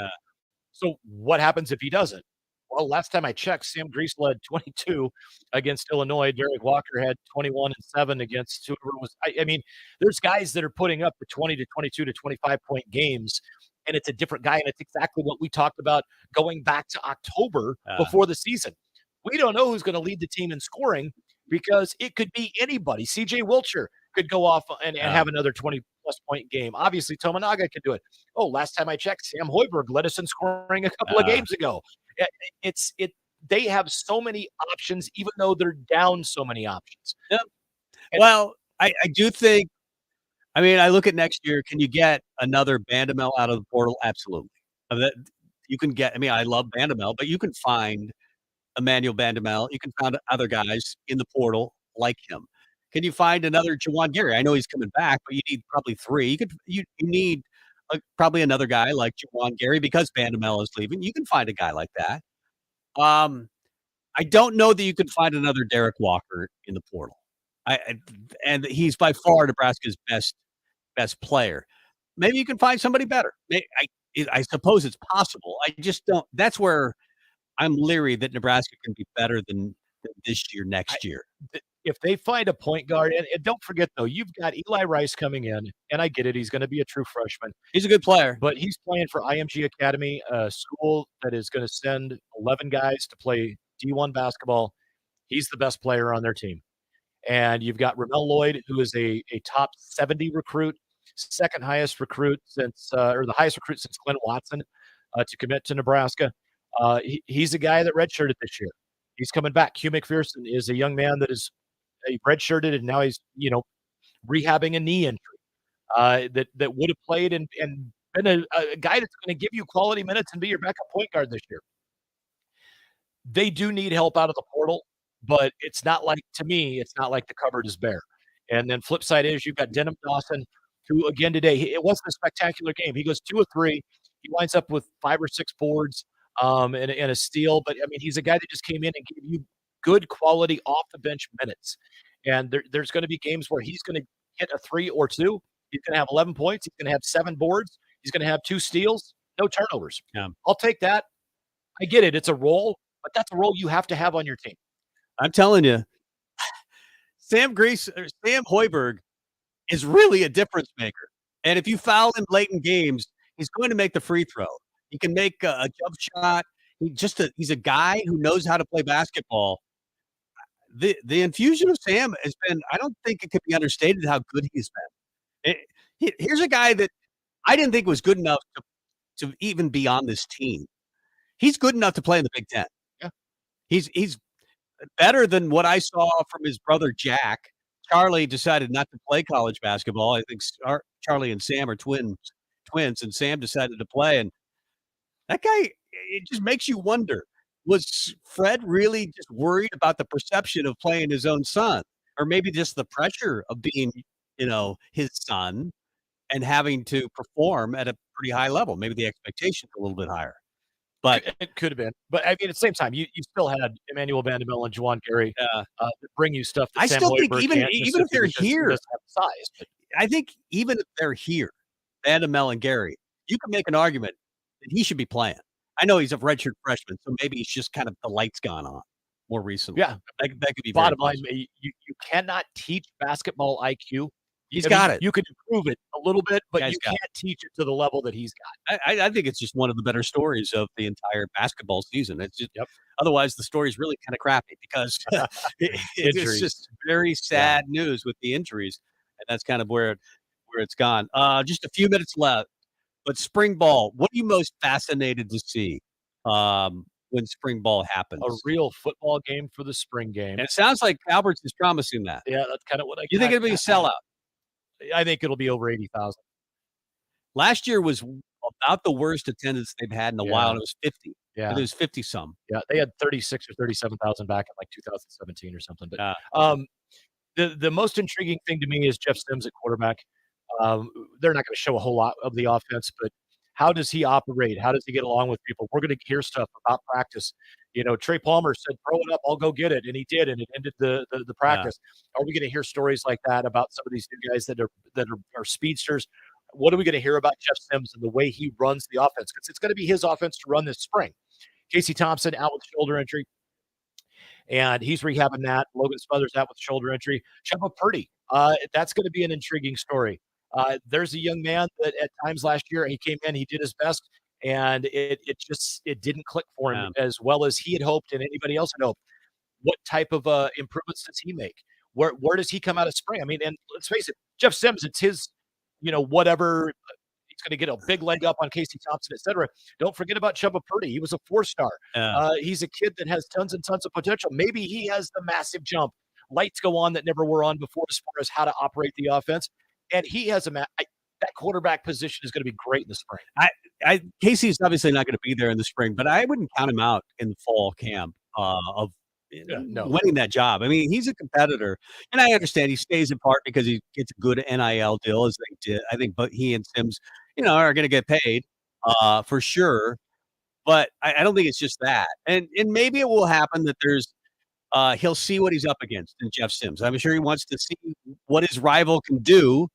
Speaker 2: So what happens if he doesn't? Well, last time I checked, Sam Griesel had 22 against Illinois. Derek Walker had 21 and 7 against whoever was. I mean, there's guys that are putting up the 20 to 22 to 25-point games, and it's a different guy. And it's exactly what we talked about going back to October before the season. We don't know who's going to lead the team in scoring because it could be anybody. CJ Wilcher could go off and have another 20-plus point game. Obviously, Tominaga could do it. Oh, last time I checked, Sam Hoiberg led us in scoring a couple of games ago. They have so many options, even though they're down so many options.
Speaker 1: Yep. Well, I do think, I look at next year. Can you get another Bandamel out of the portal? Absolutely. You can get, I love Bandamel, but you can find Emmanuel Bandamel. You can find other guys in the portal like him. Can you find another Juwan Gary? I know he's coming back, but you need probably 3. You need probably another guy like Juwan Gary because Bandamel is leaving. You can find a guy like that. I don't know that you can find another Derek Walker in the portal. And he's by far Nebraska's best player. Maybe you can find somebody better. I suppose it's possible. I just don't. That's where I'm leery that Nebraska can be better than this year, next year.
Speaker 2: If they find a point guard, and don't forget, though, you've got Eli Rice coming in, and I get it. He's going to be a true freshman.
Speaker 1: He's a good player.
Speaker 2: But he's playing for IMG Academy, a school that is going to send 11 guys to play D1 basketball. He's the best player on their team. And you've got Ramel Lloyd, who is a top 70 recruit, second highest recruit since, or the highest recruit since Glenn Watson to commit to Nebraska. He's a guy that redshirted this year. He's coming back. Hugh McPherson is a young man that is redshirted, and now he's, rehabbing a knee injury that would have played and been a guy that's going to give you quality minutes and be your backup point guard this year. They do need help out of the portal, but it's not like, to me, it's not like the cupboard is bare. And then flip side is you've got Denham Dawson, who again today, it wasn't a spectacular game. He goes 2 of 3. He winds up with 5 or 6 boards and a steal. But, he's a guy that just came in and gave you good quality off-the-bench minutes. And there's going to be games where he's going to hit a 3 or 2. He's going to have 11 points. He's going to have 7 boards. He's going to have 2 steals, no turnovers.
Speaker 1: Yeah.
Speaker 2: I'll take that. I get it. It's a role, but that's a role you have to have on your team.
Speaker 1: I'm telling you, Sam Hoiberg is really a difference maker. And if you foul him late in games, he's going to make the free throw. He can make a jump shot. He's a guy who knows how to play basketball. The infusion of Sam has been, I don't think it could be understated how good he's been. Here's a guy that I didn't think was good enough to even be on this team. He's good enough to play in the Big Ten.
Speaker 2: Yeah.
Speaker 1: He's better than what I saw from his brother Jack. Charlie decided not to play college basketball. I think Charlie and Sam are twins, and Sam decided to play. And that guy, it just makes you wonder, was Fred really just worried about the perception of playing his own son? Or maybe just the pressure of being, his son and having to perform at a pretty high level. Maybe the expectation's a little bit higher. But
Speaker 2: it could have been. But at the same time, you still had Emmanuel Bandamel and Juwan Gary that bring you stuff that
Speaker 1: I
Speaker 2: Sam
Speaker 1: still think
Speaker 2: Hoiberg
Speaker 1: even
Speaker 2: can't,
Speaker 1: if they're here,
Speaker 2: have size. But
Speaker 1: I think even if they're here, Bandamel and Gary, you can make an argument that he should be playing. I know he's a redshirt freshman, so maybe it's just kind of the lights gone on more recently.
Speaker 2: Yeah,
Speaker 1: that could be
Speaker 2: bottom line. You cannot teach basketball IQ.
Speaker 1: He's got it.
Speaker 2: You can improve it a little bit, but
Speaker 1: Yeah,
Speaker 2: you can't teach it to the level that he's got.
Speaker 1: I think it's just one of the better stories of the entire basketball season. It's just otherwise the story's really kind of crappy because it's just very sad news with the injuries, and that's kind of where it's gone. Just a few minutes left, but spring ball. What are you most fascinated to see when spring ball happens?
Speaker 2: A real football game for the spring game.
Speaker 1: And it sounds like Alberts is promising that.
Speaker 2: Yeah, that's kind of what I.
Speaker 1: You think it'll be a sellout?
Speaker 2: I think it'll be over 80,000.
Speaker 1: Last year was about the worst attendance they've had in a while, and it was 50.
Speaker 2: Yeah.
Speaker 1: It was 50 some.
Speaker 2: Yeah, they had 36 or 37,000 back in like 2017 or something. But
Speaker 1: Yeah.
Speaker 2: the most intriguing thing to me is Jeff Sims at quarterback. They're not going to show a whole lot of the offense, but how does he operate? How does he get along with people? We're going to hear stuff about practice. Trey Palmer said, "Throw it up, I'll go get it," and he did, and it ended the practice. Are we going to hear stories like that about some of these new guys that are speedsters? What are we going to hear about Jeff Sims and the way he runs the offense? Because it's going to be his offense to run this spring. Casey Thompson out with shoulder injury, and he's rehabbing that. Logan Smothers out with shoulder injury. Chuba Purdy, that's going to be an intriguing story. There's a young man that at times last year he came in, he did his best, and it didn't click for him as well as he had hoped and anybody else had hoped. What type of improvements does he make? Where does he come out of spring? I mean, and let's face it, Jeff Sims, it's his, whatever. He's going to get a big leg up on Casey Thompson, et cetera. Don't forget about Chuba Purdy. He was a 4-star. He's a kid that has tons and tons of potential. Maybe he has the massive jump. Lights go on that never were on before as far as how to operate the offense. And he has that quarterback position is going to be great in the spring.
Speaker 1: Casey's obviously not going to be there in the spring, but I wouldn't count him out in the fall camp of winning that job. I mean, he's a competitor, and I understand he stays in part because he gets a good NIL deal, as they did. I think, but he and Sims, are going to get paid for sure. But I don't think it's just that, and maybe it will happen that there's he'll see what he's up against in Jeff Sims. I'm sure he wants to see what his rival can do.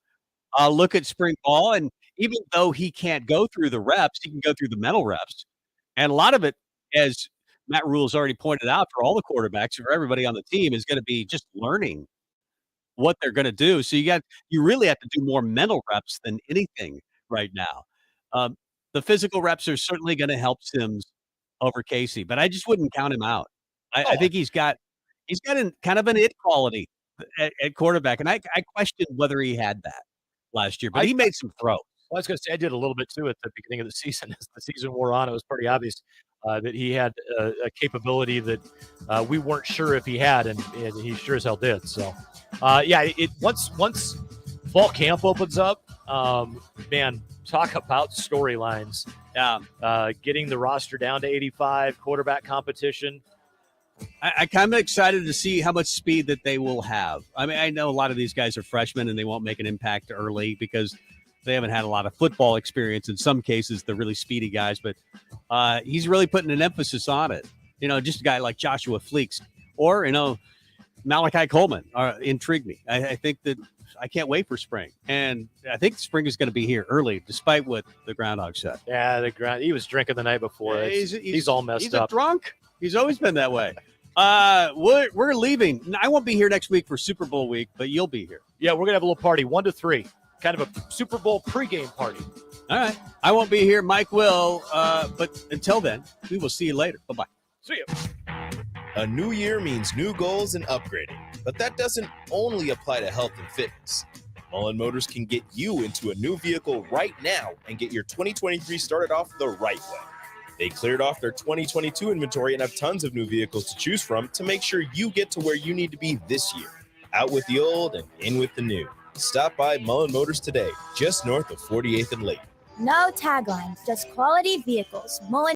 Speaker 1: Look at spring ball, and even though he can't go through the reps, he can go through the mental reps, and a lot of it, as Matt Rule has already pointed out, for all the quarterbacks, for everybody on the team, is going to be just learning what they're going to do. So you really have to do more mental reps than anything right now. The physical reps are certainly going to help Sims over Casey, but I just wouldn't count him out. I think he's got kind of an it quality at quarterback, and I questioned whether he had that last year, but he made some throws.
Speaker 2: Well, I was going to say I did a little bit too at the beginning of the season. As the season wore on, it was pretty obvious that he had a capability that we weren't sure if he had, and he sure as hell did. So, once fall camp opens up, man, talk about storylines. Getting the roster down to 85, quarterback competition.
Speaker 1: I'm kind of excited to see how much speed that they will have. I mean, I know a lot of these guys are freshmen and they won't make an impact early because they haven't had a lot of football experience. In some cases, they're really speedy guys, but he's really putting an emphasis on it. Just a guy like Joshua Fleeks or, Malachi Coleman intrigue me. I think that I can't wait for spring. And I think spring is going to be here early, despite what the Groundhog said.
Speaker 2: Yeah, he was drinking the night before. He's all messed up.
Speaker 1: He's a drunk. He's always been that way. We're leaving. I won't be here next week for Super Bowl week, but you'll be here.
Speaker 2: Yeah, we're going to have a little party, 1 to 3, kind of a Super Bowl pregame party.
Speaker 1: All right. I won't be here. Mike will. But until then, we will see you later. Bye-bye.
Speaker 2: See you.
Speaker 14: A new year means new goals and upgrading, but that doesn't only apply to health and fitness. Mullen Motors can get you into a new vehicle right now and get your 2023 started off the right way. They cleared off their 2022 inventory and have tons of new vehicles to choose from to make sure you get to where you need to be this year. Out with the old and in with the new. Stop by Mullen Motors today, just north of 48th and Lake.
Speaker 6: No taglines, just quality vehicles. Mullen